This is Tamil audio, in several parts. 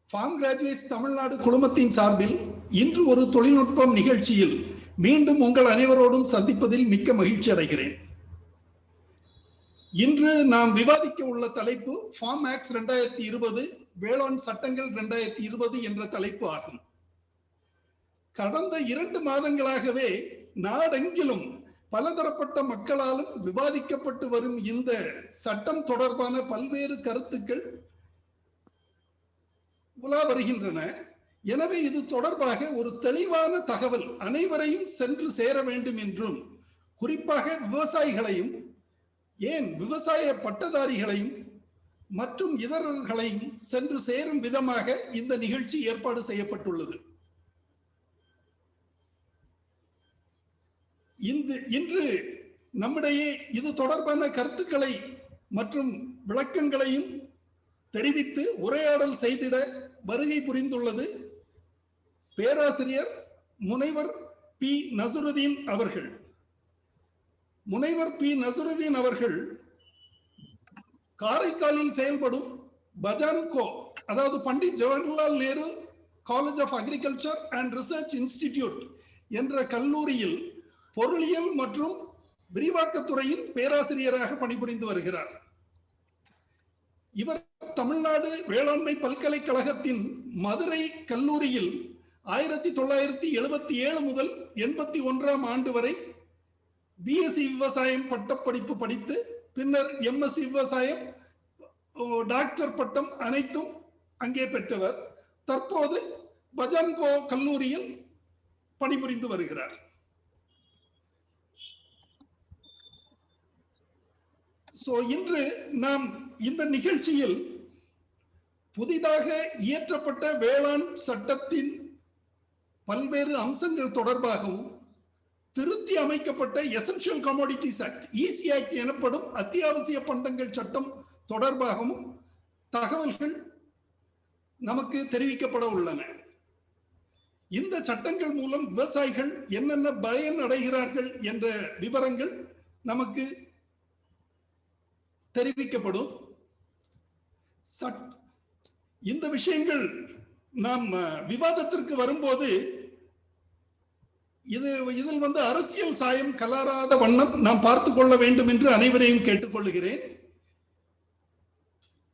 ஃபார்ம் கிராஜுவேட்ஸ் தமிழ்நாடு குழுமத்தின் சார்பில் இன்று ஒரு தொழில்நுட்பம் நிகழ்ச்சியில் மீண்டும் உங்கள் அனைவரோடும் சந்திப்பதில் மிக்க மகிழ்ச்சி அடைகிறேன். இன்று நாம் விவாதிக்க உள்ள தலைப்பு ஃபார்ம் ஆக்ட்ஸ் 2020 வேளாண் சட்டங்கள் 2020 என்ற தலைப்பு ஆகும். கடந்த 2 மாதங்களாகவே நாடெங்கிலும் பலதரப்பட்ட மக்களாலும் விவாதிக்கப்பட்டு வரும் இந்த சட்டம் தொடர்பான பல்வேறு கருத்துக்கள் உலா வருகின்றன. எனவே இது தொடர்பாக ஒரு தெளிவான தகவல் அனைவரையும் சென்று சேர வேண்டும் என்றும், குறிப்பாக விவசாயிகளையும், ஏன் விவசாய பட்டதாரிகளையும் மற்றும் இதரர்களையும் சென்று சேரும் விதமாக இந்த நிகழ்ச்சி ஏற்பாடு செய்யப்பட்டுள்ளது. இன்று நம்மிடையே இது தொடர்பான கருத்துக்களை மற்றும் விளக்கங்களையும் தெரிவித்து உரையாடல் செய்திட வருகை புரிந்துள்ளது பேராசிரியர் முனைவர் பி நசுருதீன் அவர்கள். முனைவர் பி நசுருதீன் அவர்கள் காரைக்காலில் செயல்படும் பஜான்கோ, அதாவது Pandit Jawaharlal Nehru college of agriculture and research institute என்ற கல்லூரியில் பொருளியல் மற்றும் விரிவாக்கத்துறையின் பேராசிரியராக பணிபுரிந்து வருகிறார். இவர் தமிழ்நாடு வேளாண்மை பல்கலைக்கழகத்தின் மதுரை கல்லூரியில் 1977 முதல் 81ஆம் ஆண்டு வரை பிஎஸ்சி விவசாயம் பட்டப்படிப்பு படித்து, பின்னர் எம்எஸ்சி விவசாயம், டாக்டர் பட்டம் அனைத்தும் அங்கே பெற்றவர். தற்போது பஜான்கோ கல்லூரியில் பணிபுரிந்து வருகிறார். இன்று நாம் இந்த நிகழ்ச்சியில் புதிதாக இயற்றப்பட்ட வேளாண் சட்டத்தின் பல்வேறு அம்சங்கள் தொடர்பாகவும், திருத்தி அமைக்கப்பட்ட essential commodities act, EC act எனப்படும் அத்தியாவசிய பண்டங்கள் சட்டம் தொடர்பாகவும் தகவல்கள் நமக்கு தெரிவிக்கப்பட உள்ளன. இந்த சட்டங்கள் மூலம் விவசாயிகள் என்னென்ன பயன் அடைகிறார்கள் என்ற விவரங்கள் நமக்கு தெரிவிக்கப்படும். இந்த விஷயங்கள் நாம் விவாதத்திற்கு வரும்போது இதில் அரசியல் சாயம் கலராத வண்ணம் நாம் பார்த்து கொள்ள வேண்டும் என்று அனைவரையும் கேட்டுக்கொள்கிறேன்.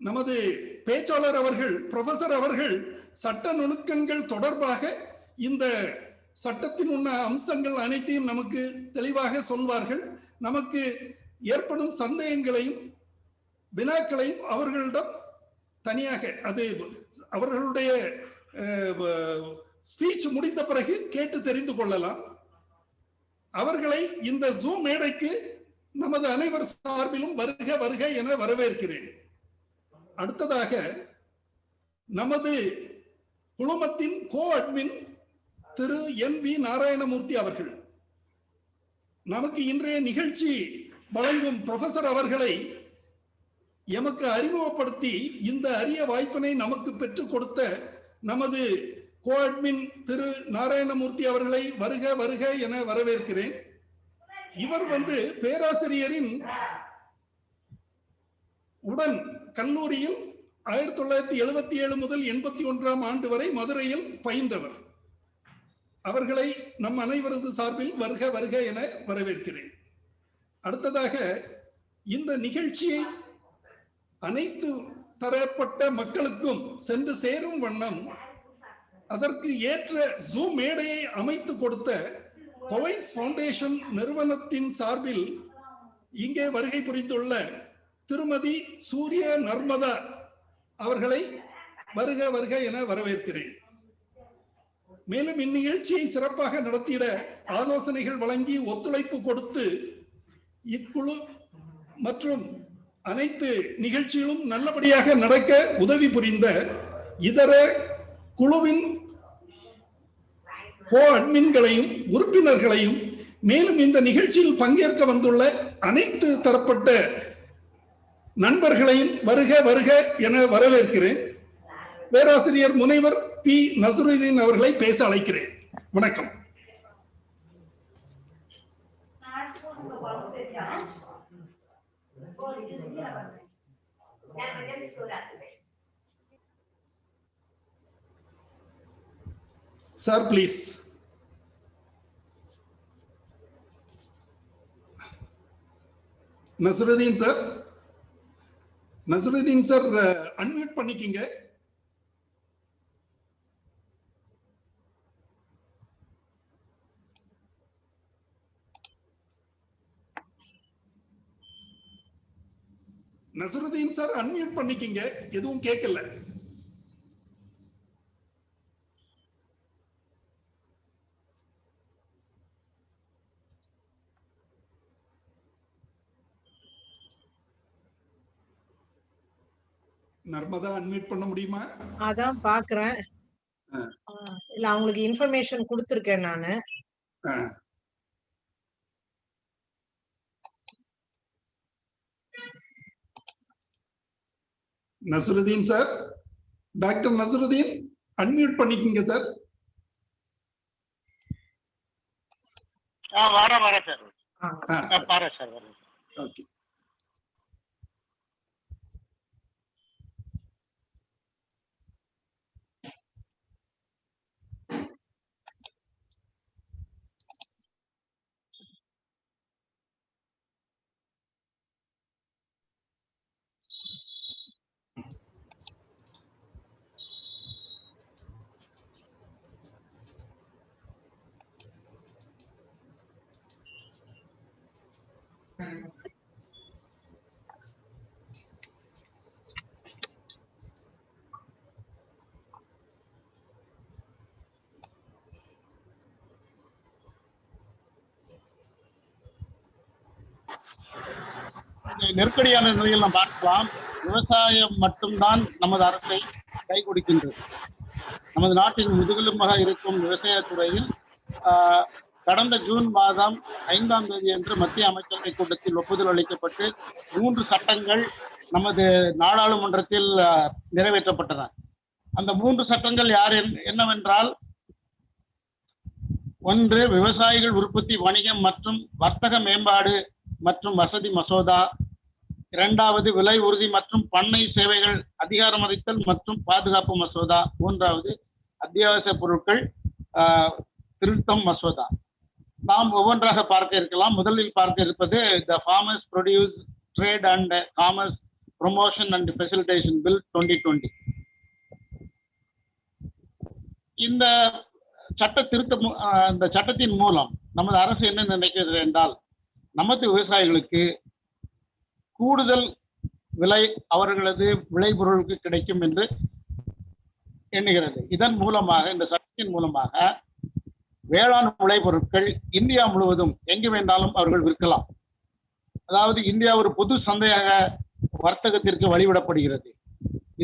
நமது பேச்சாளர் அவர்கள், ப்ரொஃபசர் அவர்கள் சட்ட நுணுக்கங்கள் தொடர்பாக இந்த சட்டத்தின் உள்ள அம்சங்கள் அனைத்தையும் நமக்கு தெளிவாக சொல்வார்கள். நமக்கு ஏற்படும் சந்தேகங்களையும் வினாக்களையும் அவர்களிடம் தனியாக, அது அவர்களுடைய ஸ்பீச் முடிந்த பிறகு கேட்டு தெரிந்து கொள்ளலாம். அவர்களை இந்த ஜூம் மேடைக்கு நமது அனைவர் சார்பிலும் வருக வருக என வரவேற்கிறேன். அடுத்ததாக நமது குழுமத்தின் கோ அட்மின் திரு NV நாராயணமூர்த்தி அவர்கள் நமக்கு இன்றைய நிகழ்ச்சி வழங்கும் ப்ரொஃபசர் அவர்களை எமக்கு அறிமுகப்படுத்தி இந்த அரிய வாய்ப்பினை நமக்கு பெற்றுக் கொடுத்த நமது கோ அட்மின் திரு நாராயணமூர்த்தி அவர்களை வருக வருக என வரவேற்கிறேன். இவர் பேராசிரியரின் உடன் கல்லூரியில் 1977 முதல் 81ஆம் ஆண்டு வரை மதுரையில் பயின்றவர். அவர்களை நம் அனைவரது சார்பில் வருக வருக என வரவேற்கிறேன். அடுத்ததாக இந்த நிகழ்ச்சியை அனைத்து தரப்பட்ட மக்களுக்கும் சென்று சேரும் வண்ணம் அதற்கு ஏற்ற ஜூம் மேடையை அமைத்து கொடுத்த கோவைஸ் ஃபவுண்டேஷன் நிறுவனத்தின் சார்பில் இங்கே வருகை புரிந்துள்ள திருமதி சூரிய நர்மதா அவர்களை வருக வருக என வரவேற்கிறேன். மேலும் இந்நிகழ்ச்சியை சிறப்பாக நடத்திட ஆலோசனைகள் வழங்கி ஒத்துழைப்பு கொடுத்து இக்குழு மற்றும் அனைத்து நிகழ்ச்சிகளும் நல்லபடியாக நடக்க உதவி புரிந்த இதர குழுவின் கோ அட்மின்களையும் உறுப்பினர்களையும், மேலும் இந்த நிகழ்ச்சியில் பங்கேற்க வந்துள்ள அனைத்து தரப்பட்ட நண்பர்களையும் வருக வருக என வரவேற்கிறேன். பேராசிரியர் முனைவர் பி நசுருதீன் அவர்களை பேச அழைக்கிறேன். வணக்கம். Sir please. Nasruddin sir, Nasruddin sir unmute பண்ணிக்கிங்க. நஸ்ருதீன் சார் அன்மியூட் பண்ணிக்கிங்க, எதுவும் கேட்கல. நர்மதா அன்மியூட் பண்ண முடியுமா? அதான் பாக்குறேன். இல்ல அவங்களுக்கு இன்ஃபர்மேஷன் கொடுத்திருக்கேன் நானு. Nasruddin sir, doctor Nasruddin unmute பண்ணிக்கங்க சார். வரேன் சார். ஓகே. நெருக்கடியான நிலையில் நாம் பார்க்கலாம். விவசாயம் மட்டும்தான் நமது அரசை கை கொடுக்கின்றது. நமது நாட்டின் முதுகெலும்பாக இருக்கும் விவசாயத்துறையில் கடந்த ஜூன் மாதம் 5ஆம் தேதி அன்று மத்திய அமைச்சரவை கூட்டத்தில் ஒப்புதல் அளிக்கப்பட்டு 3 சட்டங்கள் நமது நாடாளுமன்றத்தில் நிறைவேற்றப்பட்டன. அந்த 3 சட்டங்கள் யார் என்னவென்றால், 1 விவசாயிகள் உற்பத்தி வணிகம் மற்றும் வர்த்தக மேம்பாடு மற்றும் வசதி மசோதா, 2வது விலை உறுதி மற்றும் பண்ணை சேவைகள் அதிகாரமளித்தல் மற்றும் பாதுகாப்பு மசோதா, 3வது அத்தியாவசிய பொருட்கள் திருத்தம் மசோதா. நாம் ஒவ்வொன்றாக பார்க்க இருக்கலாம். முதலில் பார்க்க இருப்பது த farmers produce trade and commerce promotion and facilitation bill 2020. இந்த இந்த சட்டத்தின் மூலம் நமது அரசு என்ன நினைக்கிறது என்றால், நமது விவசாயிகளுக்கு கூடுதல் விலை அவர்களது விளைபொருளுக்கு கிடைக்கும் என்று எண்ணுகிறது. இதன் மூலமாக, இந்த சட்டத்தின் மூலமாக வேளாண் விளைபொருட்கள் இந்தியா முழுவதும் எங்கு வேண்டாலும் அவர்கள் விற்கலாம். அதாவது இந்தியா ஒரு பொது சந்தையாக வர்த்தகத்திற்கு வழிவிடப்படுகிறது.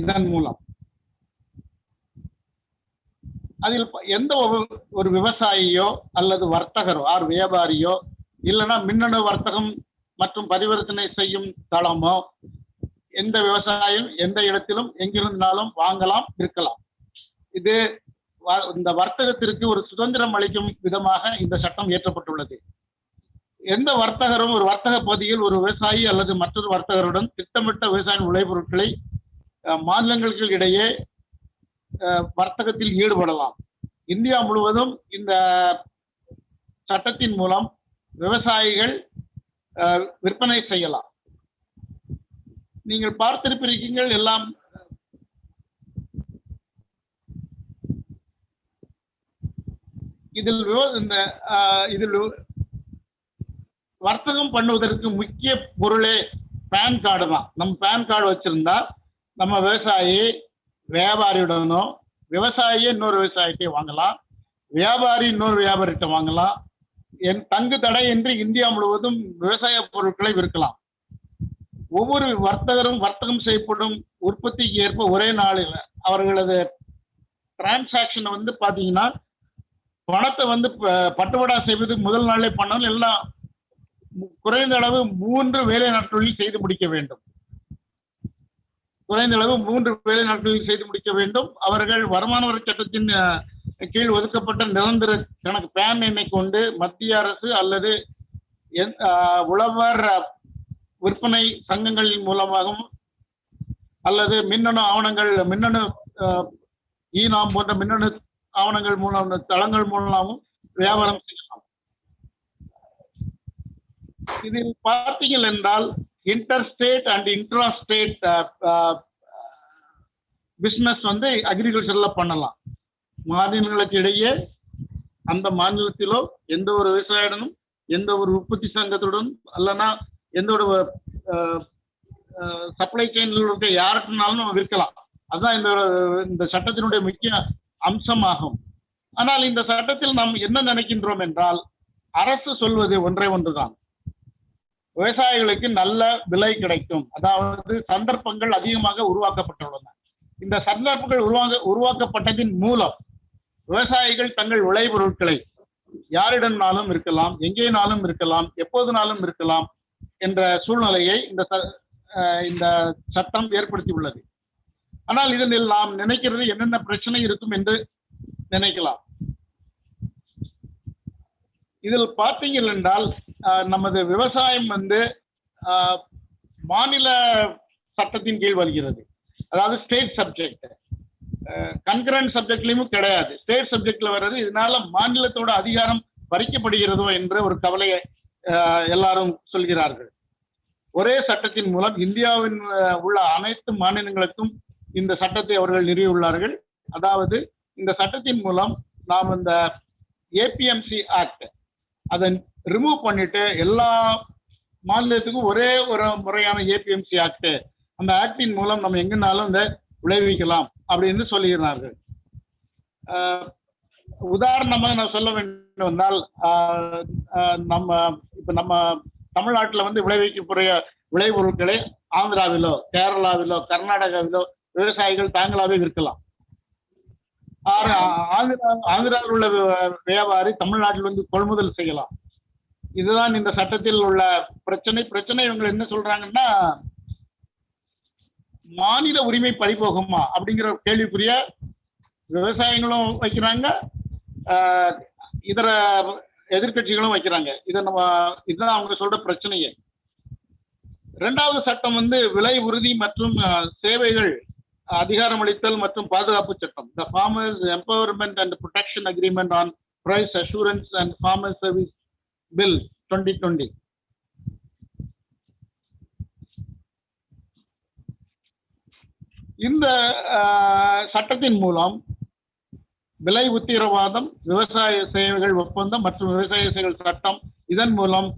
இதன் மூலம் அதில் எந்த ஒரு விவசாயியோ அல்லது வர்த்தகரோ வியாபாரியோ இல்லைன்னா மின்னணு வர்த்தகம் மற்றும் பரிவர்த்தனை செய்யும் தளமோ எந்த விவசாயியும் எந்த இடத்திலும் எங்கிருந்தாலும் வாங்கலாம், விற்கலாம். இது இந்த வர்த்தகத்திற்கு ஒரு சுதந்திரம் அளிக்கும் விதமாக இந்த சட்டம் இயற்றப்பட்டுள்ளது. எந்த வர்த்தகரும் ஒரு வர்த்தக பகுதியில் ஒரு விவசாயி அல்லது மற்றொரு வர்த்தகருடன் திட்டமிட்ட விவசாய விளைபொருட்களை மாநிலங்களுக்கு இடையே வர்த்தகத்தில் ஈடுபடலாம். இந்தியா முழுவதும் இந்த சட்டத்தின் மூலம் விவசாயிகள் விற்பனை செய்யலாம். நீங்கள் பார்த்திருப்பீர்கள் எல்லாம். இதில் வர்த்தகம் பண்ணுவதற்கு முக்கிய பொருளே பேன் கார்டு தான். நம்ம பேன் கார்டு வச்சிருந்தா நம்ம விவசாயி வியாபாரியுடனோ, விவசாயியே இன்னொரு விவசாயிட்டே வாங்கலாம், வியாபாரி இன்னொரு வியாபாரிட்ட வாங்கலாம். தங்கு தடையின்றி இந்தியா முழுவதும் விவசாய பொருட்களை விற்கலாம். ஒவ்வொரு வர்த்தகரும் வர்த்தகம் செய்யப்படும் உற்பத்திக்கு ஏற்ப ஒரே நாளில் அவர்களது டிரான்சாக்ஷனை பாத்தீங்கன்னா, பணத்தை பட்டுவடா செய்வது முதல் நாளே பண்ணாலும் எல்லாம் குறைந்த அளவு 3 வேலை நாட்களில் செய்து முடிக்க வேண்டும். குறைந்த அளவு 3 வேலை நாட்களில் செய்து முடிக்க வேண்டும். அவர்கள் வருமான வரி சட்டத்தின் கீழ் ஒதுக்கப்பட்ட நிரந்தர கணக்கு பேன் எண்ணை கொண்டு மத்திய அரசு அல்லது உழவர் விற்பனை சங்கங்களின் மூலமாகவும் அல்லது மின்னணு ஆவணங்கள், மின்னணு ஈனாம் போன்ற மின்னணு ஆவணங்கள் மூலம், தளங்கள் மூலமும் வியாபாரம் செய்யலாம். இதில் பார்த்தீங்கள் என்றால் இன்டர்ஸ்டேட் அண்ட் இன்ட்ராஸ்டேட் பிசினஸ் வந்து அக்ரிகல்ச்சர்ல பண்ணலாம். மாநிலங்களுக்கு இடையே அந்த மாநிலத்திலோ எந்த ஒரு விவசாயிடனும் எந்த ஒரு உற்பத்தி சங்கத்துடன் அல்லனா எந்த ஒரு சப்ளை செயின்ல இருக்க யாருக்குனாலும் நம்ம விற்கலாம். அதுதான் இந்த சட்டத்தினுடைய முக்கிய அம்சமாகும். ஆனால் இந்த சட்டத்தில் நாம் என்ன நினைக்கின்றோம் என்றால், அரசு சொல்வது ஒன்றே ஒன்றுதான், விவசாயிகளுக்கு நல்ல விலை கிடைக்கும், அதாவது சந்தர்ப்பங்கள் அதிகமாக உருவாக்கப்பட்டுள்ளன. இந்த சந்தர்ப்பங்கள் உருவாக்கப்பட்டதின் மூலம் விவசாயிகள் தங்கள் விளைபொருட்களை யாரிடம்னாலும் இருக்கலாம், எங்கேனாலும் இருக்கலாம், எப்போதுனாலும் இருக்கலாம் என்ற சூழ்நிலையை இந்த சட்டம் ஏற்படுத்தியுள்ளது. ஆனால் இதனில் நாம் நினைக்கிறது என்னென்ன பிரச்சனை இருக்கும் என்று நினைக்கலாம். இதில் பார்த்தீங்கள் என்றால் நமது விவசாயம் வந்து மாநில சட்டத்தின் கீழ் வருகிறது. அதாவது ஸ்டேட் சப்ஜெக்ட், கன்கரண்ட் சப்ஜெக்ட்லயும் கிடையாது, ஸ்டேட் சப்ஜெக்ட்ல வர்றது. இதனால மாநிலத்தோட அதிகாரம் பறிக்கப்படுகிறதோ என்ற ஒரு கவலையை எல்லாரும் சொல்கிறார்கள். ஒரே சட்டத்தின் மூலம் இந்தியாவின் உள்ள அனைத்து மாநிலங்களுக்கும் இந்த சட்டத்தை அவர்கள் நிறுவியுள்ளார்கள். அதாவது இந்த சட்டத்தின் மூலம் நாம் இந்த ஏபிஎம்சி ஆக்ட் அதை ரிமூவ் பண்ணிட்டு எல்லா மாநிலத்துக்கும் ஒரே ஒரு முறையான ஏபிஎம்சி ஆக்ட், அந்த ஆக்டின் மூலம் நம்ம எங்கனாலும் இந்த விளைவிக்கலாம் அப்படின்னு சொல்லுகிறார்கள். உதாரணமாக நான் சொல்ல வேண்டும் என்றால், நம்ம தமிழ்நாட்டில் வந்து விளைவிக்கக்கூடிய விளைபொருட்களை ஆந்திராவிலோ கேரளாவிலோ கர்நாடகாவிலோ விவசாயிகள் தாங்களாவே விற்கலாம். ஆந்திராவில் உள்ள வியாபாரி தமிழ்நாட்டில் வந்து கொள்முதல் செய்யலாம். இதுதான் இந்த சட்டத்தில் உள்ள பிரச்சனை. இவங்க என்ன சொல்றாங்கன்னா, மாநில உரிமை பறிபோகுமா அப்படிங்கிற கேள்விக்குரிய விவசாயிகளும் வைக்கிறாங்க, இதர எதிர்கட்சிகளும் வைக்கிறாங்க. இதுதான் அவங்க சொல்ற பிரச்சனையே. இரண்டாவது சட்டம் வந்து விலை உறுதி மற்றும் சேவைகள் அதிகாரமளித்தல் மற்றும் பாதுகாப்பு சட்டம், the farmers empowerment and protection agreement on price assurance and farmer service bill 2020. இந்த சட்டத்தின் மூலம் விலை உத்தரவாதம், விவசாய சேவைகள் ஒப்பந்தம் மற்றும் விவசாய சேவைகள் சட்டம், இதன் மூலம்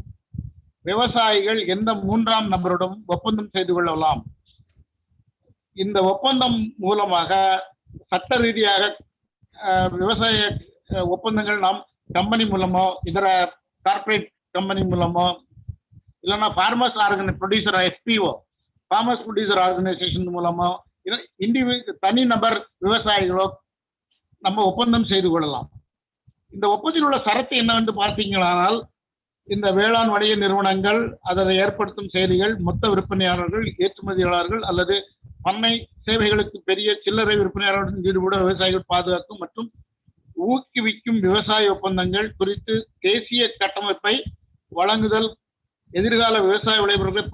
விவசாயிகள் எந்த மூன்றாம் நபருடன் ஒப்பந்தம் செய்து கொள்ளலாம். இந்த ஒப்பந்தம் மூலமாக சட்ட ரீதியாக விவசாய ஒப்பந்தங்கள் நாம் கம்பெனி மூலமோ இதர கார்பரேட் கம்பெனி மூலமோ இல்லைன்னா farmers producer எஃபிஓ farmers producer organisation மூலமோ தனிநபர் விவசாயிகளோ நம்ம ஒப்பந்தம் செய்து கொள்ளலாம். இந்த ஒப்பந்தத்தில் உள்ள சரத்து என்னவென்று பார்த்தீங்களானால், இந்த வேளாண் வணிக நிறுவனங்கள், அதை ஏற்படுத்தும் செயலிகள், மொத்த விற்பனையாளர்கள், ஏற்றுமதியாளர்கள் அல்லது பண்ணை சேவைகளுக்கு பெரிய சில்லறை விற்பனையாளர்களுடன் ஈடுபட விவசாயிகள் பாதுகாக்கும் மற்றும் ஊக்குவிக்கும் விவசாய ஒப்பந்தங்கள் குறித்து தேசிய கட்டமைப்பை வழங்குதல், எதிர்கால விவசாய விளைபொருட்களை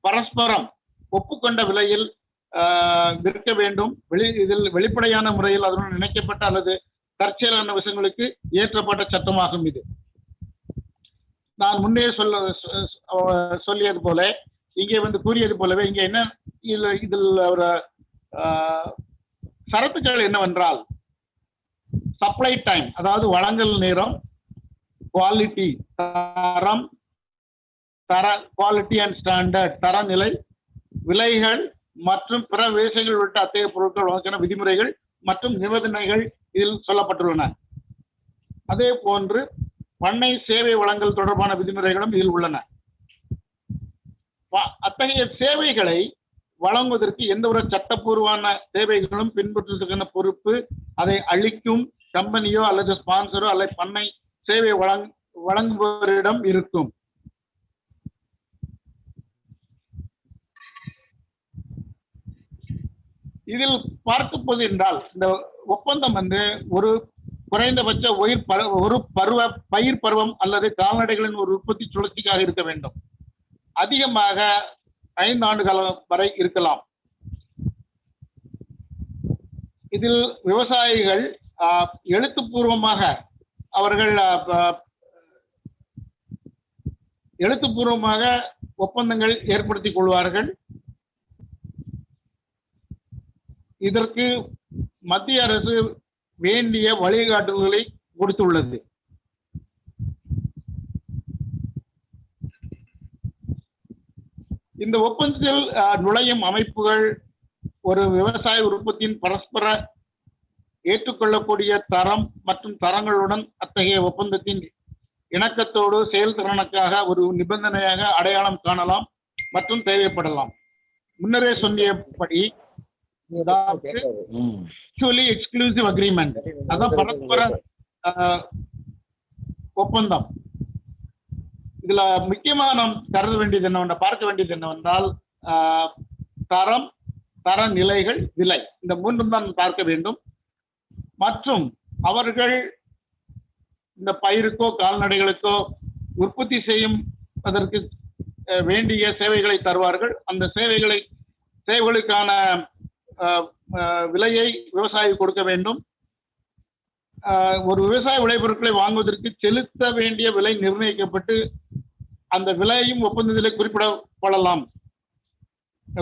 பரஸ்பரம் ஒப்புக்கொண்ட விலையில் விற்க வேண்டும். இதில் வெளிப்படையான முறையில் அதனுடன் இணைக்கப்பட்ட அல்லது தற்செயலான விஷயங்களுக்கு ஏற்றப்பட்ட சட்டமாகும். இது நான் முன்னே சொல்லியது போல, இங்கே வந்து கூறியது போலவே இங்க என்ன இதில் ஒரு சரத்துக்கள் என்னவென்றால், சப்ளை டைம் அதாவது வழங்கல் நேரம், குவாலிட்டி தரம், குவாலிட்டி அண்ட் ஸ்டாண்டர்ட் தரநிலை, விலைகள் மற்றும் பிற விவசாயிகள் உள்ளிட்ட அத்தகைய பொருட்கள் வழங்கின விதிமுறைகள் மற்றும் நிபந்தனைகள் இதில் சொல்லப்பட்டுள்ளன. அதே போன்று பண்ணை சேவை வழங்கல் தொடர்பான விதிமுறைகளும் இதில் உள்ளன. அத்தகைய சேவைகளை வழங்குவதற்கு எந்த ஒரு சட்டப்பூர்வமான சேவைகளும் பின்பற்றுவதற்கான பொறுப்பு அதை அளிக்கும் கம்பெனியோ அல்லது ஸ்பான்சரோ அல்லது பண்ணை சேவை வழங்குபவரிடம் இருக்கும். இதில் பார்க்கப்போது என்றால், இந்த ஒப்பந்தம் வந்து ஒரு குறைந்தபட்ச ஒரு பயிர் பருவம் அல்லது கால்நடைகளின் ஒரு உற்பத்தி சுழற்சிக்காக இருக்க வேண்டும். அதிகமாக 5 ஆண்டு காலம் வரை இருக்கலாம். இதில் விவசாயிகள் எழுத்துப்பூர்வமாக அவர்கள் எழுத்துப்பூர்வமாக ஒப்பந்தங்கள் ஏற்படுத்திக் கொள்வார்கள். இதற்கு மத்திய அரசு வேண்டிய வழிகாட்டுதல்களை கொடுத்துள்ளது. இந்த ஒப்பந்தத்தில் நுழையும் அமைப்புகள் ஒரு விவசாய உற்பத்தியின் பரஸ்பர ஏற்றுக்கொள்ளக்கூடிய தரம் மற்றும் தரங்களுடன் அத்தகைய ஒப்பந்தத்தின் இணக்கத்தோடு செயல்திறனுக்காக ஒரு நிபந்தனையாக அடையாளம் காணலாம் மற்றும் தேவைப்படலாம். முன்னரே சொன்னபடி எக்ஸ்க்ளூசிவ் அக்ரிமெண்ட், அதான் பரஸ்பர ஒப்பந்தம். இதுல முக்கியமா நாம் கருத வேண்டியது என்னவென்றால், பார்க்க வேண்டியது என்னவென்றால், தரம், தரநிலைகள், விலை, இந்த மூன்றும் தான் பார்க்க வேண்டும். மற்றும் அவர்கள் இந்த பயிருக்கோ கால்நடைகளுக்கோ உற்பத்தி செய்யும் அதற்கு வேண்டிய சேவைகளை தருவார்கள். அந்த சேவைகளுக்கான விலையை விவசாயி கொடுக்க வேண்டும். ஒரு விவசாய விளைபொருட்களை வாங்குவதற்கு செலுத்த வேண்டிய விலை நிர்ணயிக்கப்பட்டு அந்த விலையும் ஒப்பந்தத்தில் குறிப்பிடப்படலாம்.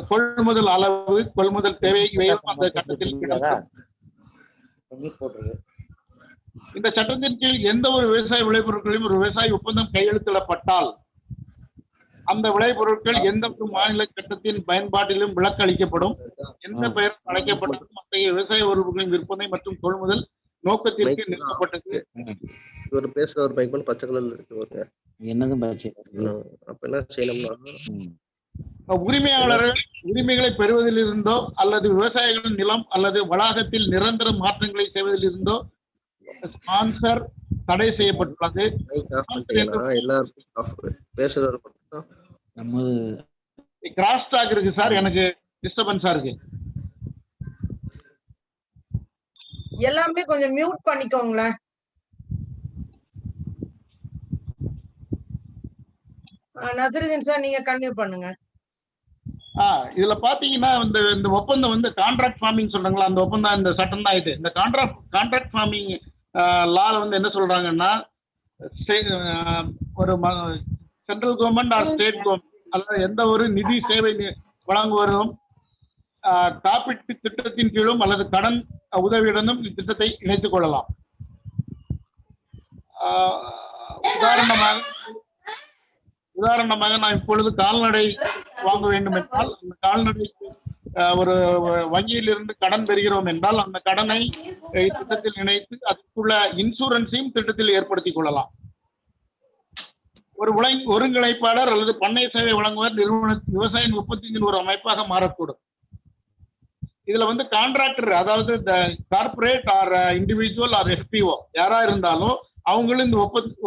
கொள்முதல் அளவு, கொள்முதல் தேவை அந்த கட்டத்தில் இந்த சட்டத்தின் கீழ் எந்த ஒரு விவசாய விளைபொருட்களையும் ஒரு விவசாய ஒப்பந்தம் கையெழுத்திடப்பட்டால் அந்த விளைபொருட்கள் எந்த ஒரு மாநில சட்டத்தின் பயன்பாட்டிலும் விலக்கு அளிக்கப்படும். எந்த பெயர் அழைக்கப்பட்டாலும் அத்தகைய விவசாய பொருட்களின் விற்பனை மற்றும் கொள்முதல் நோக்கத்திற்கு நிறுத்தப்பட்டது. ஒரு பேசுற ஒரு பைக் பண்ண பச்சை கலர்ல இருக்கு. அப்ப என்ன செய்யணும்னா, உரிமையாளர்கள் உரிமைகளை பெறுவதிலிருந்தோ அல்லது விவசாயிகளின் நிலம் அல்லது வளாகத்தில் நிரந்தர மாற்றங்களை செய்வதிலிருந்தோ ஸ்பான்சர் தடை செய்யப்பட்டுள்ளது. கிராஸ் டாக் இருக்கு சார், எனக்கு டிஸ்டர்பன்ஸா இருக்கு. எல்லாமே கொஞ்சம் மியூட் பண்ணிக்கோங்களேன். நசருதீன் சார், நீங்க கண்டினியூ பண்ணுங்க. இதுல பாத்தீங்கன்னா இந்த ஒப்பந்தம் வந்து கான்ட்ராக்ட் ஃபார்மிங் சொல்றாங்களா, அந்த ஒப்பந்தம் இந்த சட்டம் தான் இது. இந்த கான்ட்ராக்ட் ஃபார்மிங் லால வந்து என்ன சொல்றாங்கன்னா, ஒரு central government or state government அல்லது எந்த ஒரு நிதி சேவை வழங்குவதும் காப்பீட்டு திட்டத்தின் கீழும் அல்லது கடன் உதவியுடனும் இத்திட்டத்தை இணைத்துக் கொள்ளலாம். உதாரணமாக நான் இப்பொழுது கால்நடை வாங்க வேண்டும் என்றால், அந்த கால்நடைக்கு ஒரு வங்கியிலிருந்து கடன் பெறுகிறோம் என்றால் அந்த கடனை திட்டத்தில் இணைத்து அதுக்குள்ள இன்சூரன்ஸையும் திட்டத்தில் ஏற்படுத்திக் கொள்ளலாம். ஒரு ஒருங்கிணைப்பாளர் அல்லது பண்ணை சேவை வழங்குவர் நிறுவன விவசாய உற்பத்தியின் ஒரு அமைப்பாக மாறக்கூடும். இதுல வந்து கான்ட்ராக்டர், அதாவது இந்த corporate or individual or FPO யாரா இருந்தாலும் அவங்களும் இந்த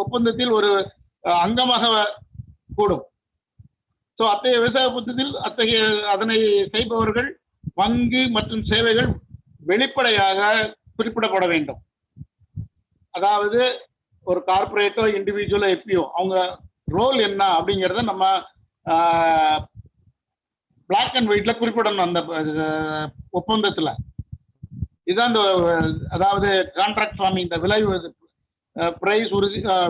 ஒப்பந்தத்தில் ஒரு அங்கமாக கூடும். ஸோ அத்தகைய விவசாய ஒப்பந்தத்தில் அதனை செய்பவர்கள் பங்கு மற்றும் சேவைகள் வெளிப்படையாக குறிப்பிடப்பட வேண்டும். அதாவது ஒரு கார்பரேட்டோ இண்டிவிஜுவலோ எஃபிஓ அவங்க ரோல் என்ன அப்படிங்கிறத நம்ம பிளாக் அண்ட் ஒயிட்ல குறிப்பிடணும் அந்த ஒப்பந்தத்துல. இதுதான் இந்த, அதாவது கான்ட்ராக்ட் ஃபார்மிங், இந்த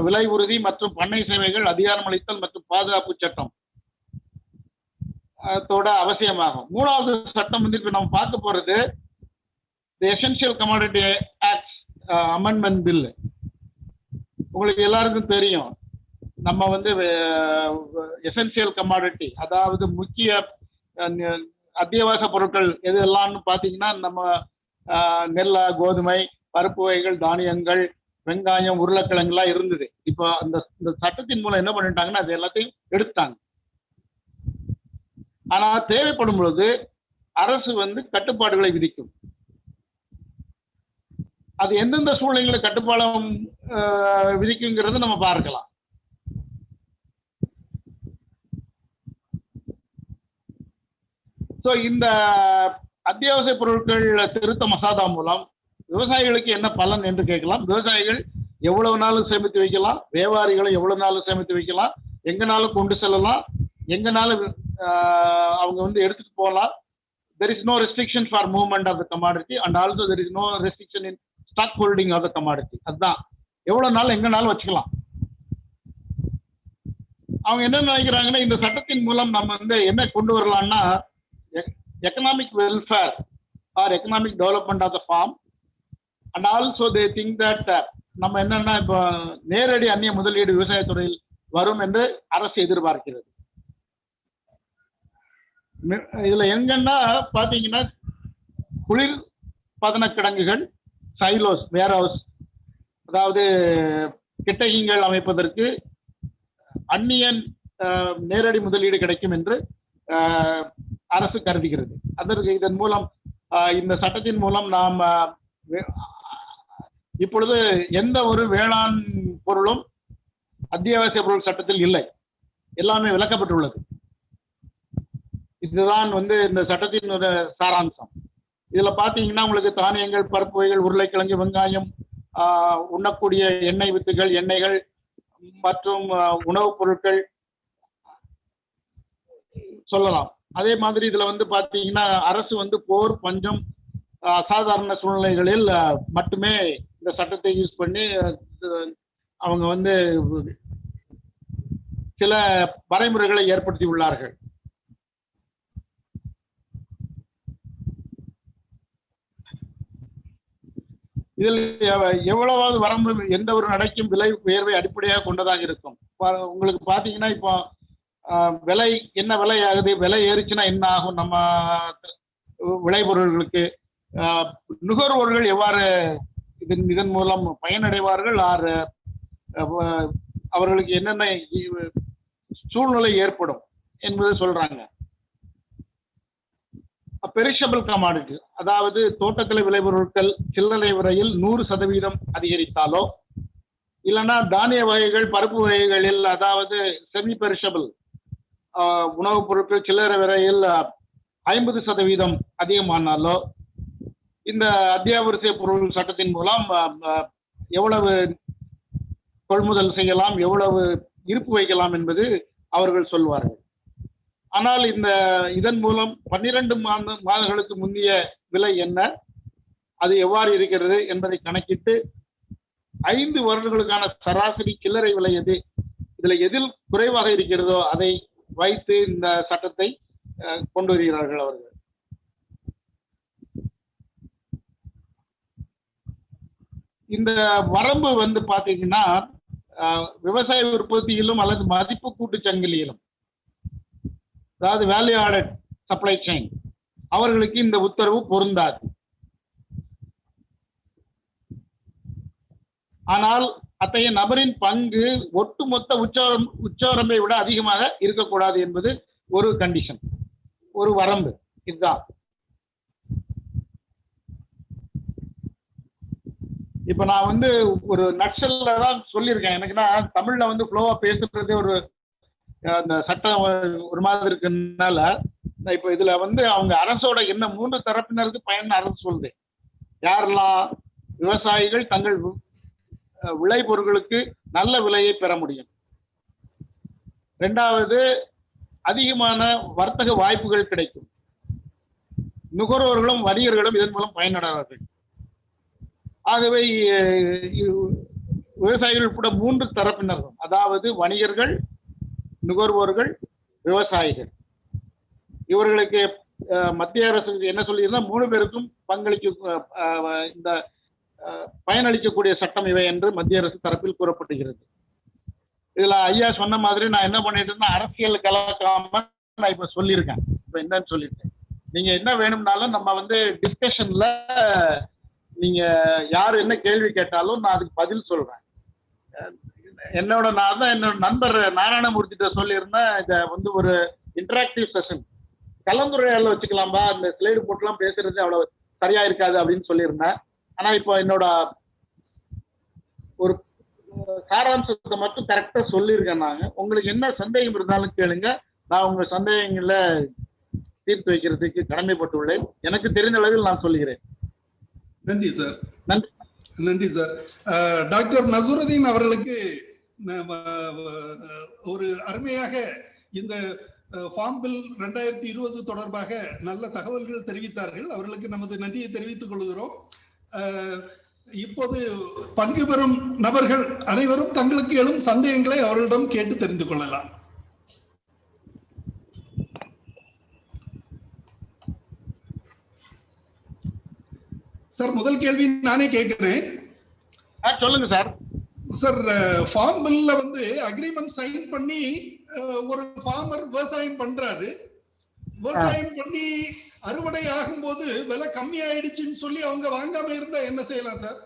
விலை உறுதி மற்றும் பண்ணை சேவைகள் அதிகாரமளித்தல் மற்றும் பாதுகாப்பு சட்டம் தோட அவசியமாகும். மூணாவது சட்டம் வந்து இப்ப நம்ம பார்க்க போறது essential commodity act amendment bill. உங்களுக்கு எல்லாருக்கும் தெரியும், நம்ம வந்து எசென்சியல் கமாடிட்டி, அதாவது முக்கிய அத்தியாவசிய பொருட்கள் எது எல்லாம்னு பாத்தீங்கன்னா, நம்ம நெல், கோதுமை, பருப்பு வகைகள், தானியங்கள், வெங்காயம், உருளைக்கிழங்குலாம் இருந்தது. இப்போ இந்த சட்டத்தின் மூலம் என்ன பண்ணிட்டாங்கன்னா அது எல்லாத்தையும் எடுத்தாங்க. ஆனா தேவைப்படும் பொழுது அரசு வந்து கட்டுப்பாடுகளை விதிக்கும். அது எந்தெந்த சூழ்நிலைகளை கட்டுப்பாடம் விதிக்குங்கிறது நம்ம பார்க்கலாம். ஸோ இந்த அத்தியாவசிய பொருட்கள் திருத்த மசோதா மூலம் விவசாயிகளுக்கு என்ன பலன் என்று கேட்கலாம். விவசாயிகள் எவ்வளவு நாளும் சேமித்து வைக்கலாம், வியாபாரிகளும் எவ்வளவு நாளும் சேமித்து வைக்கலாம், எங்கனாலும் கொண்டு செல்லலாம், எங்கனாலும் அவங்க வந்து எடுத்துட்டு போகலாம். There is no restriction for movement of the commodity and also there is no restriction in stock holding of the commodity. அதுதான் எவ்வளவு நாள் எங்கனாலும் வச்சுக்கலாம். அவங்க என்ன நினைக்கிறாங்கன்னா, இந்த சட்டத்தின் மூலம் நம்ம வந்து என்ன கொண்டு வரலாம்னா, economic welfare or economic development of the farm. And also they think that நம்ம என்னன்னா இப்போ நேரடி அந்நிய முதலீடு விவசாயத்துறையில் வரும் என்று அரசு எதிர்பார்க்கிறது. இதுல எங்கன்னா பாத்தீங்கன்னா குளிர் பதன கிடங்குகள், சைலோஸ், வேர் ஹவுஸ், அதாவது கிட்டகிங்கள் அமைப்பதற்கு அந்நியன் நேரடி முதலீடு கிடைக்கும் என்று அரசு கருதுகிறது. அதற்கு இதன் மூலம் இந்த சட்டத்தின் மூலம் நாம் இப்பொழுது எந்த ஒரு வேளாண் பொருளும் அத்தியாவசிய பொருள் சட்டத்தில் இல்லை, எல்லாமே விலக்கப்பட்டுள்ளது. இதுதான் வந்து இந்த சட்டத்தின் சாராம்சம். இதுல பாத்தீங்கன்னா உங்களுக்கு தானியங்கள், பருப்பு வகைகள், உருளைக்கிழங்கு, வெங்காயம், உண்ணக்கூடிய எண்ணெய் வித்துகள், எண்ணெய்கள் மற்றும் உணவுப் பொருட்கள் சொல்லலாம். அதே மாதிரி இதுல வந்து பாத்தீங்கன்னா அரசு வந்து போர், பஞ்சம், அசாதாரண சூழ்நிலைகளில் மட்டுமே இந்த சட்டத்தை யூஸ் பண்ணி அவங்க வந்து சில வரைமுறைகளை ஏற்படுத்தி உள்ளார்கள். இதில் எவ்வளவாவது வரம்பு எந்த ஒரு நடைக்கும் விலை உயர்வை அடிப்படையாக கொண்டதாக இருக்கும். உங்களுக்கு பாத்தீங்கன்னா இப்போ விலை என்ன விலை ஆகுது, விலை ஏறிச்சுன்னா என்ன ஆகும், நம்ம விளைபொருள்களுக்கு நுகர்வோர்கள் எவ்வாறு இதன் மூலம் பயனடைவார்கள், அவர்களுக்கு என்னென்ன சூழ்நிலை ஏற்படும் என்பது சொல்றாங்க. பெரிஷபிள் கமாடிட்டி, அதாவது தோட்டக்கலை விளைபொருட்கள் சில்லறை விலையில் 100% அதிகரித்தாலோ, இல்லைன்னா தானிய வகைகள், பருப்பு வகைகளில், அதாவது செமி பெரிஷபிள் உணவுப் பொருட்கள் சில்லறை விலையில் 50% அதிகமானாலோ, இந்த அத்தியாவசிய பொருள் சட்டத்தின் மூலம் எவ்வளவு கொள்முதல் செய்யலாம், எவ்வளவு இருப்பு வைக்கலாம் என்பது அவர்கள் சொல்வார்கள். ஆனால் இதன் மூலம் 12 மாதங்களுக்கு முந்தைய விலை என்ன, அது எவ்வாறு இருக்கிறது என்பதை கணக்கிட்டு 5 வருடங்களுக்கான சராசரி சில்லறை விலை எது, இதுல எதில் குறைவாக இருக்கிறதோ அதை வைத்து இந்த சட்டத்தை கொண்டு வருகிறார்கள் அவர்கள். இந்த வரம்பு வந்து பாத்தீங்கன்னா விவசாய உற்பத்தியிலும் அல்லது மதிப்பு கூட்டு சங்கிலியிலும், அதாவது வேல்யூ ஆடட் சப்ளை செயின், அவர்களுக்கு இந்த உத்தரவு பொருந்தாது. ஆனால் அத்தகைய நபரின் பங்கு ஒட்டுமொத்த உச்சவரம்பை விட அதிகமாக இருக்கக்கூடாது என்பது ஒரு கண்டிஷன், ஒரு வரம்பு. இதுதான் இப்ப நான் வந்து ஒரு நக்சல்ல தான் சொல்லியிருக்கேன். எனக்குன்னா தமிழ்ல வந்து ஃப்ளோவா பேசுறதே ஒரு அந்த சட்டம் ஒரு மாதிரி இருக்குனால, இப்ப இதுல வந்து அவங்க அரசோட என்ன 3 தரப்பினருக்கு பயன் அரசு சொல்லுது. யாரெல்லாம்? விவசாயிகள் தங்கள் விளைபொருட்களுக்கு நல்ல விலையை பெற முடியும். 2வது, அதிகமான வர்த்தக வாய்ப்புகள் கிடைக்கும். நுகர்வோர்களும் வணிகர்களும் இதன் மூலம் பயனடைவார்கள். ஆகவே விவசாயிகள் கூட 3 தரப்பினர்கள், அதாவது வணிகர்கள், நுகர்வோர்கள், விவசாயிகள், இவர்களுக்கு மத்திய அரசு என்ன சொல்லியிருந்தா 3 பேருக்கும் இந்த பயனளிக்கக்கூடிய சட்டம் இவை என்று மத்திய அரசு தரப்பில் கூறப்பட்டுகிறது. இதுல ஐயா சொன்ன மாதிரி நான் என்ன பண்ணிட்டு இருந்தேன், அரசியல் கலக்காம நான் இப்ப சொல்லியிருக்கேன். இப்ப என்னன்னு சொல்லியிருக்கேன், நீங்க என்ன வேணும்னாலும் நம்ம வந்து டிஸ்கஷன்ல நீங்க யாரு என்ன கேள்வி கேட்டாலும் நான் அதுக்கு பதில் சொல்றேன். நான் தான் என்னோட நண்பர் நாராயணமூர்த்திட்ட சொல்லியிருந்தேன், இதை வந்து ஒரு இன்டராக்டிவ் செஷன், கலந்துரையாடல வச்சுக்கலாம்பா, இந்த ஸ்லைடு போட்டுலாம் பேசுறது அவ்வளவு சரியா இருக்காது அப்படின்னு சொல்லியிருந்தேன். ஆனா இப்போ என்னோட ஒரு சாராம்சத்தை மட்டும் கரெக்டா சொல்லியிருக்கேன். உங்களுக்கு என்ன சந்தேகம் இருந்தாலும் கேளுங்க, நான் உங்க சந்தேகங்களை தீர்த்து வைக்கிறதுக்கு கடமைப்பட்டுள்ளேன். எனக்கு தெரிந்த அளவில் நான் சொல்லுகிறேன். நன்றி சார். நன்றி. நன்றி சார். டாக்டர் நசுருதீன் அவர்களுக்கு ஒரு அருமையாக இந்த ஃபார்ம் பில் 2020 தொடர்பாக நல்ல தகவல்கள் தெரிவித்தார்கள். அவர்களுக்கு நமது நன்றியை தெரிவித்துக் கொள்கிறோம். இப்போது பங்கு பெறும் நபர்கள் அனைவரும் தங்களுக்கு எழும் சந்தேகங்களை அவர்களிடம் கேட்டு தெரிந்து கொள்ளலாம். சார், முதல் கேள்வி நானே கேட்கிறேன். சொல்லுங்க சார். சார், ஃபார்ம் பில்ல வந்து அக்ரிமெண்ட் சைன் பண்ணி ஒரு ஃபார்மர் விவசாயம் பண்றாரு. விவசாயம் பண்ணி அறுவடை ஆகும்போது விலை கம்மி ஆயிடுச்சுன்னு சொல்லி அவங்க வாங்காம இருந்தா என்ன செய்யலாம் சார்?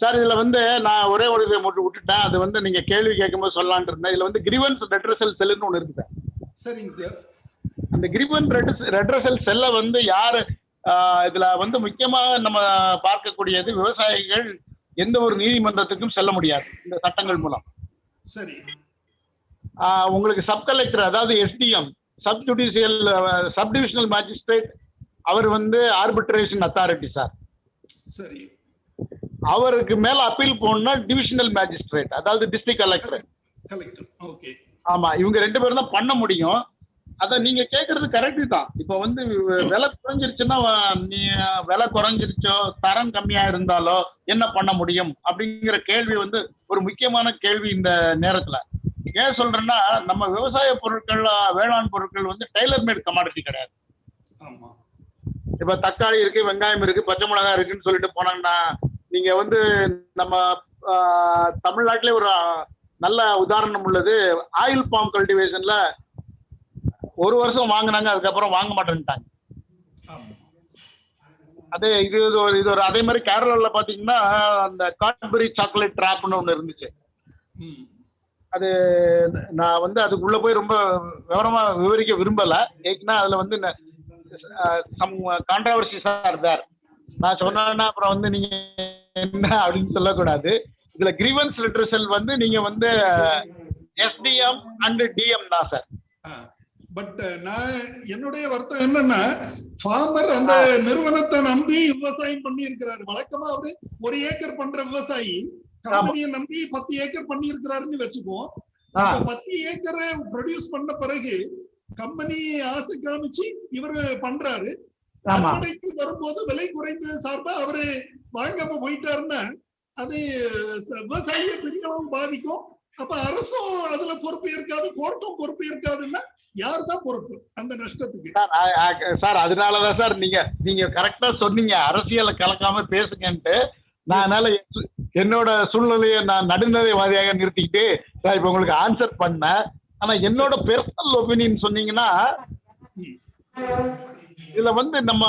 சார், இதுல வந்து நான் ஒரே ஒரு இதை மட்டும் விட்டுட்டேன். அது வந்து நீங்க கேள்வி கேட்கும்போது சொல்லலான் இருந்தேன். இதுல வந்து கிரீவன்ஸ் ரெட்ரஸல் செல்லுன்னு ஒண்ணு இருக்கு சார். சரிங்க சார். அந்த கிரீவன்ஸ் ரெட்ரஸல் செல்லை வந்து யாரு இதுல வந்து முக்கியமாக நம்ம பார்க்கக்கூடியது, விவசாயிகள் எந்த ஒரு நீதிமன்றத்துக்கும் செல்ல முடியாது இந்த சட்டங்கள் மூலம். சரி. உங்களுக்கு சப் கலெக்டர், அதாவது SDM, sub judicial sub divisional magistrate, அவர் வந்து ஆர்பிட்ரேஷன் அத்தாரிட்டி சார். சரி. அவருக்கு மேல அப்பீல் போனா டிவிஷனல் மேஜிஸ்ட்ரேட், அதாவது டிஸ்ட்ரிக்ட் கலெக்டர். ஓகே. ஆமா, இவங்க 2 பேரும் தான் பண்ண முடியும். அத நீங்க கேக்குறது கரெக்ட் தான். இப்ப வந்து விலை குறைஞ்சிருச்சுன்னா, நீ விலை குறைஞ்சிருச்சோ தரம் கம்மியா இருந்தாலோ என்ன பண்ண முடியும் அப்படிங்கிற கேள்வி வந்து ஒரு முக்கியமான கேள்வி இந்த நேரத்துல. ஏன் சொல்றேன்னா, நம்ம விவசாய பொருட்கள், வேளாண் பொருட்கள் வந்து டெய்லர் மேட் கமாடிட்டி கிடையாது. இப்ப தக்காளி இருக்கு, வெங்காயம் இருக்கு, பச்சை மிளகாய் இருக்குன்னு சொல்லிட்டு போனாங்கன்னா, நீங்க வந்து நம்ம தமிழ்நாட்டிலே ஒரு நல்ல உதாரணம் உள்ளது. ஆயில் பாம் கல்டிவேஷன்ல ஒரு வருஷம் வாங்கினாங்க, அதுக்கப்புறம் வாங்க மாட்டேன்ட்டாங்க. அதே இது ஒரு அதே மாதிரி கேரளால பாத்தீங்கன்னா அந்த காட்பரி சாக்லேட் ட்ராப்னு ஒண்ணு இருந்துச்சு. அது நான் வந்து அதுக்குள்ள போய் ரொம்ப விவரமா விவரிக்க விரும்பல. ஏன்னா அதுல வந்து சம் கான்ட்ரோவர்சிஸ் ஆர் தேர். நான் சொன்னேன்னா அப்புறம் வந்து நீங்க என்ன அப்படின்னு சொல்லக்கூடாது. இதுல கிரீவன்ஸ் ரெட்ரஸல் வந்து நீங்க வந்து எஸ்டிஎம் அண்ட் டிஎம் தான் சார். பட் நான் என்னுடைய வருத்தம் என்னன்னா, ஃபார்மர் அந்த நிறுவனத்தை நம்பி விவசாயம் பண்ணி இருக்கிறாரு. வழக்கமா அவரு 1 ஏக்கர் பண்ற விவசாயி கம்பெனியை நம்பி 10 ஏக்கர் பண்ணி இருக்கிறாருன்னு வச்சுக்குவோம். அந்த 10 ஏக்கரை ப்ரொடியூஸ் பண்ண பிறகு கம்பெனி ஆசை காமிச்சு இவரு பண்றாரு. அறுவடைக்கு வரும்போது விலை குறைந்த சார்பா அவரு வாங்காம போயிட்டாருன்னா அது விவசாயியை பெரிய அளவு பாதிக்கும். அப்ப அரசும் அதுல பொறுப்பு இருக்காது, கோர்ட்டும் பொறுப்பு இருக்காதுன்னா யார் தான் பொறுப்பு அந்த நஷ்டத்துக்கு? சார், அதனாலதான் சார் நீங்க கரெக்டா சொன்னீங்க, அரசியலை கலக்காம பேசுங்கன்ட்டு. நான் அதனால என்னோட சூழ்நிலையை நான் நடுநிலைவாதியாக நிறுத்திக்கிட்டு சார் இப்ப உங்களுக்கு ஆன்சர் பண்ணேன். ஆனா என்னோட பெர்சனல் ஒப்பீனியன் சொன்னீங்கன்னா, இதுல வந்து நம்ம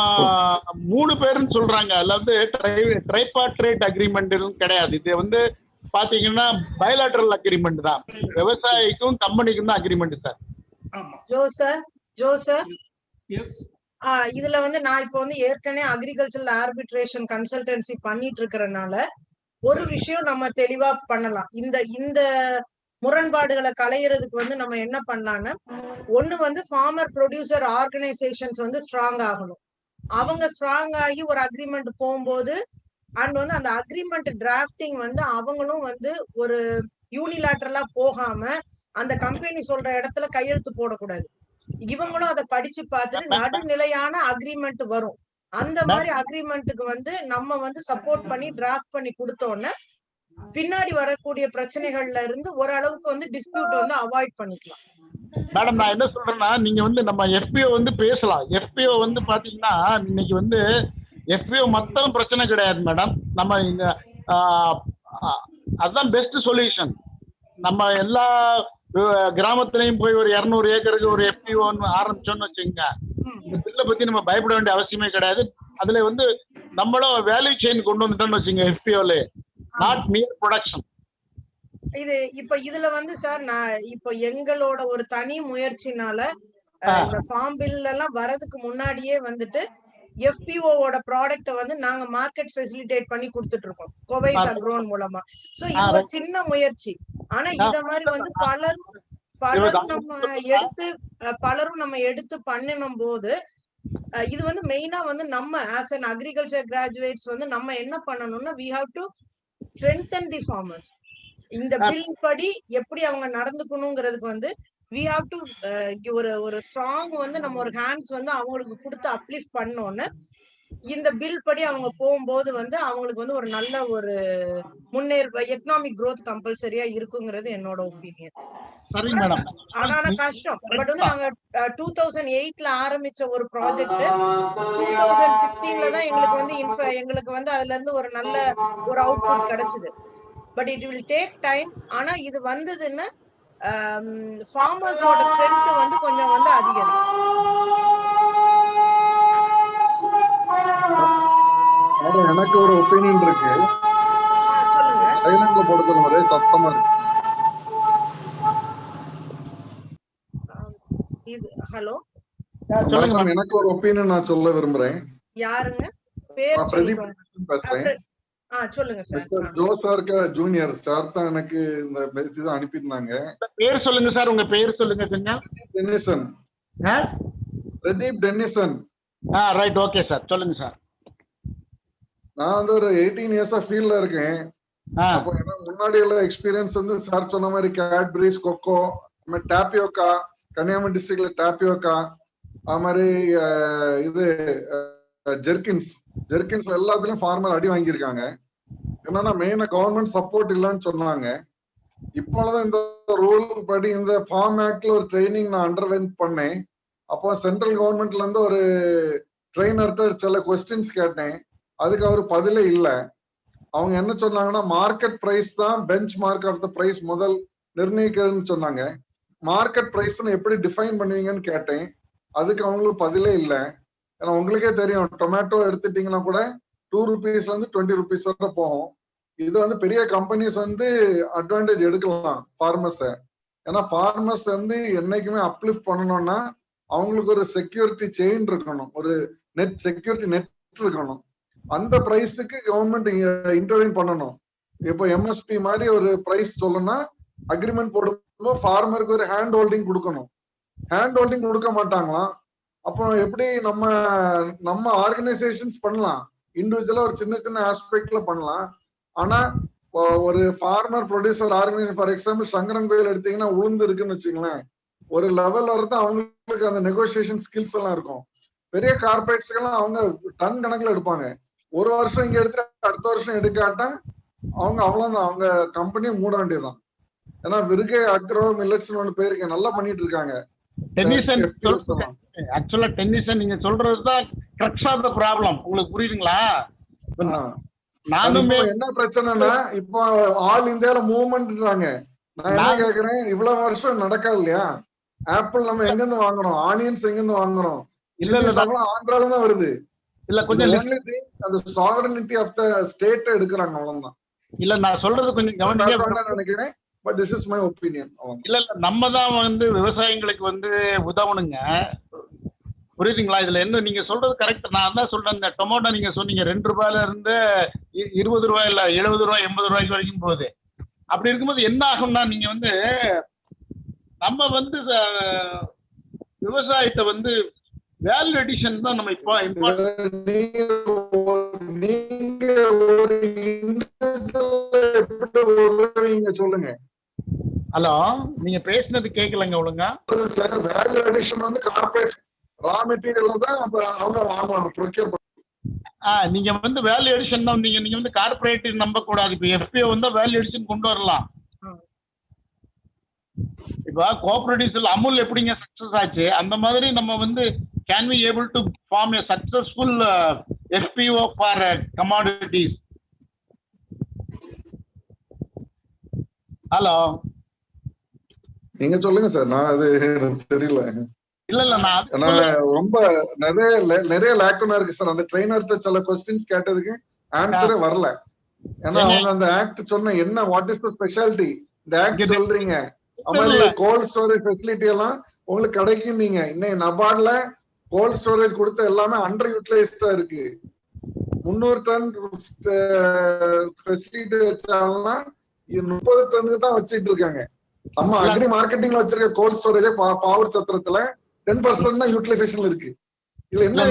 3 பேருன்னு சொல்றாங்க. அதுல வந்து ட்ரைபார்ட்ரேட் அக்ரிமெண்ட் கிடையாது. இது வந்து பாத்தீங்கன்னா பைலாட்டரல் அக்ரிமெண்ட் தான். விவசாயிக்கும் கம்பெனிக்கும் தான் அக்ரிமெண்ட் சார். ஜோசப், இதுல வந்து நான் இப்ப வந்து ஏற்கனவே அக்ரிகல்ச்சரல் ஆர்பிட்ரேஷன் கன்சல்டன்சி பண்ணிட்டு இருக்கறனால ஒரு விஷயம் நம்ம தெளிவா பண்ணலாம். இந்த முரண்பாடுகளை களையறதுக்கு வந்து நம்ம என்ன பண்ணலாம்னா, ஒண்ணு வந்து ஃபார்மர் ப்ரொடியூசர் ஆர்கனைசேஷன்ஸ் வந்து ஸ்ட்ராங் ஆகணும். அவங்க ஸ்ட்ராங் ஆகி ஒரு அக்ரிமெண்ட் போகும்போது அண்ட் வந்து அந்த அக்ரிமெண்ட் டிராஃப்டிங் வந்து அவங்களும் வந்து ஒரு யூனிலேட்டரலா போகாம அந்த கம்பெனி சொல்ற இடத்துல கையெழுத்து போடக்கூடாது. இவங்களும் அதை படிச்சு பார்த்துட்டு நடுநிலையான அக்ரிமெண்ட் வரும். அந்த மாதிரி அக்ரிமெண்ட்டுக்கு வந்து நம்ம வந்து சப்போர்ட் பண்ணி டிராஃப்ட் பண்ணி கொடுத்தோன்னு பின்னாடி வரக்கூடிய பிரச்சனைகள்ல இருந்து ஓரளவுக்கு வந்து டிஸ்பியூட் வந்து அவாய்ட் பண்ணிக்கலாம். மேடம், நான் என்ன சொல்றேன்னா, நீங்க வந்து நம்ம எஃபிஓ வந்து பேசலாம். எஃபிஓ வந்து பாத்தீங்கன்னா இன்னைக்கு வந்து எஃபிஓ மொத்தம் பிரச்சனை கிடையாது மேடம். நம்ம இங்க அதுதான் பெஸ்ட் சொல்யூஷன். நம்ம எல்லா கிராமத்திலையும் போய் ஒரு 200 ஏக்கருக்கு ஒரு எஃபிஓ ஆரம்பிச்சோன்னு வச்சுக்கோங்க, இந்த பில்லை பத்தி நம்ம பயப்பட வேண்டிய அவசியமே கிடையாது. அதுல வந்து நம்மளும் வேல்யூ செயின் கொண்டு வந்துட்டோம்னு வச்சுங்க, எஃபிஓல நாட் நியர் ப்ரொடக்ஷன். இது இப்ப இதுல வந்து சார், நான் இப்ப எங்களோட ஒரு தனி முயற்சினால இந்த ஃபார்ம் பில் எல்லாம் வரதுக்கு முன்னாடியே வந்துட்டு எஃபிஓட ப்ராடக்ட வந்து நாங்க மார்க்கெட் ஃபெசிலிட்டேட் பண்ணி கொடுத்துட்டு இருக்கோம் கோவைஸ் அக்ரோன் மூலமா. சோ இது ஒரு சின்ன முயற்சி. ஆனா இத மாதிரி வந்து பலரும் நம்ம எடுத்து பண்ணினும் போது இது வந்து மெயினா வந்து நம்ம ஆஸ் அன் அக்ரிகல்ச்சர் கிராஜுவேட்ஸ் வந்து நம்ம என்ன பண்ணணும்னா, we have to strengthen the farmers. இந்த பில் படி எப்படி அவங்க நடந்துக்கணுங்கிறதுக்கு வந்து we have to ஒரு ஸ்ட்ராங் வந்து நம்ம ஒரு ஹேண்ட்ஸ் வந்து அவங்களுக்கு கொடுத்து அப்லிஃப்ட் பண்ணோன்னு இந்த பில் படி அவங்க போகும்போது வந்து அவங்களுக்கு வந்து ஒரு நல்ல ஒரு எக்கனாமிக் growth கம்பல்சரியா இருக்குங்கிறது என்னோட ஒப்பீனியன். சரிங்க மேடம். ஆனா கஷ்டம். பட் வந்து நாங்க 2008ல ஆரம்பிச்ச ஒரு ப்ராஜெக்ட் 2016ல தான் எங்களுக்கு வந்து எங்களுக்கு வந்து அதுல இருந்து ஒரு நல்ல ஒரு அவுட்புட் கிடைச்சது. But it will take time. ஆனா இது வந்ததுன்னா ஃபார்மர்ஸோட ஸ்ட்ரென்த் வந்து கொஞ்சம் வந்து அதிகரிக்கும். எனக்கு ஒரு ஒப்பீனியன் இருக்கு. சொல்லுங்க. சைலண்ட்ல போட சொல்லுங்க, ஒரே சத்தமா இருக்கு. இது ஹலோ மேடம், எனக்கு ஒரு ஒப்பீனியன் நான் சொல்ல விரும்புறேன். யாருங்க? பேர் பிரதீப் சொல்லுங்க. பேசுறேன். சொல்லுங்க sir. Mister Joe sir junior sir தான் எனக்கு இந்த மெசேஜ் அனுப்பியிருந்தாங்க. பேர் சொல்லுங்க சார், உங்க பேர் சொல்லுங்க கொஞ்சம். Tennessine, Pradeep tennessine. Right, okay sir, சொல்லுங்க சார். நான் வந்து ஒரு 18 இயர்ஸா ஃபீல்ட்ல இருக்கேன். அப்போ எனக்கு முன்னாடி உள்ள எக்ஸ்பீரியன்ஸ் வந்து சார் சொன்ன மாதிரி கேட்பரிஸ், கொக்கோ, டாப்பியோக்கா, கன்னியாகுமரி டிஸ்ட்ரிக்ட்ல டாப்பியோக்கா, அது மாதிரி இது ஜெர்கின்ஸ் எல்லாத்துலயும் ஃபார்மர் அடி வாங்கியிருக்காங்க. என்னன்னா மெயினா கவர்மெண்ட் சப்போர்ட் இல்லைன்னு சொன்னாங்க. இப்போதான் இந்த ரூல் படி இந்த ஃபார்ம் ஆக்ட்ல ஒரு ட்ரைனிங் நான் அண்டர்வென்ட் பண்ணேன். அப்போ சென்ட்ரல் கவர்மெண்ட்ல இருந்து ஒரு ட்ரெயினர்கிட்ட சில கொஸ்டின்ஸ் கேட்டேன். அதுக்கு அவர் பதிலே இல்லை. அவங்க என்ன சொன்னாங்கன்னா மார்க்கெட் பிரைஸ் தான் benchmark of the price முதல் நிர்ணயிக்கிறதுன்னு சொன்னாங்க. மார்க்கெட் பிரைஸ் எப்படி டிஃபைன் பண்ணுவீங்கன்னு கேட்டேன். அதுக்கு அவங்களுக்கு பதிலே இல்லை. ஏன்னா உங்களுக்கே தெரியும், டொமேட்டோ எடுத்துட்டீங்கன்னா கூட 2 rupeesல இருந்து 20 rupees வரை போகும். இது வந்து பெரிய கம்பெனிஸ் வந்து அட்வான்டேஜ் எடுக்கலாம் ஃபார்மர்ஸை. ஏன்னா ஃபார்மர்ஸ் வந்து என்னைக்குமே அப்லிஃப்ட் பண்ணணும்னா அவங்களுக்கு ஒரு செக்யூரிட்டி செயின் இருக்கணும், ஒரு செக்யூரிட்டி நெட் இருக்கணும். அந்த பிரைஸுக்கு கவர்மெண்ட் இன்டர்வீன் பண்ணணும். இப்போ எம்எஸ்பி மாதிரி ஒரு பிரைஸ் சொல்லணும்னா அக்ரிமெண்ட் போடும்போது ஃபார்மருக்கு ஒரு ஹேண்ட் ஹோல்டிங் கொடுக்கணும். ஹேண்ட் ஹோல்டிங் கொடுக்க மாட்டாங்களாம். அப்புறம் எப்படி நம்ம ஆர்கனைசேஷன்ஸ் பண்ணலாம், இண்டிவிஜுவலா ஒரு சின்ன சின்ன ஆஸ்பெக்ட்ல பண்ணலாம். ஆனா ஒரு farmer producer organisation, for example Sankaran Kovil எடுத்தீங்கன்னா உளுந்து இருக்குன்னு வச்சுங்களேன், ஒரு லெவல் வரது அவங்களுக்கு அந்த நெகோசியேஷன் ஸ்கில்ஸ் எல்லாம் இருக்கும். பெரிய கார்பரேட்ஸ் எல்லாம் அவங்க டன் கணக்குல எடுப்பாங்க. ஒரு வருஷம் இங்க எடுத்துட்டு அடுத்த வருஷம் எடுக்காட்டா அவங்க அவ்வளவுதான், அவங்க கம்பெனியை மூட வேண்டியதுதான். ஏன்னா விருகே அக்ரோ மில்லட்ஸ் ஒன்று பேருக்கு நல்லா பண்ணிட்டு இருக்காங்க. ஆக்சுவலா டென்னிசன் நீங்க சொல்றதுதான் கிரக்ஸ் ஆஃப் த ப்ராப்ளம். உங்களுக்கு புரியுதுங்களா? நானுமே என்ன பிரச்சனைனா இப்போ ஆல் இந்தியால மூவ்மெண்ட்ன்றாங்க. நான் என்ன கேக்குறேன், இவ்வளவு வருஷம் நடக்காது இல்லையா? ஆப்பிள் நம்ம எங்க இருந்து வாங்குறோம், ஆனியன்ஸ் எங்க இருந்து வாங்குறோம்? இல்ல ஆந்திரால தான் வருது. இல்ல கொஞ்சம் அந்த சாவரனிட்டி ஆஃப் த ஸ்டேட் எடுக்கிறாங்க, அவ்வளவுதான். இல்ல நான் சொல்றது கொஞ்சம் கவனிக்க நினைக்கிறேன். But this is my opinion. இல்ல நம்ம தான் வந்து விவசாயிகளுக்கு வந்து உதவணுங்க, புரியுதுங்களா? இதுல என்ன நீங்க சொல்றது கரெக்ட். நான் தான் சொல்றேன், இந்த டொமேட்டோ நீங்க சொன்னீங்க 2 ரூபாயில இருந்து 20 ரூபாய் இல்ல 70 ரூபாய் 80 ரூபாய்க்கு வரைக்கும் போகுது. அப்படி இருக்கும்போது என்ன ஆகும்னா நீங்க வந்து நம்ம வந்து விவசாயத்தை வந்து வேல்யூ அடிஷன் தான் நம்ம இப்போ சொல்லுங்க. ஹலோ, நீங்க பேசுனது கேட்கலங்க ஒழுங்கா. சார் வேல்யூ அடிஷன் வந்து கார்ப்பரேட் ரா மெட்டீரியல் தான் அவங்க வாங்குவாங்க, ப்ரொக்யூர் பண்ண. நீங்க வந்து வேல்யூ அடிஷன் தான் நீங்க வந்து கார்ப்பரேட் நம்ப கூடாது. இப்போ எஃபிஓ வந்து வேல்யூ அடிஷன் கொண்டு வரலாம். இப்போ கோஆபரேட்டிவ்ஸ்ல அமுல் எப்படிங்க சக்சஸ் ஆச்சு, அந்த மாதிரி நம்ம வந்து can we able to form a successful FPO for commodities? Hello, நீங்க சொல்லுங்க சார், நான் அது தெரியல. இல்ல நான் ரொம்ப நிறைய லேக்குனா இருக்கு சார். அந்த ட்ரெயினர்கிட்ட சில கொஸ்டின்ஸ் கேட்டதுக்கு ஆன்சரே வரல. ஏன்னா அவங்க அந்த ஆக்ட் சொன்ன என்ன, வாட் இஸ் த ஸ்பெஷாலிட்டி இந்த ஆக்ட் சொல்றீங்க, மாதிரி கோல்ட் ஸ்டோரேஜ் ஃபெசிலிட்டி எல்லாம் உங்களுக்கு கிடைக்கும். நீங்க இன்னைக்கு நபார்ட்ல கோல்ட் ஸ்டோரேஜ் கொடுத்த எல்லாமே அண்டர் யூட்டிலைஸ்டா இருக்கு. 300 டன் ஃபெசிலிட்டி வச்சாங்கன்னா 30 டன்னுக்கு தான் வச்சிட்டு இருக்காங்க. நம்ம அக்ரி மார்க்கெட்டிங்ல வச்சிருக்க கோல்ட் ஸ்டோரேஜ் பாவூர் சத்திரத்துல 10% தான் யூட்டிலைசேஷன் இருக்கு. இதுல என்ன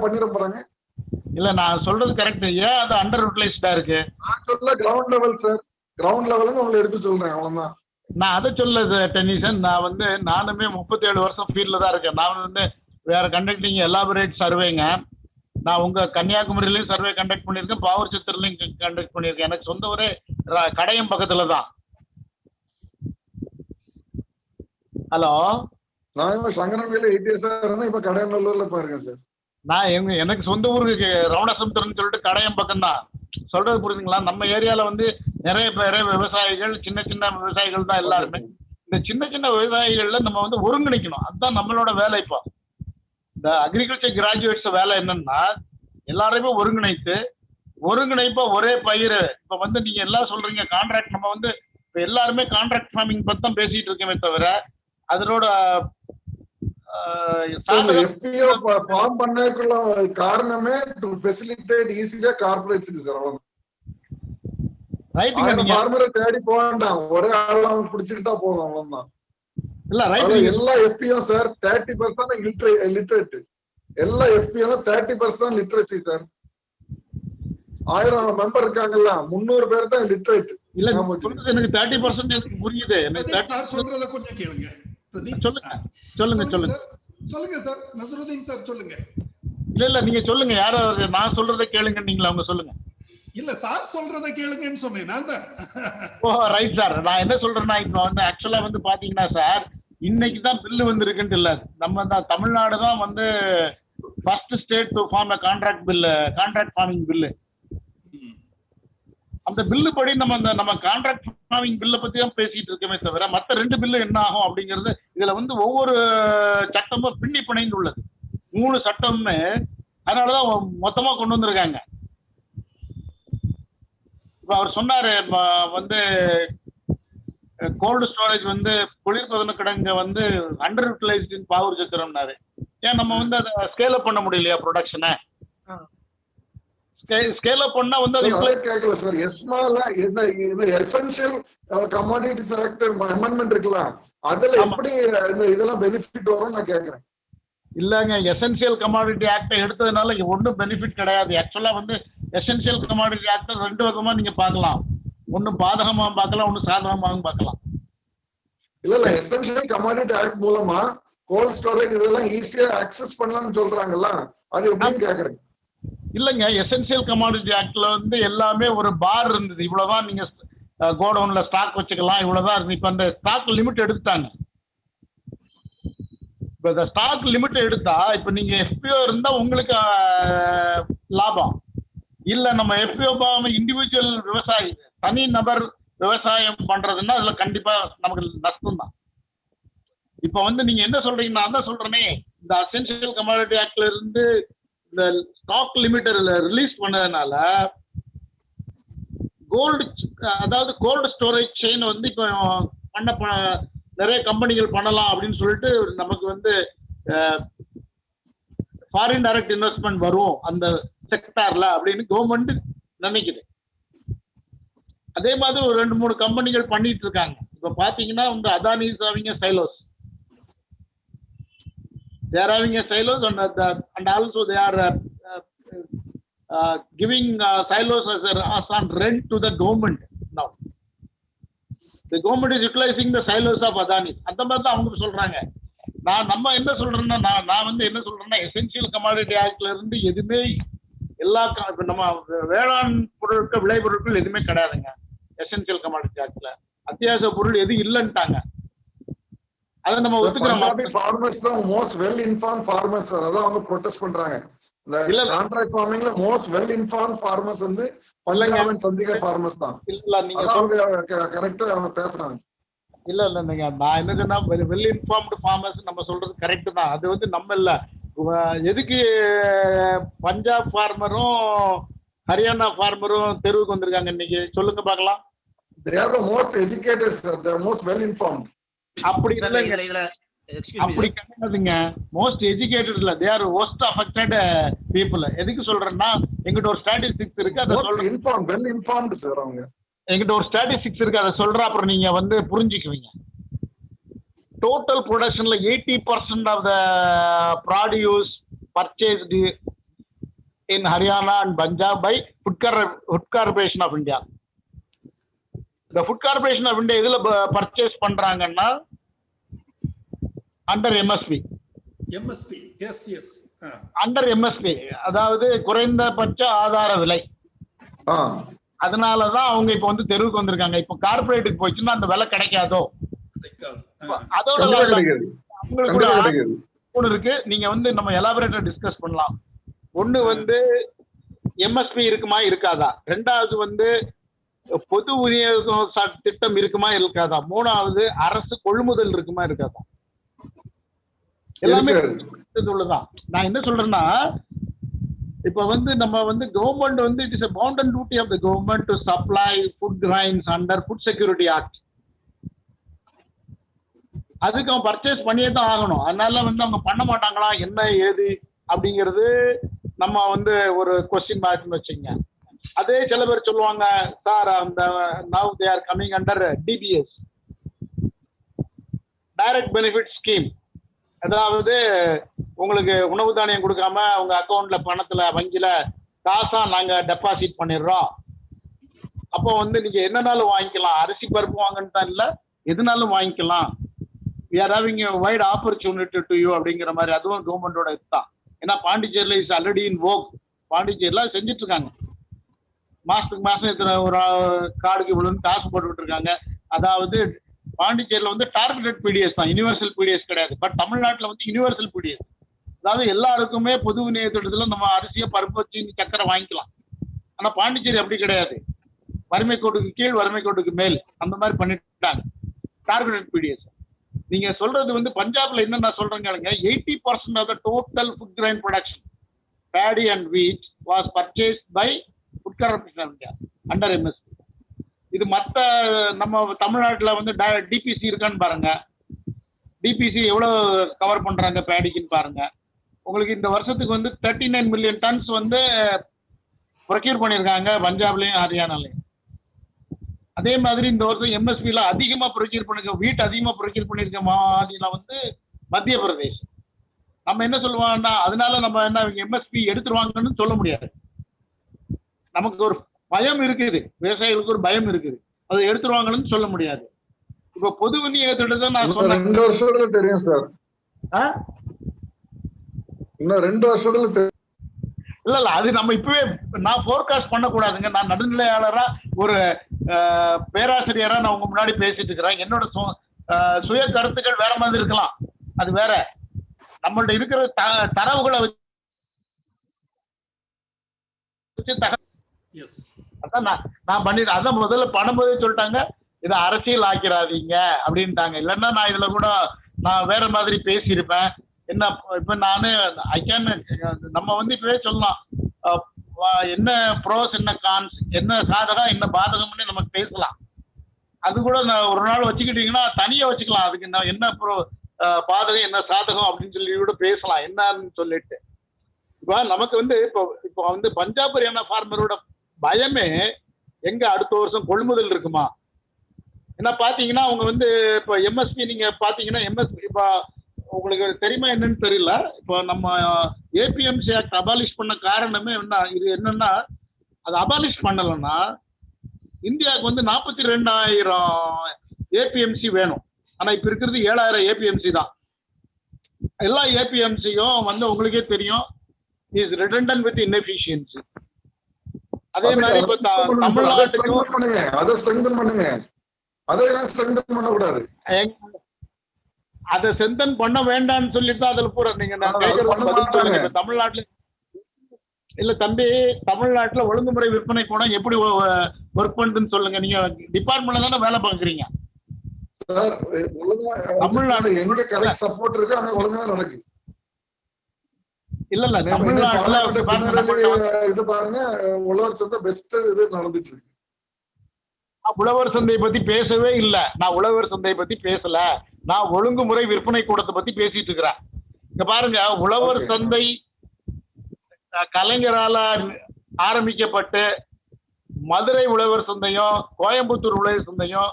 பண்ணிட போறாங்க? இல்ல நான் சொல்றது கரெக்ட். ஏன் அது அண்டர் யூட்டிலைஸ்டா இருக்கு? நான் சொல்ல கிரவுண்ட் லெவல் சார், கிரவுண்ட் லெவலுங்க உங்களை எடுத்து சொல்றேன், அவ்வளவுதான். நான் அதை சொல்ல டென்னிசன், நான் வந்து நானுமே 37 வருஷம் ஃபீல்ட்ல தான் இருக்கேன். நான் வந்து வேற கண்டக்டிங் எலாபரேட் சர்வேங்க. நான் உங்க கன்னியாகுமரியிலயும் சர்வே கண்டக்ட் பண்ணியிருக்கேன், பாவூர் சித்தூர்லயும் கண்டக்ட் பண்ணியிருக்கேன். எனக்கு சொந்த ஊரே கடையம் பக்கத்துல தான். ஹலோ, நான் சங்கரன்வேல 8 இயர்ஸா இருந்தேன், இப்ப கடையநல்லூர்ல பாருங்க சார். நான் எனக்கு சொந்த ஊருக்கு ரமணசமுத்திரம்னு சொல்லிட்டு கடையம் பக்கம் தான். சொல்றது புரியுதுங்களா? நம்ம ஏரியால வந்து நிறைய பேர் விவசாயிகள், சின்ன சின்ன விவசாயிகள் தான் எல்லாருமே. இந்த சின்ன சின்ன விவசாயிகள்ல நம்ம வந்து ஒருங்கிணைக்கணும். அதுதான் நம்மளோட வேலை. இப்போ இந்த அக்ரிகல்ச்சர் கிராஜுவேட்ஸ் வேலை என்னன்னா, எல்லாருமே ஒருங்கிணைப்பா ஒரே பயிர். இப்ப வந்து நீங்க எல்லாம் சொல்றீங்க கான்ட்ராக்ட், நம்ம வந்து இப்ப எல்லாருமே கான்ட்ராக்ட் ஃபார்மிங் பத்தி தான் பேசிட்டு இருக்கோமே தவிர அதனோட FPO ஃபார்ம் பண்ணக்குள்ள காரணமே டு ஃபெசிலிட்டேட் ஈஸியா கார்ப்பரேட்ஸ்க்கு சார். அவ்வளவுதான். ரைட்டுங்க. நீங்க ஃபார்மரை தேடி போக வேண்டாம், ஒரே ஆள் அவங்க பிடிச்சிக்கிட்டா போதும், அவ்வளவுதான். இல்ல ரைட். எல்லா FPO சார் 30% லிட்ரேட். எல்லா FPO 30% லிட்ரேசி சார். 1000 மெம்பர் இருக்காங்கல்ல, 300 பேர் தான் லிட்ரேட். இல்ல எனக்கு 30% புரியுது. சொல்றத கொஞ்சம் கேளுங்க. சொல்லுங்க சார். நஸ்ருதீன் சார் சொல்லுங்க. இல்ல நீங்க சொல்லுங்க. யாராவது நான் சொல்றதை கேளுங்க, நீங்களா அவங்க சொல்லுங்க. இல்ல சார் சொல்றத கேளுங்கன்னு சொன்னேன் நான் தான். ஓ ரைட் சார். நான் என்ன சொல்றேன்னா, இப்ப வந்து ஆக்சுவலா வந்து பாத்தீங்கன்னா சார், இன்னைக்கு தான் பில்லு வந்திருக்குன்ட்டு இல்ல, நம்ம தான் தமிழ்நாடு தான் வந்து first state to form contract farming bill. அந்த பில்லு படி நம்ம கான்ட்ராக்ட் ஃபார்மிங் பில்லை பத்தி தான் பேசிட்டு இருக்கோமே தவிர மற்ற 2 பில்லு என்ன ஆகும் அப்படிங்கிறது இதுல வந்து ஒவ்வொரு சட்டமும் பின்னி பிணைந்து உள்ளது. 3 சட்டமுமே அதனாலதான் மொத்தமா கொண்டு வந்திருக்காங்க. இப்ப அவர் சொன்னாரு வந்து கோல்டு ஸ்டோரேஜ் வந்து குளிர்பதன கிடங்க வந்து அண்டர் யூட்டிலைஸ்ட் பாவூர் சித்திரம்னாரு. ஏன் நம்ம வந்து அதை ஸ்கேல் அப் பண்ண முடியலையா? ப்ரொடக்ஷனை ஸ்கேல் அப் பண்ணா வந்து கேட்கல சார். எஸ்மால இது எசென்ஷியல் கமாடிட்டிஸ் ஆக்ட் அமெண்ட்மென்ட் இருக்குல்ல, அதுல எப்படி இதெல்லாம் பெனிஃபிட் வரும் நான் கேக்குறேன். இல்லங்க, எசென்சியல் கமாடிட்டி ஆக்ட் எடுத்ததுனால ஒன்றும் பெனிஃபிட் கிடையாது. ஆக்சுவலா வந்து எசென்சியல் கமாடிட்டி ஆக்ட் 2 விதமா நீங்க பார்க்கலாம். ஒன்னு பாதகமாகவும் பார்க்கலாம், ஒன்னு சாதகமாகவும் பார்க்கலாம். இல்ல எசென்சியல் கமாடிட்டி ஆக்ட் மூலமா கோல்ட் ஸ்டோரேஜ் இதெல்லாம் ஈஸியா அக்சஸ் பண்ணலாம்னு சொல்றாங்கல்ல, அது எப்படின்னு கேக்குறேன். இல்லங்க, எசென்சியல் கமாடிட்டி ஆக்ட்ல வந்து எல்லாமே ஒரு பார் இருந்தது. இவ்வளவுதான் நீங்க கோடவுன்ல ஸ்டாக் வச்சுக்கலாம், இவ்வளவுதான் இருக்கு. இப்ப அந்த ஸ்டாக் லிமிட் எடுத்துட்டாங்க. இப்ப இந்த ஸ்டாக் லிமிட் எடுத்தா இப்ப நீங்க FPO இருந்தா உங்களுக்கு லாபம் இல்ல. நம்ம FPO இண்டிவிஜுவல் விவசாயி, தனி நபர் விவசாயம் பண்றதுன்னா அதுல கண்டிப்பா நமக்கு நஷ்டம் தான். இப்ப வந்து நீங்க என்ன சொல்றீங்கன்னா, நான் தான் சொல்றேனே, இந்த எசென்சியல் கமாடிட்டி ஆக்ட்ல இருந்து இந்த ஸ்டாக் லிமிட்டர் ரிலீஸ் பண்ணதுனால அதாவது கோல்டு ஸ்டோரேஜ் செயின் வந்து இப்போ நிறைய கம்பெனிகள் பண்ணலாம் அப்படின்னு சொல்லிட்டு நமக்கு வந்து ஃபாரின் டைரக்ட் இன்வெஸ்ட்மெண்ட் வரும் அந்த செக்டார்ல அப்படின்னு கவர்மெண்ட் நினைக்குது. அதே மாதிரி ஒரு 2-3 கம்பெனிகள் பண்ணிட்டு இருக்காங்க. இப்ப பாத்தீங்கன்னா வந்து Adani is having a silos. They are having a silos and also they are giving silos as on rent to the government now. The government is utilizing the silos of Adani. அந்த மாதிரி தான் அவங்க சொல்றாங்க. நம்ம என்ன சொல்றேன்னா, நான் வந்து என்ன சொல்றேன்னா, எசென்சியல் கமாடிட்டி ஆக்ட்ல இருந்து எதுவுமே எல்லா நம்ம வேளாண் பொருட்கள், விளை பொருட்கள் எதுவுமே கிடையாதுங்க. எசென்சியல் கமாடிட்டி ஆக்ட்ல அத்தியாவசிய பொருள் எது இல்லைன்ட்டாங்க. அதை நம்ம ஒத்துக்கிறோம். ஃபார்மர்ஸ் தான் most well informed farmers sir. அதான் அவங்க ப்ரொடெஸ்ட் பண்றாங்க. இந்த கான்ட்ராக்ட் ஃபார்மிங்ல மோஸ்ட் வெல் இன்ஃபார்ம்ட் ஃபார்மர்ஸ் வந்து பஞ்சாப் அண்ட் சண்டிகர் ஃபார்மர்ஸ் தான். இல்ல நீங்க கரெக்ட்டா அவங்க பேசுறாங்க. இல்ல நீங்க நான் என்ன சொன்னா, வெல் இன்ஃபார்ம்டு ஃபார்மர்ஸ் நம்ம சொல்றது கரெக்ட் தான். அது வந்து நம்ம இல்ல. எதுக்கு பஞ்சாப் ஃபார்மரும் ஹரியானா ஃபார்மரும் தெருவுக்கு வந்திருக்காங்க இன்னைக்கு சொல்லுங்க பார்க்கலாம். They are the most educated sir. They are most well informed. அப்படி கிடையாதுங்க. மோஸ்ட் எஜுகேட்டட் இல்ல, they are most affected people. எதுக்கு சொல்றேன்னா, எங்கிட்ட ஒரு ஸ்டாட்டிஸ்டிக்ஸ் இருக்கு, அதை சொல்றேன். வெல் இன்ஃபார்ம்டு சார் அவங்க. எங்கிட்ட ஒரு ஸ்டாட்டிஸ்டிக்ஸ் இருக்கு, அதை சொல்றேன், அப்புறம் நீங்க வந்து புரிஞ்சுக்குவீங்க. டோட்டல் ப்ரொடக்ஷன்ல 80% of the produce purchased in Haryana and Punjab by food corporation of India. இந்த ஃபுட் கார்பரேஷன் ஆஃப் இந்தியா இதுல பர்ச்சேஸ் பண்றாங்கன்னா under MSP. Yes under MSP, அதாவது குறைந்தபட்ச ஆதார விலை. அதனாலதான் அவங்க இப்ப வந்து தெருவுக்கு வந்திருக்காங்க. இப்ப கார்பரேட்டுக்கு போச்சுன்னா அந்த விலை கிடைக்காதோ, அதோட அவங்களுக்கு இருக்கு. நீங்க வந்து நம்ம எலாபரேட்டா டிஸ்கஸ் பண்ணலாம். ஒண்ணு வந்து எம்எஸ்பி இருக்குமா இருக்காதா, ரெண்டாவது வந்து பொது விநியோக திட்டம் இருக்குமா இருக்காதா, மூணாவது அரசு கொள்முதல் இருக்குமா இருக்காதா, எல்லாமே உள்ளதான். நான் என்ன சொல்றேன்னா, இப்ப வந்து நம்ம வந்து கவர்மெண்ட் வந்து it is a bounden duty of the government to supply food grains under Food Security Act. அதுக்கு அவன் பர்ச்சேஸ் பண்ணியே தான் ஆகணும். அதனால வந்து அவங்க பண்ண மாட்டாங்களா என்ன ஏது அப்படிங்கிறது நம்ம வந்து ஒரு கொஸ்டின் மார்க் வச்சுங்க. அதே சில பேர் சொல்லுவாங்க, சார் அந்த now they are coming under DBS, direct benefit scheme. அதாவது உங்களுக்கு உணவு தானியம் கொடுக்காம உங்க அக்கௌண்ட்ல பணத்துல வங்கியில காசா நாங்க டெபாசிட் பண்ணிடுறோம். அப்போ வந்து நீங்க என்னனாலும் வாங்கிக்கலாம், அரிசி பருப்பு வாங்கன்னு தான் இல்ல, எதுனாலும் வாங்கிக்கலாம். we are having a wide opportunity to you அப்படிங்கிற மாதிரி அதுவும் கவர்மெண்டோட இதுதான். ஏன்னா பாண்டிச்சேரியில இஸ் ஆல்ரெடி இன் வோக். பாண்டிச்சேரியில செஞ்சுட்டு இருக்காங்க. மாசத்துக்கு மாசம் இத்தனை ஒரு கார்டுக்கு இவ்வளவுன்னு காசு போட்டுக்கிட்டு இருக்காங்க. அதாவது பாண்டிச்சேரியில வந்து டார்கெட்டட் பிடிஎஸ் தான், யூனிவர்சல் பிடிஎஸ் கிடையாது. பட் தமிழ்நாட்டில் வந்து யூனிவர்சல் பிடிஎஸ், அதாவது எல்லாருக்குமே பொது விநியோக திட்டத்துல நம்ம அரிசியை பருப்பு சீனி சக்கரை வாங்கிக்கலாம். ஆனா பாண்டிச்சேரி அப்படி கிடையாது. வறுமை கோட்டுக்கு கீழ் வறுமை கோட்டுக்கு மேல் அந்த மாதிரி பண்ணிட்டாங்க டார்கெட்டட் பிடிஎஸ். நீங்க சொல்றது வந்து பஞ்சாப்ல என்ன நான் சொல்றேங்க, 80% of the total food grain production, paddy and wheat was purchased by Food Corporation of India under MSP. இது மற்ற நம்ம தமிழ்நாட்டில் வந்து டிபிசி இருக்கான்னு பாருங்க. டிபிசி எவ்வளவு கவர் பண்றாங்க பேடிக்குன்னு பாருங்க. உங்களுக்கு இந்த வருஷத்துக்கு வந்து 39 மில்லியன் டன்ஸ் வந்து ப்ரொக்யூர் பண்ணியிருக்காங்க பஞ்சாப்லயும் ஹரியானாலையும். அதே மாதிரி இந்த வருஷம் எம்எஸ்பியில அதிகமா ப்ரொக்யூர் பண்ணிருக்க, வீட் அதிகமா ப்ரொக்யூர் பண்ணிருக்க மாநிலம் வந்து மத்திய பிரதேசம். நம்ம என்ன சொல்லுவோம்னா, அதனால நம்ம என்ன எம்எஸ்பி எடுத்துருவாங்கன்னு சொல்ல முடியாது. நமக்கு ஒரு பயம் இருக்குது, விவசாயிகளுக்கு ஒரு பயம் இருக்குது, அதை எடுத்துருவாங்கன்னு சொல்ல முடியாது. இப்ப பொது விநியோக திட்டத்தை நான் சொன்னேன் 2 வருஷத்துல தெரியும் சார். இன்னும் 2 வருஷத்துல இல்ல அது நம்ம இப்பவே நான் போர்காஸ்ட் பண்ணக்கூடாதுங்க. நான் நடுநிலையாளரா ஒரு பேராசிரியரா நான் உங்க முன்னாடி பேசிட்டு இருக்கிறேன். என்னோட சுய கருத்துக்கள் வேற மாதிரி இருக்கலாம், அது வேற. நம்மள்ட்ட இருக்கிற தரவுகளை வச்சு அதான் நான் பண்ணிட்டேன். அதான் முதல்ல பண்ணும்போதே சொல்லிட்டாங்க, இதை அரசியல் ஆக்கிறாதீங்க அப்படின்ட்டாங்க. இல்லைன்னா நான் இதுல கூட நான் வேற மாதிரி பேசியிருப்பேன். என்ன இப்ப நானு நம்ம வந்து இப்பவே சொல்லலாம், என்ன ப்ரோஸ் என்ன கான்ஸ், என்ன சாதகம் என்ன பாதகம்னு நமக்கு பேசலாம். அது கூட நான் ஒரு நாள் வச்சுக்கிட்டீங்கன்னா தனியா வச்சுக்கலாம். அதுக்கு நான் என்ன பாதகம் என்ன சாதகம் அப்படின்னு சொல்லி கூட பேசலாம் என்னன்னு சொல்லிட்டு. இப்போ நமக்கு வந்து இப்போ வந்து பஞ்சாப் ஹரியானா ஃபார்மரோட பயமே எங்க அடுத்த வருஷம் கொள்முதல் இருக்குமா. ஏன்னா பாத்தீங்கன்னா அவங்க வந்து இப்போ எம்எஸ்பி நீங்க பாத்தீங்கன்னா எம்எஸ்பி இப்போ உங்களுக்கு தெரியுமா என்னன்னு தெரியல. இப்போ நம்ம ஏபிஎம்சி ஆக்ட் அபாலிஷ் பண்ண காரணமே என்ன, இது என்னன்னா அது அபாலிஷ் பண்ணலன்னா இந்தியாவுக்கு வந்து 42,000 ஏபிஎம்சி வேணும். ஆனா இப்ப இருக்கிறது 7,000 ஏபிஎம்சி தான். எல்லா ஏபிஎம்சியும் வந்து உங்களுக்கே தெரியும் இஸ் ரிடண்டன்ட் வித் இன்எஃபிஷியன்சி. அதே மாதிரி இப்ப தமிழ்நாட்டுக்கும் அதை ஸ்ட்ரெங்தன் பண்ணுங்க, அதை ஸ்ட்ரெங்தன் பண்ணக்கூடாது. அதை ஸ்ட்ரெங்தன் பண்ண வேண்டாம்னு சொல்லிட்டு அதுல பூரா நீங்க நான் கேட்கறது பதில் சொல்லுங்க. தமிழ்நாட்டுல இல்ல தம்பி, தமிழ்நாட்டுல ஒழுங்குமுறை விற்பனை கூட எப்படி ஒர்க் பண்ணுதுன்னு சொல்லுங்க. நீங்க டிபார்ட்மெண்ட்ல தானே வேலை பாக்குறீங்க. தமிழ்நாடு எங்க கரெக்ட் சப்போர்ட் இருக்கு அங்க ஒழுங்கா நடக்குது. இல்ல இல்ல தமிழ்நாட்டுல இது பாருங்க, உழவர் சந்தை பெஸ்ட் இது நடந்துட்டு இருக்கு. உழவர் சந்தையை பத்தி பேசவே இல்ல. நான் உழவர் சந்தையை பத்தி பேசல, நான் ஒழுங்குமுறை விற்பனை கூடத்தை பத்தி பேசிட்டு இருக்கிறேன். இங்க பாருங்க, உழவர் சந்தை கலைஞரால ஆரம்பிக்கப்பட்டு மதுரை உழவர் சந்தையும் கோயம்புத்தூர் உழவர் சந்தையும்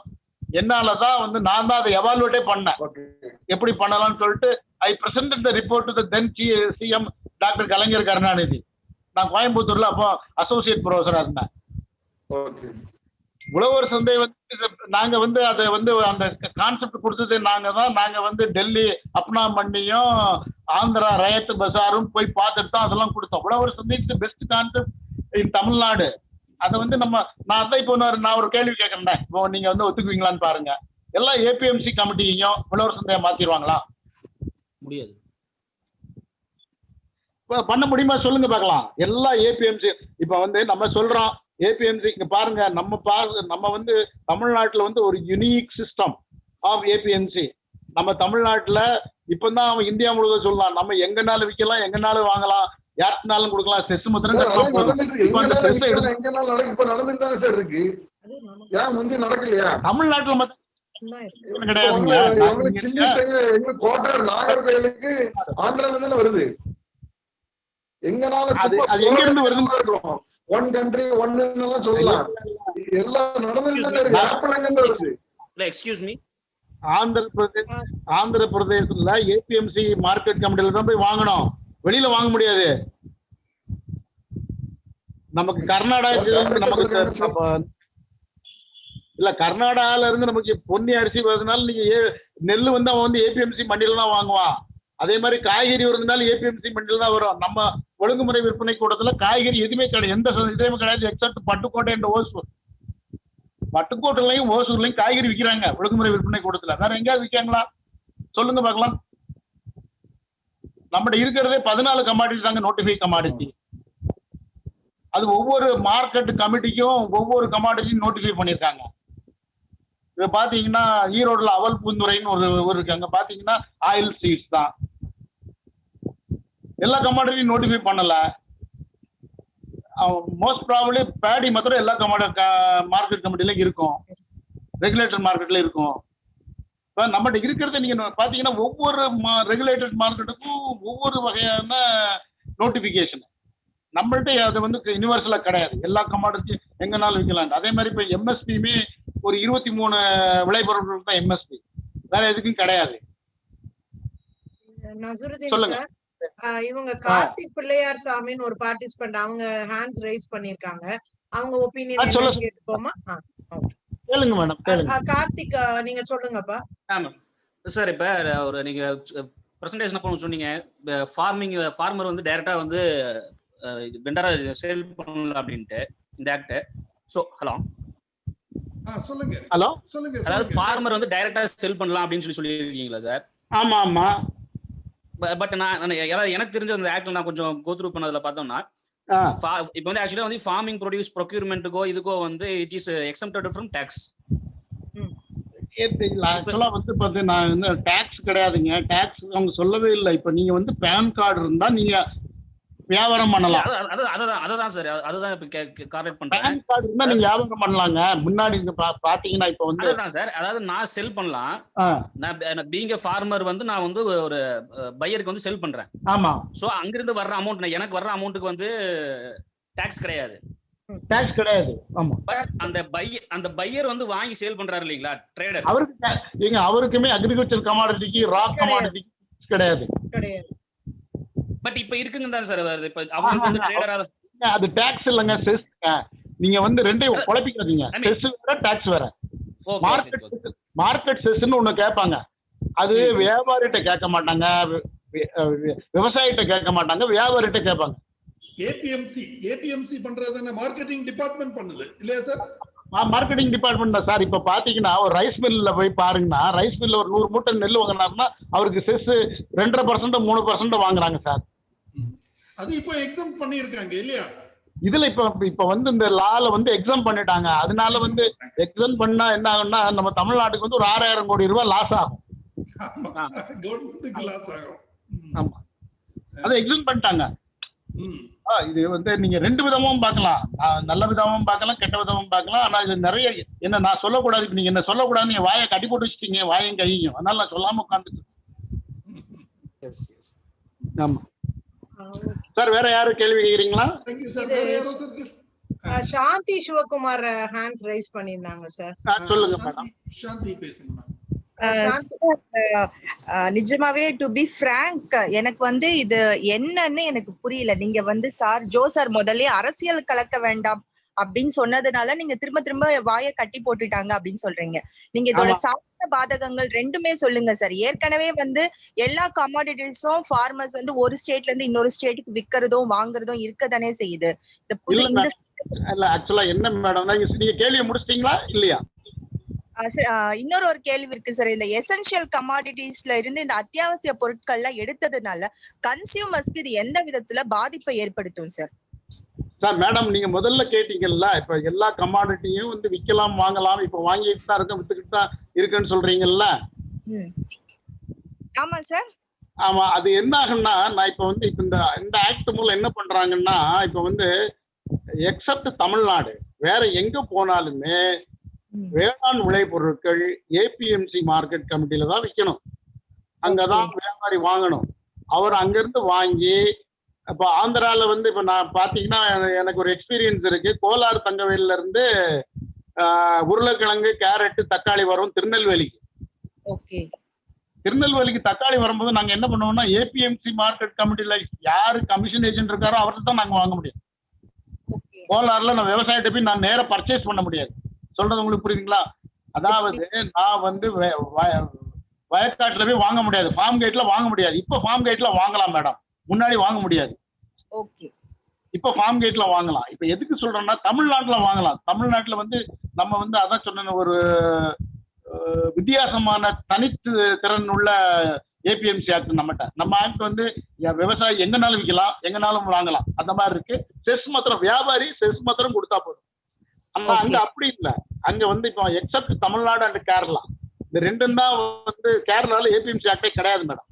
என்னாலதான் வந்து நான் தான் அதை எவாலுவேட்டே பண்ணேன், எப்படி பண்ணலாம்னு சொல்லிட்டு. I presented the report to the then CM doctor Kalaignar Karunanidhi. நான் கோயம்புத்தூர்ல அப்போ அசோசியேட் ப்ரொஃபஸரா இருந்தேன். உழவர் சந்தை வந்து நாங்க வந்து அதை வந்து அந்த கான்செப்ட் கொடுத்தது நாங்க தான். நாங்க வந்து டெல்லி அப்னா மண்டியும் ஆந்திரா ரயத்து பசாரும் போய் பார்த்துட்டு தான் அதெல்லாம் கொடுத்தோம். உழவர் சந்தை பெஸ்ட் கான்செப்ட் இன் தமிழ்நாடு. அதை வந்து நான் அதான் இப்போ நான் ஒரு கேள்வி கேட்கறேன். இப்போ நீங்க வந்து ஒத்துக்குவீங்களான்னு பாருங்க. எல்லா ஏபிஎம்சி கமிட்டியையும் உழவர் சந்தையை மாத்திடுவாங்களா? முடியாது. பண்ண முடியுமா சொல்லுங்க பார்க்கலாம். எல்லா ஏபிஎம்சி இப்ப வந்து நம்ம சொல்றோம் ஏபிஎம்சி இங்க பாருங்க. நம்ம வந்து தமிழ்நாட்டுல வந்து ஒரு யூனிக் சிஸ்டம் ஆஃப் ஏபிஎம்சி. நம்ம தமிழ்நாட்டுல இப்பதான் அவன் இந்தியா முழுவதும் சொல்லலாம். நம்ம எங்கனாலும் விற்கலாம், எங்கனாலும் வாங்கலாம், யாருக்குனாலும் கொடுக்கலாம். செஸ் மாத்திரம் தமிழ்நாட்டுல கிடையாதுங்க. வருது எங்கனால அது எங்க இருந்து வருது? ஒன் கண்ட்ரி ஒன்னு சொல்லலாம். எல்லாம் நடந்துட்டு எக்ஸ்கியூஸ் மீ, ஆந்திர பிரதேசத்துல ஏபிஎம்சி மார்க்கெட் கமிட்டில தான் போய் வாங்கணும், வெளியில வாங்க முடியாது. நமக்கு கர்நாடகா நமக்கு இல்ல கர்நாடகால இருந்து நமக்கு பொன்னி அரிசி வருதுனால நீங்க நெல் வந்து அவன் வந்து ஏபிஎம்சி மண்டியில தான் வாங்குவான். அதே மாதிரி காய்கறி வருதுனால ஏபிஎம்சி மண்டியில தான் வரும். நம்ம ஒழுங்குமுறை விற்பனை கூடத்துல காய்கறி எதுவுமே கிடையாது, எந்த இதுவுமே கிடையாது எக்ஸப்ட் பட்டுக்கோட்டை என்ற ஓசூர். பட்டுக்கோட்டையிலையும் ஓசூர்லையும் காய்கறி விற்கிறாங்க ஒழுங்குமுறை விற்பனை கூடத்துல. வேற எங்கேயாவது விற்காங்களா சொல்லுங்க பார்க்கலாம். நம்மகிட்ட இருக்கிறதே 14 கமாடிட்டி தாங்க நோட்டிஃபை கமாடிட்டி. அது ஒவ்வொரு மார்க்கெட் கமிட்டிக்கும் ஒவ்வொரு கமாடிட்டியும் நோட்டிஃபை பண்ணியிருக்காங்க. இப்ப பாத்தீங்கன்னா ஈரோடுல அவல் பூந்துறைன்னு ஒரு ஊர் இருக்கு. அங்க பாத்தீங்கன்னா ஆயில் சீட்ஸ் தான். எல்லா கமாடிட்டியும் நோட்டிஃபை பண்ணல. மோஸ்ட் ப்ராபபிளி பேடி மாத்திரம் எல்லா மார்க்கெட் கமிட்டில இருக்கும், ரெகுலேட்டட் மார்க்கெட்ல இருக்கும். இப்போ நம்மகிட்ட இருக்கிறத நீங்க பாத்தீங்கன்னா ஒவ்வொரு ரெகுலேட்டட் மார்க்கெட்டுக்கும் ஒவ்வொரு வகையான நோட்டிபிகேஷன். நம்மள்ட்ட அது வந்து யூனிவர்சலா கிடையாது. எல்லா கமாடிட்டி எங்கனாலும் விற்கலாம். அதே மாதிரி இப்போ எம்எஸ்பியுமே ஒரு 23 விளைபொருட்கள் தான் எம்எஸ்பி, வேற எதுக்கும் கிடையாது. சொல்லுங்க. இவங்க கார்த்திக் பிள்ளையார் சாமின்னு ஒரு பார்ட்டிசிபென்ட் அவங்க ஹேண்ட்ஸ் ரைஸ் பண்ணிருக்காங்க. அவங்க ஒபினியன் கேட்டுப்போமா? கேளுங்க மேடம், கேளுங்க. கார்த்திக் நீங்க சொல்லுங்கப்பா. ஆமா சார், இப்ப ஒரு நீங்க பிரசன்டேஷன் அப்போ சொன்னீங்க ஃபார்மர் வந்து டைரக்டா வந்து வெண்டரா சேல் பண்ணலாம் அப்படின்ட்டு இந்த ஆக்ட். சோ ஹலோ சொல்லுங்க. ஹலோ சொல்லுங்க. அதாவது ஃபார்மர் வந்து டைரக்டா செல் பண்ணலாம் அப்படின்னு சொல்லியிருக்கீங்களா சார்? ஆமா ஆமா. பட் நான் எனக்கு தெரிஞ்ச அந்த ஆக்ட்ல நான் கொஞ்சம் கோத்ரூ பண்ணதுல பார்த்தோம்னா இப்போ வந்து ஆக்சுவலா வந்து ஃபார்மிங் ப்ரொடியூஸ் ப்ரொக்யூர்மெண்ட்டுக்கோ இதுக்கோ வந்து it is exempted from tax. ஆக்சுவலா வந்து பார்த்தீங்கன்னா நான் வந்து டாக்ஸ் கிடையாதுங்க. டாக்ஸ் அவங்க சொல்லவே இல்லை. இப்போ நீங்க வந்து பேன் கார்டு இருந்தா நீங்க வியாபாரம் பண்ணலாம். அதுதான் சார், அதுதான் இப்ப கரெக்ட் பண்றேன். பேன் கார்டு இருந்தா நீங்க வியாபாரம் பண்ணலாங்க. முன்னாடி பாத்தீங்கன்னா இப்போ வந்து அதுதான் சார், அதாவது நான் செல் பண்ணலாம். நான் பீயிங் எ ஃபார்மர் வந்து நான் வந்து ஒரு பையருக்கு வந்து செல் பண்றேன். ஆமா. சோ அங்க இருந்து வர்ற அமௌண்ட் எனக்கு வர்ற அமௌண்ட்டுக்கு வந்து டாக்ஸ் கிடையாது. டாக்ஸ் கிடையாது. ஆமா. பட் அந்த பையர் வந்து வாங்கி சேல் பண்றாரு இல்லீங்களா ட்ரேடர், அவருக்குமே அக்ரிகல்ச்சர் கமாடிட்டிக்கு ராக் கமாடிட்டிக்கு கிடையாது. பட் இப்ப இருக்குங்க தான் சார். இப்ப அவங்க வந்து ட்ரேடரா அது டாக்ஸ் இல்லங்க, செஸ். நீங்க வந்து ரெண்டையும் குழப்பிக்காதீங்க. செஸ் வேற டாக்ஸ் வேற. மார்க்கெட் செஸ்ன்னு ஒண்ணு கேட்பாங்க. அது வியாபாரிட்ட கேட்க மாட்டாங்க, விவசாயிட்ட கேட்க மாட்டாங்க, வியாபாரிட்ட கேட்பாங்க. ஏபிஎம்சி பண்றது மார்க்கெட்டிங் டிபார்ட்மெண்ட் பண்ணுது இல்லையா சார்? மார்க்கெட்டிங் டிபார்ட்மெண்ட் தான் சார். இப்ப பாத்தீங்கன்னா ஒரு ரைஸ் மில்ல போய் பாருங்கன்னா ரைஸ் மில்ல ஒரு 100 மூட்டை நெல் வாங்கினாருன்னா அவருக்கு செஸ் 2.5% 3% வாங்குறாங்க சார். அது இப்போ எக்ஸாம் பண்ணிருக்காங்க இல்லையா? இதுல இப்ப வந்து இந்த லால வந்து எக்ஸாம் பண்ணிட்டாங்க. அதனால வந்து எக்ஸாம் பண்ணா என்ன ஆகும்னா நம்ம தமிழ்நாட்டுக்கு வந்து ஒரு 6000 கோடி ரூபாய் லாஸ் ஆகும். கவர்மெண்ட்டுக்கு லாஸ் ஆகும். ஆமா, அதை எக்ஸாம் பண்ணிட்டாங்க. இது வந்து நீங்க 2 விதமும் பார்க்கலாம். நல்ல விதமும் பார்க்கலாம், கெட்ட விதமும் பார்க்கலாம். ஆனா இது நிறைய என்ன நான் சொல்லக்கூடாது. இப்ப நீங்க என்ன சொல்லக்கூடாது, நீங்க வாயை கட்டி போட்டு வச்சுட்டீங்க, வாயும் கையும். அதனால நான் சொல்லாம உட்காந்துட்டு. ஆமா சார். வேற யாரும் கேள்வி கேக்குறீங்களா? சாந்தி சிவகுமார் ஹேண்ட்ஸ் ரைஸ் பண்ணிருந்தாங்க சார். சொல்லுங்க மேடம். சாந்தி பேசுங்க. நிஜமாவே டு பி ஃப்ராங்க் எனக்கு வந்து இது என்னன்னு எனக்கு புரியல. நீங்க வந்து சார் ஜோ சார் முதல்ல அரசியல் கலக்க வேண்டாம் அப்படின்னு சொன்னதுனால நீங்க திரும்ப திரும்ப வாயை கட்டி போட்டுட்டாங்க அப்படின்னு சொல்றீங்க. நீங்க இதோட சாதக பாதகங்கள் ரெண்டுமே சொல்லுங்க சார். ஏற்கனவே வந்து எல்லா கமாடிட்டிஸும் ஃபார்மர்ஸ் வந்து ஒரு ஸ்டேட்ல இருந்து இன்னொரு ஸ்டேட்டுக்கு விற்கிறதும் வாங்குறதும் இருக்கதானே செய்யுது. ஆக்சுவலா என்ன மேடம், நீங்க கேள்வியை முடிச்சிட்டீங்களா இல்லையா? இன்னொரு ஒரு கேள்வி இருக்கு சார். இந்த எசென்ஷியல் கமாடிட்டிஸ்ல இருந்து இந்த அத்தியாவசிய பொருட்கள்லாம் எடுத்ததுனால கன்சியூமர்ஸ்க்கு இது எந்த விதத்துல பாதிப்பை ஏற்படுத்தும் சார்? சார் மேடம், நீங்க முதல்ல கேட்டீங்கல்ல, இப்ப எல்லா கமாடிட்டியும் வந்து விற்கலாம் வாங்கலாம், இப்ப வாங்கிட்டு தான் இருக்க வித்துக்கிட்டு தான் இருக்குன்னு சொல்றீங்கல்ல. ஆமா சார். ஆமா, அது என்ன ஆகுன்னா, நான் இப்ப வந்து இப்ப இந்த ஆக்ட் மூலம் என்ன பண்றாங்கன்னா, இப்ப வந்து எக்ஸப்ட் தமிழ்நாடு வேற எங்க போனாலுமே வேளாண் விளைபொருட்கள் ஏபிஎம்சி மார்க்கெட் கமிட்டியில தான் விற்கணும். அங்கதான் வியாபாரி வாங்கணும். அவர் அங்கிருந்து வாங்கி, இப்போ ஆந்திரால வந்து இப்ப நான் பாத்தீங்கன்னா எனக்கு ஒரு எக்ஸ்பீரியன்ஸ் இருக்கு. கோலார் தங்கவேலில இருந்து உருளைக்கிழங்கு, கேரட், தக்காளி வரும் திருநெல்வேலிக்கு. திருநெல்வேலிக்கு தக்காளி வரும்போது நாங்க என்ன பண்ணுவோம்னா, ஏபிஎம்சி மார்க்கெட் கமிட்டியில யாரு கமிஷன் ஏஜென்ட் இருக்காரோ அவர்கிட்ட தான் நாங்க வாங்க முடியும். கோலார்ல நான் விவசாயிட்ட போய் நான் நேரம் பர்ச்சேஸ் பண்ண முடியாது. சொல்றது உங்களுக்கு புரியுதுங்களா? அதாவது நான் வந்து வயக்காட்டுல போய் வாங்க முடியாது, ஃபார்ம் கேட்ல வாங்க முடியாது. இப்ப ஃபார்ம் கேட்ல வாங்கலாம் மேடம், முன்னாடி வாங்க முடியாது. இப்ப ஃபார்ம் கேட்ல வாங்கலாம். இப்ப எதுக்கு சொல்றேன்னா, தமிழ்நாட்டுல வாங்கலாம். தமிழ்நாட்டுல வந்து நம்ம வந்து அதான் சொன்ன ஒரு வித்தியாசமான தனித்து திறன் உள்ள ஏபிஎம்சி ஆக்ட் நம்மகிட்ட. நம்ம ஆக்ட் வந்து விவசாயி எங்கனாலும் விற்கலாம், எங்கனாலும் வாங்கலாம், அந்த மாதிரி இருக்கு. செஸ் மாத்திரம் வியாபாரி செஸ் மாத்திரம் கொடுத்தா போதும். ஆனா அங்க அப்படி இல்லை. அங்க வந்து இப்போ எக்ஸப்ட் தமிழ்நாடு அண்ட் கேரளா, இந்த ரெண்டும் தான் வந்து. கேரளால ஏபிஎம்சி ஆக்டே கிடையாது மேடம்.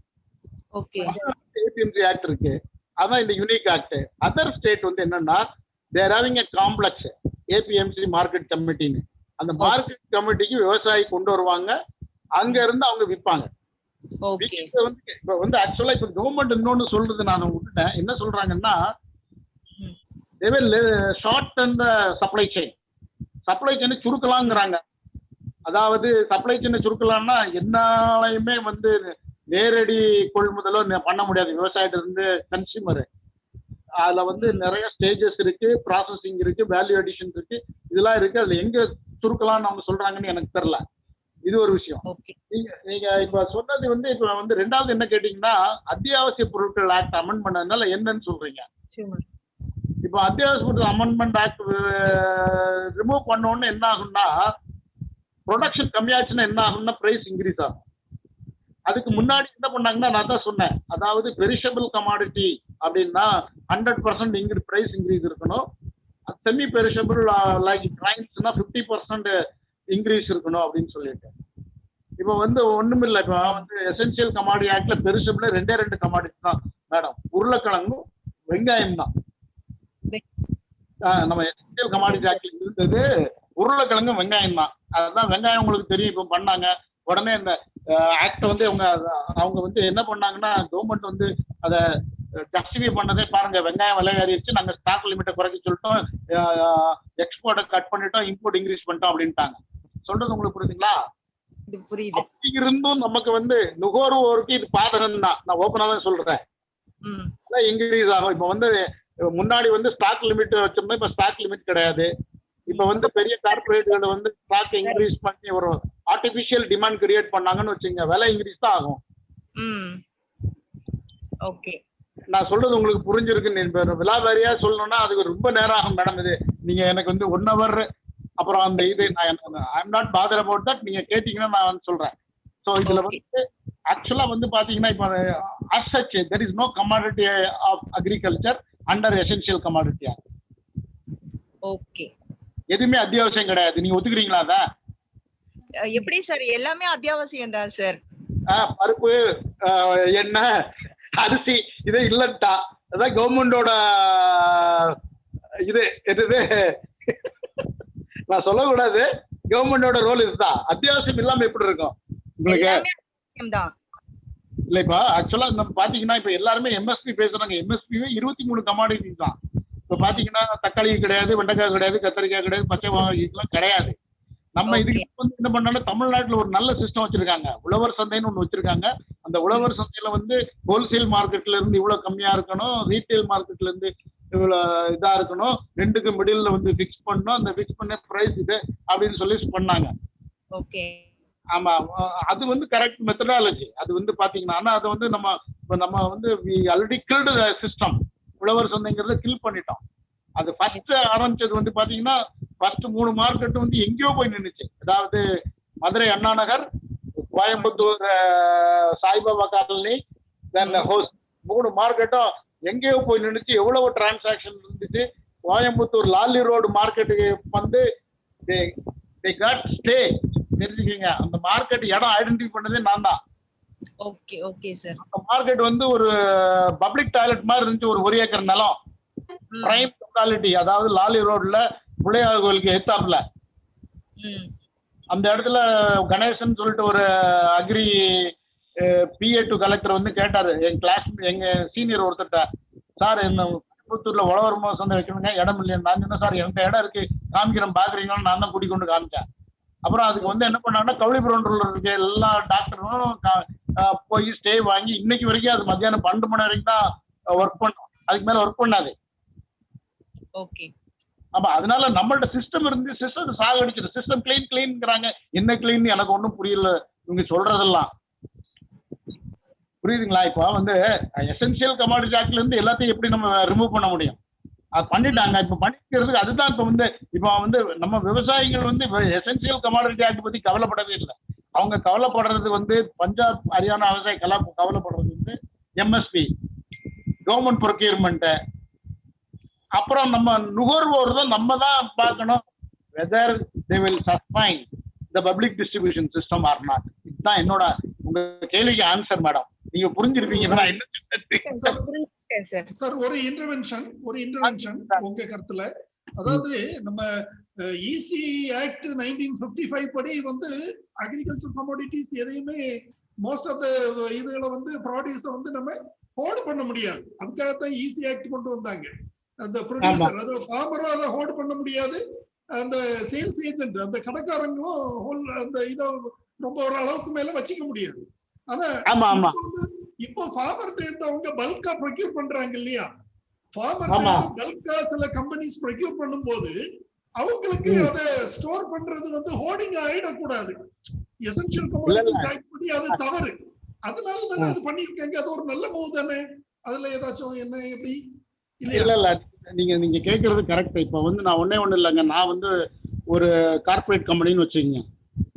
ஏபிஎம்சி ஆக்ட் இருக்கு, அதான் இந்த யூனிக் ஆக்ட். அதர் ஸ்டேட் வந்து என்னன்னா, there having a complex APMC market கமிட்டின்னு. அந்த மார்க்கெட் கமிட்டிக்கு விவசாயி கொண்டு வருவாங்க, அங்க இருந்து அவங்க விற்பாங்க. இப்ப வந்து ஆக்சுவலா இப்ப கவர்மெண்ட் இன்னொன்னு சொல்றது நான் விட்டுட்டேன். என்ன சொல்றாங்கன்னா, they will shorten the supply chain. Supply செயினை சுருக்கலாங்கிறாங்க. அதாவது சப்ளை செயினை சுருக்கலாம்னா என்னாலையுமே வந்து நேரடி கொள்முதலோ பண்ண முடியாது விவசாயிட்ட இருந்து கன்சியூமரு. அதுல வந்து நிறைய ஸ்டேஜஸ் இருக்கு, ப்ராசஸிங் இருக்கு, வேல்யூ அடிஷன் இருக்கு, இதெல்லாம் இருக்கு. அதுல எங்க சுருக்கலாம்னு அவங்க சொல்றாங்கன்னு எனக்கு தெரியல. இது ஒரு விஷயம். நீங்க இப்ப சொன்னது வந்து இப்ப வந்து ரெண்டாவது என்ன கேட்டீங்கன்னா, அத்தியாவசிய பொருட்கள் ஆக்ட் அமெண்ட் பண்ணதுனால என்னன்னு சொல்றீங்க. இப்போ அத்தியாவசிய அமெண்ட்மெண்ட் ஆக்ட் ரிமூவ் பண்ணோன்னு என்ன ஆகும்னா, ப்ரொடக்ஷன் கம்மியாச்சுன்னா என்ன ஆகும்னா பிரைஸ் இன்க்ரீஸ் ஆகும். அதுக்கு முன்னாடி என்ன பண்ணாங்கன்னா, நான் தான் சொன்னேன், அதாவது பெரிஷபிள் கமாடிட்டி அப்படின்னா 100% பிரைஸ் இன்க்ரீஸ் இருக்கணும். செமி பெரிஷபிள் லைக் காயின்ஸ்னா 50% இன்க்ரீஸ் இருக்கணும் அப்படின்னு சொல்லிட்டு. இப்போ வந்து ஒண்ணும் இல்லை. இப்போ வந்து எசென்சியல் கமாடிட்டி ஆக்ட்ல பெரிஷபிள் ரெண்டே கமாடிட்டி தான் மேடம், உருளைக்கிழங்கும் வெங்காயம் தான். நம்ம எசென்சியல் கமாடிட்டி ஆக்ட்ல இருந்தது உருளைக்கிழங்கு வெங்காயம் தான். அதுதான் வெங்காயம் உங்களுக்கு தெரியும். இப்போ பண்ணாங்க உடனே இந்த ஆக்ட் வந்து அவங்க வந்து என்ன பண்ணாங்கன்னா, கவர்மெண்ட் வந்து அதை ஜஸ்டிஃபை பண்ணதே பாருங்க, வெங்காயம் விலை ஏறிச்சு, நாங்க ஸ்டாக் லிமிட்டை குறைக்க சொல்லிட்டோம், எக்ஸ்போர்ட்டை கட் பண்ணிட்டோம், இம்போர்ட் இன்க்ரீஸ் பண்ணிட்டோம் அப்படின்ட்டாங்க. சொல்றது உங்களுக்கு புரியுதுங்களா? அப்படி இருந்தும் நமக்கு வந்து நுகர்வோருக்கு இது பாதகம் தான். நான் ஓப்பனா தான் சொல்றேன், இன்க்ரீஸ் ஆகும். இப்ப வந்து முன்னாடி வந்து ஸ்டாக் லிமிட் வச்சிருந்தோம், இப்ப ஸ்டாக் லிமிட் கிடையாது. இப்ப வந்து பெரிய கார்பரேட்கள் வந்து ஸ்டாக் இன்க்ரீஸ் பண்ணி ஒரு ஆர்டிபிஷியல் டிமாண்ட் கிரியேட் பண்ணாங்கன்னு வச்சுங்க, விலை இன்க்ரீஸ் தான் ஆகும். நான் சொல்றது உங்களுக்கு புரிஞ்சிருக்கு. விலாபாரியா சொல்லணும்னா அதுக்கு ரொம்ப நேரம் ஆகும் மேடம். இது நீங்க எனக்கு வந்து 1 hour அப்புறம் அந்த இது I am not bother about that. நீங்க கேட்டீங்கன்னா நான் வந்து சொல்றேன். ஸோ இதுல வந்து ஆக்சுவலா வந்து பாத்தீங்கன்னா, இப்போ as such there is no commodity of agriculture under essential commodity act. எதுவுமே அத்தியாவசியம் கிடையாது. நீங்க ஒத்துக்கிறீங்களா? அதான் எப்படி சார்? எல்லாமே அத்தியாவசியம் தான் சார். பருப்பு, எண்ணெய், அரிசி இது இல்லட்டா, அதான் கவர்மெண்டோட இது எது நான் சொல்லக்கூடாது. கவர்மெண்டோட ரோல் இதுதான். அத்தியாவசியம் இல்லாம எப்படி இருக்கும் உங்களுக்கு? இல்ல இப்ப ஆக்சுவலா நம்ம பாத்தீங்கன்னா, இப்ப எல்லாருமே எம்எஸ்பி பேசுறாங்க. எம்எஸ்பியே 23 கமாடிட்டி தான். இப்ப பாத்தீங்கன்னா தக்காளி கிடையாது, வெண்டைக்காய் கிடையாது, கத்திரிக்காய் கிடையாது, பச்சை இதெல்லாம் கிடையாது. நம்ம இதுக்கு வந்து என்ன பண்ணாலும் தமிழ்நாட்டுல ஒரு நல்ல சிஸ்டம் வச்சிருக்காங்க. உழவர் சந்தைன்னு ஒண்ணு வச்சிருக்காங்க. அந்த உழவர் சந்தையில வந்து ஹோல்சேல் மார்க்கெட்ல இருந்து இவ்வளவு கம்மியா இருக்கணும், ரீட்டைல் மார்க்கெட்ல இருந்து இவ்வளோ இதா இருக்கணும், ரெண்டுக்கு மிடில் வந்து ஃபிக்ஸ் பண்ணணும், அந்த ஃபிக்ஸ் பண்ண ப்ரைஸ் இது அப்படின்னு சொல்லி பண்ணாங்க. ஓகே. ஆமா, அது வந்து கரெக்ட் மெத்தடாலஜி. அது வந்து பாத்தீங்கன்னா, ஆனா அதை வந்து நம்ம வந்து ஆல்ரெடி கில்டு சிஸ்டம். உழவர் சந்தைங்கிறத கில் பண்ணிட்டோம். அது ஃபர்ஸ்ட் ஆரம்பிச்சது வந்து பாத்தீங்கன்னா ஃபர்ஸ்ட் 3 மார்க்கெட் வந்து எங்கேயோ போய் நின்றுச்சு. அதாவது மதுரை அண்ணா நகர், கோயம்புத்தூர் சாய்பாபா காலனி, தென் ஹோஸ் 3 மார்க்கெட்டும் எங்கேயோ போய் நின்றுச்சு. எவ்வளவு டிரான்சாக்ஷன் இருந்துச்சு. கோயம்புத்தூர் லாலி ரோடு மார்க்கெட்டுக்கு வந்து ஸ்டே தெரிஞ்சுக்கீங்க. அந்த மார்க்கெட் இடம் ஐடென்டிஃபை பண்ணதே நான் தான். Okay okay sir. அந்த மார்க்கெட் வந்து ஒரு பப்ளிக் டாய்லெட் மாதிரி இருந்துச்சு. ஒரு 1 ஏக்கர் நிலம், பிரைம் லொகாலிட்டி, அதாவது லாலி ரோட்ல பிள்ளையார் கோயிலுக்கு எத்தாப்புல. அந்த இடத்துல கணேசன் சொல்லிட்டு ஒரு அக்ரி PA to கலெக்டர் வந்து கேட்டாரு எங்க சீனியர் ஒருத்தர்ட்ட, சார் இந்த கோயம்புத்தூர்ல உழவர் சந்தை வைக்கணுங்க, இடம் இல்லையா? நான் சொன்னேன், சார் எந்த இடம் இருக்கு காமிக்கிறேன் பாக்குறீங்கன்னு நான் தான் கூட்டிக் கொண்டு காமிச்சேன். அப்புறம் அதுக்கு வந்து என்ன பண்ணாங்கன்னா கவுளிபுரம்ல இருக்க எல்லா டாக்டரும் போய் ஸ்டே வாங்கி இன்னைக்கு வரைக்கும் அது மத்தியானம் 12 மணி வரைக்கும் தான் ஒர்க் பண்ணும். அதுக்கு மேல ஒர்க் பண்ணாது. ஓகே. ஆமா, அதனால நம்மள்ட்ட சிஸ்டம் இருந்து சிஸ்டம் சாகடிச்சிடும். சிஸ்டம் கிளீன்ங்கிறாங்க, என்ன கிளீன் எனக்கு ஒன்றும் புரியல இவங்க சொல்றதெல்லாம். புரியுதுங்களா? இப்போ வந்து எசென்சியல் கமாடிட்டி ஆக்ட்ல இருந்து எல்லாத்தையும் எப்படி நம்ம ரிமூவ் பண்ண முடியும்? அது பண்ணிட்டாங்க. இப்ப பண்ணிக்கிறதுக்கு அதுதான் இப்ப வந்து நம்ம விவசாயிகள் வந்து எசென்சியல் கமாடிட்டி ஆக்ட் பத்தி கவலைப்படவே இல்லை. அவங்க கவலைப்படுறது வந்து பஞ்சாப் ஹரியானா விவசாய கவலைப்படுறது வந்து MSP, கவர்மெண்ட் ப்ரொக்யூர்மெண்ட். அப்புறம் நம்ம நுகர்வோர் தான் நம்ம தான் பார்க்கணும் whether they will suspend the public distribution system or not. இதுதான் என்னோட உங்க கேள்விக்கு ஆன்சர் மேடம். நீங்க புரிஞ்சிருப்பீங்க. சார் ஒரு இன்டர்வென்ஷன் உங்க கருத்துல, அதாவது நம்ம EC ஆக்ட் 1955 படி வந்து அக்ரிகல்ச்சர் கமோடிட்டிஸ் எதையுமே மோஸ்ட் ஆஃப் த இதுகளை வந்து ப்ராடியூஸை வந்து நம்ம ஹோல்டு பண்ண முடியாது. அதுக்காகத்தான் EC ஆக்ட் கொண்டு வந்தாங்க. அந்த ப்ரொடியூசர் அதாவது ஃபார்மரும் அதை ஹோல்டு பண்ண முடியாது, அந்த சேல்ஸ் ஏஜென்ட் அந்த கடைக்காரங்களும் அந்த இதை ரொம்ப ஒரு அளவுக்கு மேல வச்சுக்க முடியாது. ஆனா இப்போ ஃபார்மர்ட்ட இருந்தவங்க பல்கா ப்ரொக்யூர் பண்றாங்க இல்லையா? ஃபார்மர்ட்ட பல்கா சில கம்பெனிஸ் ப்ரொக்யூர் பண்ணும்போது அவங்களுக்கு அதை ஸ்டோர் பண்றது வந்து ஹோர்டிங் ஆயிடக்கூடாது. எசென்ஷியல் கமோடிட்டிஸ் ஆக்ட் படி அது தவறு. அதனால தானே அது பண்ணிருக்காங்க. அது ஒரு நல்ல மூவ் தானே. அதுல ஏதாச்சும் என்ன எப்படி? இல்ல நீங்க கேக்குறது கரெக்ட். இப்ப வந்து நான் ஒண்ணு இல்லைங்க, நான் வந்து ஒரு கார்பரேட் கம்பெனின்னு வச்சுக்கோங்க.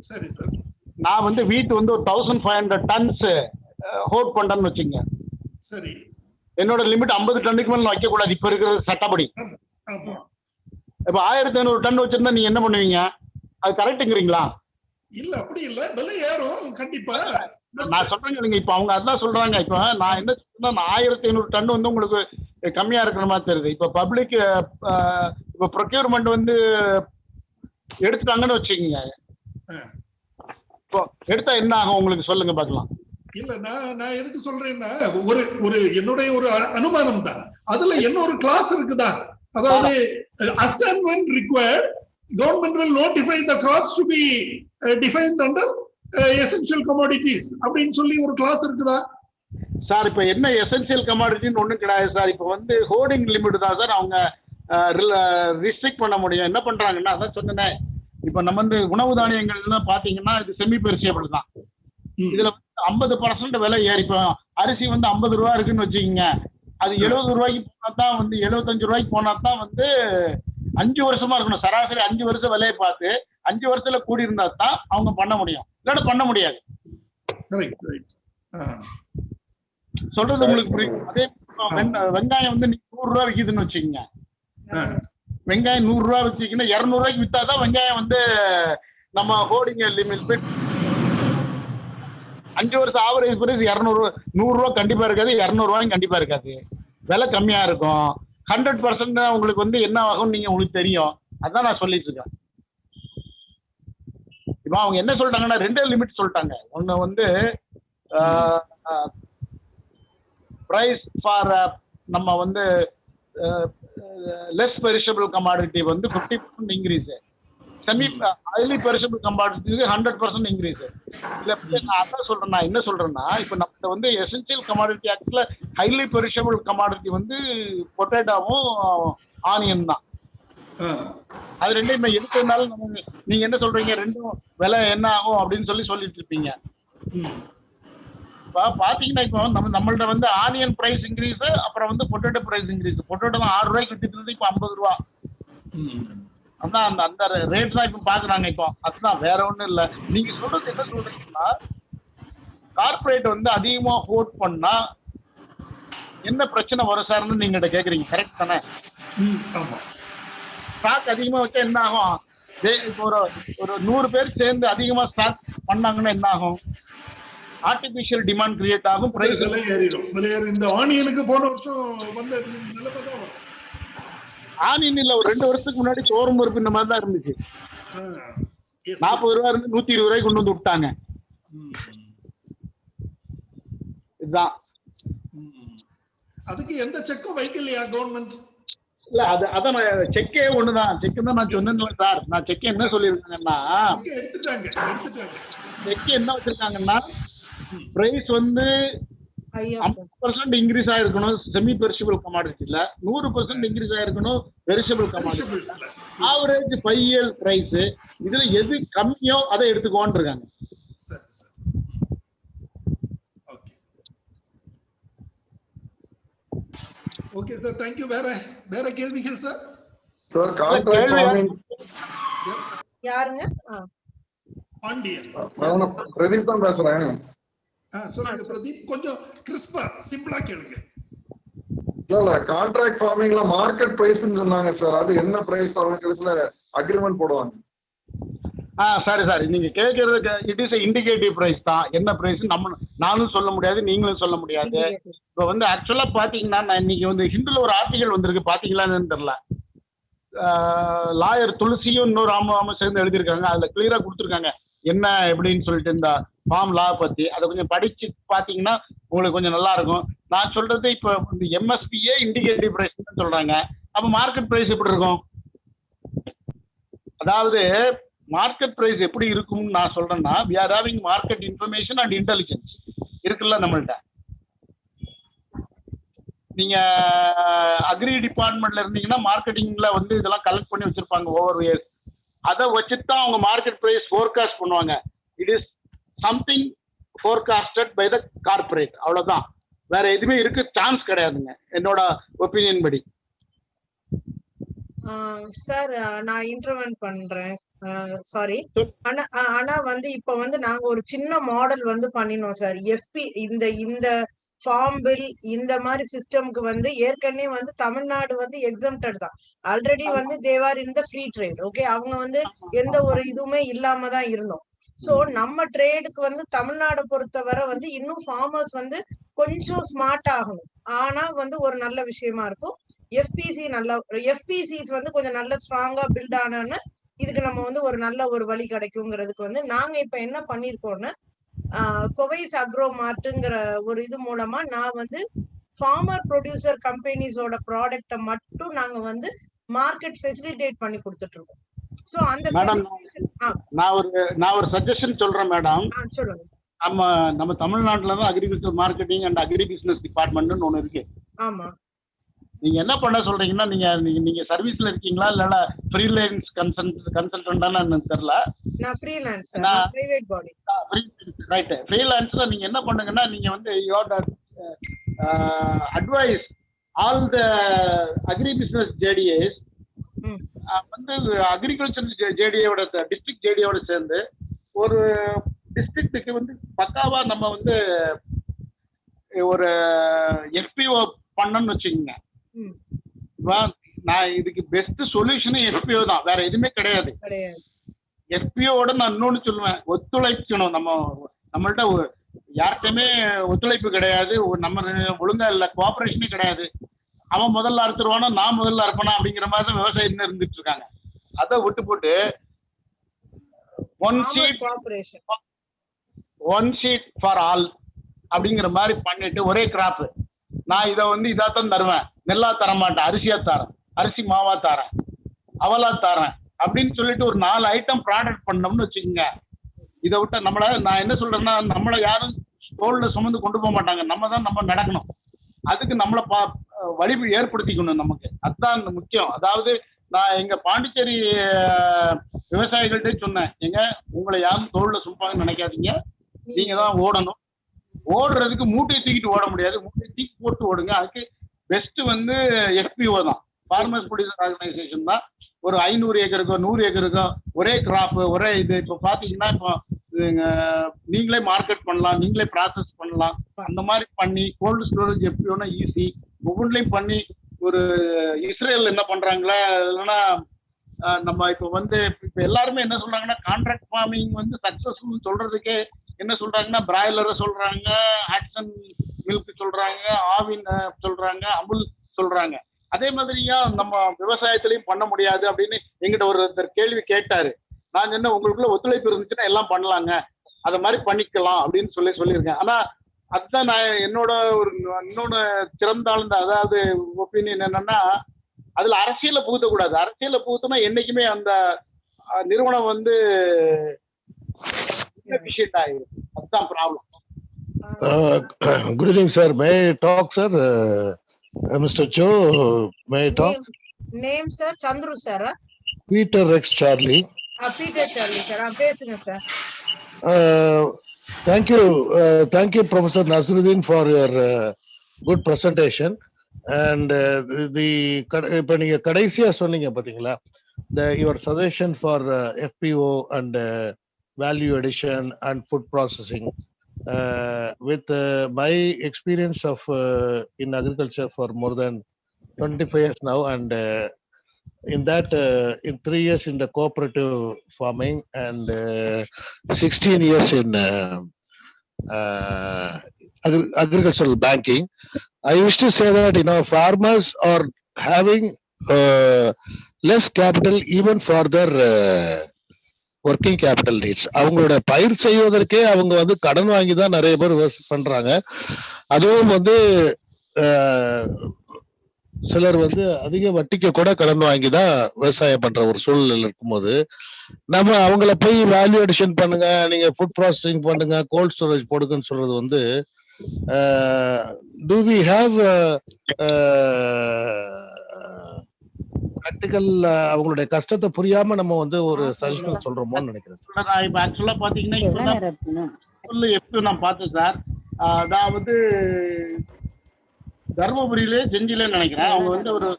சரி சார். நான் வந்து வீட்டு வந்து ஒரு 1500 டன்ஸ் ஹோல்ட் பண்றேன்னு வச்சுங்க. சரி. என்னோட லிமிட் 50 டன்னுக்கு மேல வைக்க கூடாது இப்ப இருக்கிற சட்டப்படி. இப்ப 1500 டன் வச்சிருந்தா நீங்க என்ன பண்ணுவீங்க? அது கரெக்ட்டுங்கிறீங்களா? இல்ல அப்படி இல்ல, விலை ஏறும் கண்டிப்பா. நான் சொல்றேங்க, நீங்க இப்ப அவங்க அதான் சொல்றாங்க. இப்ப நான் என்ன சொல்றேன்னா 1500 டன் வந்து உங்களுக்கு கம்மியா இருக்கிற மாதிரி தெரியுது. இப்ப பப்ளிக் இப்ப ப்ரொக்யூர்மெண்ட் வந்து எடுத்துட்டாங்கன்னு வச்சுக்கோங்க. இப்போ எடுத்தா என்ன ஆகும் உங்களுக்கு சொல்லுங்க பார்க்கலாம். இல்ல நான் எதுக்கு சொல்றேன்னா ஒரு என்னுடைய ஒரு அனுமானம் தான். அதுல என்ன ஒரு கிளாஸ் இருக்குதா, அதாவது as and when required government will notify the crops to be defined under essential commodities அப்படின்னு சொல்லி ஒரு கிளாஸ் இருக்குதா சார்? இப்ப என்ன எசென்சியல் கமாடிட்டின்னு ஒண்ணும் கிடையாது சார். இப்ப வந்து ஹோர்டிங் லிமிட் தான் சார் அவங்க ரிஸ்ட்ரிக்ட் பண்ண முடியும். என்ன பண்றாங்கன்னா அதான் சொன்னேன், இப்ப நம்ம வந்து உணவு தானியங்கள்லாம் பாத்தீங்கன்னா இது செமி பெரிஷபிள் தான். இதுல 50% விலை ஏறி, இப்போ அரிசி வந்து 50 ரூபா இருக்குன்னு வச்சுக்கோங்க, அது 70 ரூபாய்க்கு போனா தான் வந்து 75 ரூபாய்க்கு போனா தான் வந்து 5 வருஷமா இருக்கணும். சராசரி 5 வருஷம் விலையை பார்த்து 5 வருஷத்துல கூடி இருந்தா தான் அவங்க பண்ண முடியும், இல்லாட்ட பண்ண முடியாது. சொல்றது உங்களுக்கு புரியும்? அதே வெங்காயம் வந்து 100 ரூபா விற்கிதுன்னு வச்சுக்கோங்க. வெங்காயம் 100 ரூபா வச்சுக்கின்னா 200 ரூபாய்க்கு வித்தாதான் வெங்காயம் வந்து நம்ம ஹோர்டிங் லிமிட் 5 வருஷம் ஆவரேஜ் பிரைஸ் 100 ரூபா கண்டிப்பா இருக்காது, 200 ரூபாயும் கண்டிப்பா இருக்காது. விலை கம்மியா இருக்கும். 100% உங்களுக்கு வந்து என்ன ஆகும் நீங்க உங்களுக்கு தெரியும். அதான் நான் சொல்லிட்டு இருக்கேன். இப்போ அவங்க என்ன சொல்லிட்டாங்கன்னா 2 லிமிட் சொல்லிட்டாங்க. ஒண்ணு வந்து பிரைஸ் ஃபார் நம்ம வந்து லெஸ் பெரிஷபிள் கமாடிட்டி வந்து 50% இன்க்ரீஸ், செமி ஹைலி பெரிஷபிள் கமாடிட்டிக்கு 100% இன்க்ரீஸ். இல்ல நான் அதான் சொல்றேன். நான் என்ன சொல்றேன்னா, இப்ப நம்ம வந்து எசென்சியல் கமாடிட்டி ஆக்ட்ல ஹைலி பெரிஷபிள் கமாடிட்டி வந்து பொட்டேட்டோவும் ஆனியன் தான். அது ரெண்டையும் எடுத்ததுனால நீங்க என்ன சொல்றீங்க, ரெண்டும் விலை என்ன ஆகும் அப்படின்னு சொல்லிட்டு இருப்பீங்க. பாத்தீங்கன்னா இப்போ நம்மள்ட்ட வந்து ஆனியன் பிரைஸ் இன்க்ரீஸ், அப்புறம் வந்து பொட்டேட்டோ பிரைஸ் இன்க்ரீஸ். பொட்டேட்டோ தான் 6 ரூபாய்க்கு வித்துட்டு இருந்து இப்போ 50 ரூபா. அதான் அந்த ரேட் தான் இப்ப பாக்குறாங்க. இப்போ அதுதான், வேற ஒண்ணும் இல்ல. நீங்க சொல்றது என்ன சொல்றீங்கன்னா, கார்பரேட் வந்து அதிகமா ஹோல்ட் பண்ணா என்ன பிரச்சனை வரும் சார்னு நீங்க கேக்குறீங்க. கரெக்ட் தானே? ஸ்டாக் அதிகமா வச்சா என்ன ஆகும்? இப்போ ஒரு 100 பேர் சேர்ந்து அதிகமா ஸ்டாக் பண்ணாங்கன்னா என்ன ஆகும்? ஆர்டிபிஷியல் டிமாண்ட் கிரியேட் ஆகும், பிரைஸ் ஏறிடும். இந்த ஆனியனுக்கு போன வருஷம் வந்து ஆனியன் இல்ல, ஒரு 2 வருஷத்துக்கு முன்னாடி சோறும் பருப்பு இந்த மாதிரி தான் இருந்துச்சு. 40 ரூபா இருந்து 120 ரூபாய்க்கு கொண்டு வந்து விட்டாங்க. இதுதான். அதுக்கு எந்த செக்கும் வைக்கலையா கவர்மெண்ட்? இல்ல அதான் செக்கே ஒண்ணுதான். செக்கு தான் நான் சொன்னேன் சார். நான் செக் என்ன சொல்லியிருக்காங்கன்னா, செக் என்ன வச்சிருக்காங்கன்னா, பிரைஸ் வந்து 50% இன்க்ரீஸ் ஆயிருக்கணும் செமி பெரிஷபிள் கமாடிட்டில, 100% இன்க்ரீஸ் ஆயிருக்கணும் perishable commodity. Average 5 year price, இதுல எது கம்மியோ அதை எடுத்துக்கோன்னு இருக்காங்க. Okay sir, thank you. வேற கேள்விகள் சார்? சார் கான்ட்ராக்ட் ஃபார்மிங் யாருங்க? பாண்டியன். நான் பிரதீப் தான் பேசுறேன். சொல்லுங்க பிரதீப், கொஞ்சம் கிறிஸ்பா சிம்பிளா கேளுங்க. இல்ல கான்ட்ராக்ட் ஃபார்மிங்ல மார்க்கெட் பிரைஸ்னு சொன்னாங்க சார். அது என்ன பிரைஸ் அவங்க கடைசில அக்ரிமெண்ட் போடுவாங்க? சரி சார், நீங்க கேட்கறது இட் இஸ் இண்டிகேட்டிவ் பிரைஸ் தான். என்ன பிரைஸ் நானும் சொல்ல முடியாது, நீங்களும் சொல்ல முடியாது. இப்போ வந்து ஆக்சுவலா பாத்தீங்கன்னா, நான் இன்னைக்கு வந்து ஹிந்துல ஒரு ஆர்டிகல் வந்திருக்கு, பாத்தீங்களான்னு தெரியல. லாயர் துளசியும் இன்னொரு ராமராம சேர்ந்து எழுதியிருக்காங்க. அதுல கிளியரா கொடுத்துருக்காங்க என்ன எப்படின்னு சொல்லிட்டு இந்த ஃபார்ம் லா பத்தி. அதை கொஞ்சம் படிச்சு பாத்தீங்கன்னா உங்களுக்கு கொஞ்சம் நல்லா இருக்கும். நான் சொல்றது இப்போ இந்த எம்எஸ்பியே இண்டிகேட்டிவ் பிரைஸ் சொல்றாங்க. அப்ப மார்க்கெட் பிரைஸ் எப்படி இருக்கும்? அதாவது மார்க்கெட் பிரைஸ் எப்படி இருக்கும்னு நான் சொல்றேன்னா, we are having market information and intelligence இருக்குல்ல நம்மள்ட்ட. நீங்க அக்ரி டிபார்ட்மெண்ட்ல இருந்தீங்கன்னா மார்க்கெட்டிங்ல வந்து இதெல்லாம் கலெக்ட் பண்ணி வச்சிருப்பாங்க ஓவர் இயர்ஸ். அதை வச்சுட்டு தான் அவங்க மார்க்கெட் பிரைஸ் ஃபோர்காஸ்ட் பண்ணுவாங்க. It is something forecasted by the corporate, அவ்வளவுதான். வேற எதுவுமே இருக்கு சான்ஸ் கிடையாதுங்க என்னோட ஒப்பீனியன் படி. சார் நான் இன்டர்வென்ட் பண்றேன், சாரி. ஆனா வந்து இப்ப வந்து நாங்க ஒரு சின்ன மாடல் வந்து பண்ணினோம் சார். எஃப்பி இந்த ஃபார்ம் பில் இந்த மாதிரி சிஸ்டம்க்கு வந்து ஏற்கனவே வந்து தமிழ்நாடு வந்து எக்ஸம்டட் தான். ஆல்ரெடி வந்து தேவார் இன் த ஃப்ரீ ட்ரேட். ஓகே, அவங்க வந்து எந்த ஒரு இதுவுமே இல்லாம தான் இருந்தோம். சோ நம்ம ட்ரேடுக்கு வந்து தமிழ்நாடு பொறுத்தவரை வந்து இன்னும் ஃபார்மர்ஸ் வந்து கொஞ்சம் ஸ்மார்ட் ஆகணும். ஆனா வந்து ஒரு நல்ல விஷயமா இருக்கும். எஃபிசிஸ் வந்து கொஞ்சம் நல்ல ஸ்ட்ராங்கா பில்ட் ஆனோன்னு இதுக்கு நம்ம வந்து ஒரு நல்ல ஒரு வழி கிடைக்குங்கிறதுக்கு வந்து நாங்க இப்ப என்ன பண்ணிருக்கோம்னு, கோவைஸ் அக்ரோ மார்ட்ங்கிற ஒரு இது மூலமா நான் வந்து ஃபார்மர் ப்ரொடியூசர் கம்பெனிஸோட ப்ராடக்ட மட்டும் நாங்க வந்து மார்க்கெட் ஃபெசிலிட்டேட் பண்ணி கொடுத்துட்டு இருக்கோம். சோ அந்த நான் ஒரு சஜஷன் சொல்றேன் மேடம். சொல்லுங்க. நம்ம தமிழ்நாட்டுல தான் agriculture marketing and agri business டிபார்ட்மெண்ட்னு ஒண்ணு இருக்கு. ஆமா. நீங்க என்ன பண்ண சொல்றீங்கன்னா, நீங்க சர்வீஸ்ல இருக்கீங்களா இல்ல ஃப்ரீலான்ஸ் கன்சல்டன்டான்னு தெரியல. நான் ஃப்ரீலான்ஸ், நான் பிரைவேட் பாடி. ரைட். ஃப்ரீலான்ஸ்ல நீங்க என்ன பண்ணுங்கன்னா, நீங்க வந்து you have advise all the agri business JDAs வந்து அக்ரிகல்ச்சர் ஜேடியோட டிஸ்ட்ரிக்ட் ஜேடியோட சேர்ந்து ஒரு டிஸ்ட்ரிக்ட்டுக்கு வந்து பக்காவா நம்ம வந்து ஒரு எஃபிஓ பண்ணணும்னு வச்சுக்கோங்க. நான் இதுக்கு பெஸ்ட் சொல்யூஷன் எஃபிஓ தான், வேற எதுவுமே கிடையாது. எஃபிஓட நான் இன்னொன்னு சொல்லுவேன், ஒத்துழைக்கணும். நம்மள்ட்ட யார்கிட்டயுமே ஒத்துழைப்பு கிடையாது, நம்ம ஒழுங்கா இல்லை, கோஆபரேஷனே கிடையாது. அவன் முதல்ல அறுத்துருவானா நான் முதல்ல அறுப்பனா அப்படிங்கிற மாதிரி தான் விவசாயம் இருந்துட்டு இருக்காங்க. அதை விட்டு போட்டு ஒன் ஷீட் ஃபார் ஆல் அப்படிங்கிற மாதிரி பண்ணிட்டு ஒரே கிராப், நான் இதை வந்து இதாத்தான் தருவேன், நெல்லா தர மாட்டேன், அரிசியா தரேன், அரிசி மாவா தரேன், அவலா தரேன் அப்படின்னு சொல்லிட்டு ஒரு 4 ஐட்டம் ப்ராடக்ட் பண்ணோம்னு வச்சுக்கோங்க. இதை விட்ட நான் என்ன சொல்றேன்னா, நம்மளை யாரும் தோல்ல சுமந்து கொண்டு போக மாட்டாங்க. நம்ம நடக்கணும். அதுக்கு நம்மளை வழி ஏற்படுத்திக்கணும் நமக்கு. அதுதான் முக்கியம். அதாவது நான் எங்க பாண்டிச்சேரி விவசாயிகள்கிட்ட சொன்னேன், உங்களை யாரும் தோல்ல சும்பாங்கன்னு நினைக்காதீங்க, நீங்க தான் ஓடணும். ஓடுறதுக்கு மூட்டையை தூக்கிட்டு ஓட முடியாது, மூட்டையை தூக்கி போட்டு ஓடுங்க. அதுக்கு பெஸ்ட் வந்து FPO தான், ஃபார்மர்ஸ் ப்ரொடியூசர் ஆர்கனைசேஷன் தான். ஒரு 500 ஏக்கருக்கோ 100 ஏக்கருக்கோ ஒரே கிராப் ஒரே இது. இப்போ பாத்தீங்கன்னா இப்போ நீங்களே மார்க்கெட் பண்ணலாம், நீங்களே ப்ராசஸ் பண்ணலாம். அந்த மாதிரி பண்ணி கோல்டு ஸ்டோரேஜ் FPOனா ஈஸி. ஒவ்வொன்றிலையும் பண்ணி ஒரு இஸ்ரேல் என்ன பண்றாங்களா, இல்லைன்னா நம்ம இப்போ வந்து இப்போ எல்லாருமே என்ன சொல்றாங்கன்னா, கான்ட்ராக்ட் ஃபார்மிங் வந்து சக்சஸ்ஃபுல் சொல்றதுக்கே என்ன சொல்றாங்கன்னா, பிராய்லரை சொல்றாங்க, ஆக்சன் மில்க் சொல்றாங்க, ஆவின் சொல்றாங்க, அமுல் சொல்றாங்க. அதே மாதிரியா நம்ம விவசாயத்திலையும் பண்ண முடியாது அப்படின்னு எங்கிட்ட ஒருத்தர் கேள்வி கேட்டாரு. நான் என்ன, உங்களுக்குள்ள ஒத்துழைப்பு இருந்துச்சுன்னா எல்லாம் பண்ணலாங்க, அதை மாதிரி பண்ணிக்கலாம் அப்படின்னு சொல்லியிருக்கேன். ஆனா அதுதான் நான் என்னோட ஒரு இன்னொன்னு திறந்தாழ்ந்த அதாவது ஒப்பீனியன் என்னன்னா, அதுல அரசியலை புகுத்தக்கூடாது. அரசியலை புகுத்தினா என்னைக்குமே அந்த நிறுவனம் வந்து எஃபிஷியன்ட் ஆயிடும். அதுதான் problem. Good evening, sir. May I talk, sir? Mr. Joe, may I talk? Name, sir? Chandru, sir. Peter X Charlie. Peter Charlie, sir. பேசுங்க sir. Thank you, Professor Nasruddin, for your good presentation. And இப்ப நீங்க கடைசியா சொன்னீங்க பாத்தீங்களா, your suggestion for FPO and value addition and food processing. With my experience of in agriculture for more than 25 years now, and in that in 3 years in the cooperative farming and 16 years in agricultural banking, I used to say that farmers are having less capital even for their working capital needs. அவங்களோட பயிர் செய்வதற்கே அவங்க வந்து கடன் வாங்கி தான் நிறைய பேர் பண்றாங்க. அதுவும் வந்து சிலர் வந்து அதிக வட்டிக்கு கூட கடன் வாங்கி தான் விவசாயம் பண்ற ஒரு சூழ்நிலை இருக்கும்போது, நம்ம அவங்கள போய் வேல்யூ அடிஷன் பண்ணுங்க, நீங்க ஃபுட் ப்ராசஸிங் பண்ணுங்க, கோல்ட் ஸ்டோரேஜ் போடுங்கன்னு சொல்றது வந்து, do we have பிராக்டிகல் அவங்களுடைய கஷ்டத்தை புரியாம நம்ம வந்து ஒரு சஜஷன் சொல்றோமோன்னு நினைக்கிறேன். இப்ப ஆக்சுவலா பாத்தீங்கன்னா எப்பயும் நான் பார்த்தேன் சார். அதாவது தர்மபுரியிலே செஞ்சிலே நினைக்கிறேன், அவங்க வந்து ஒரு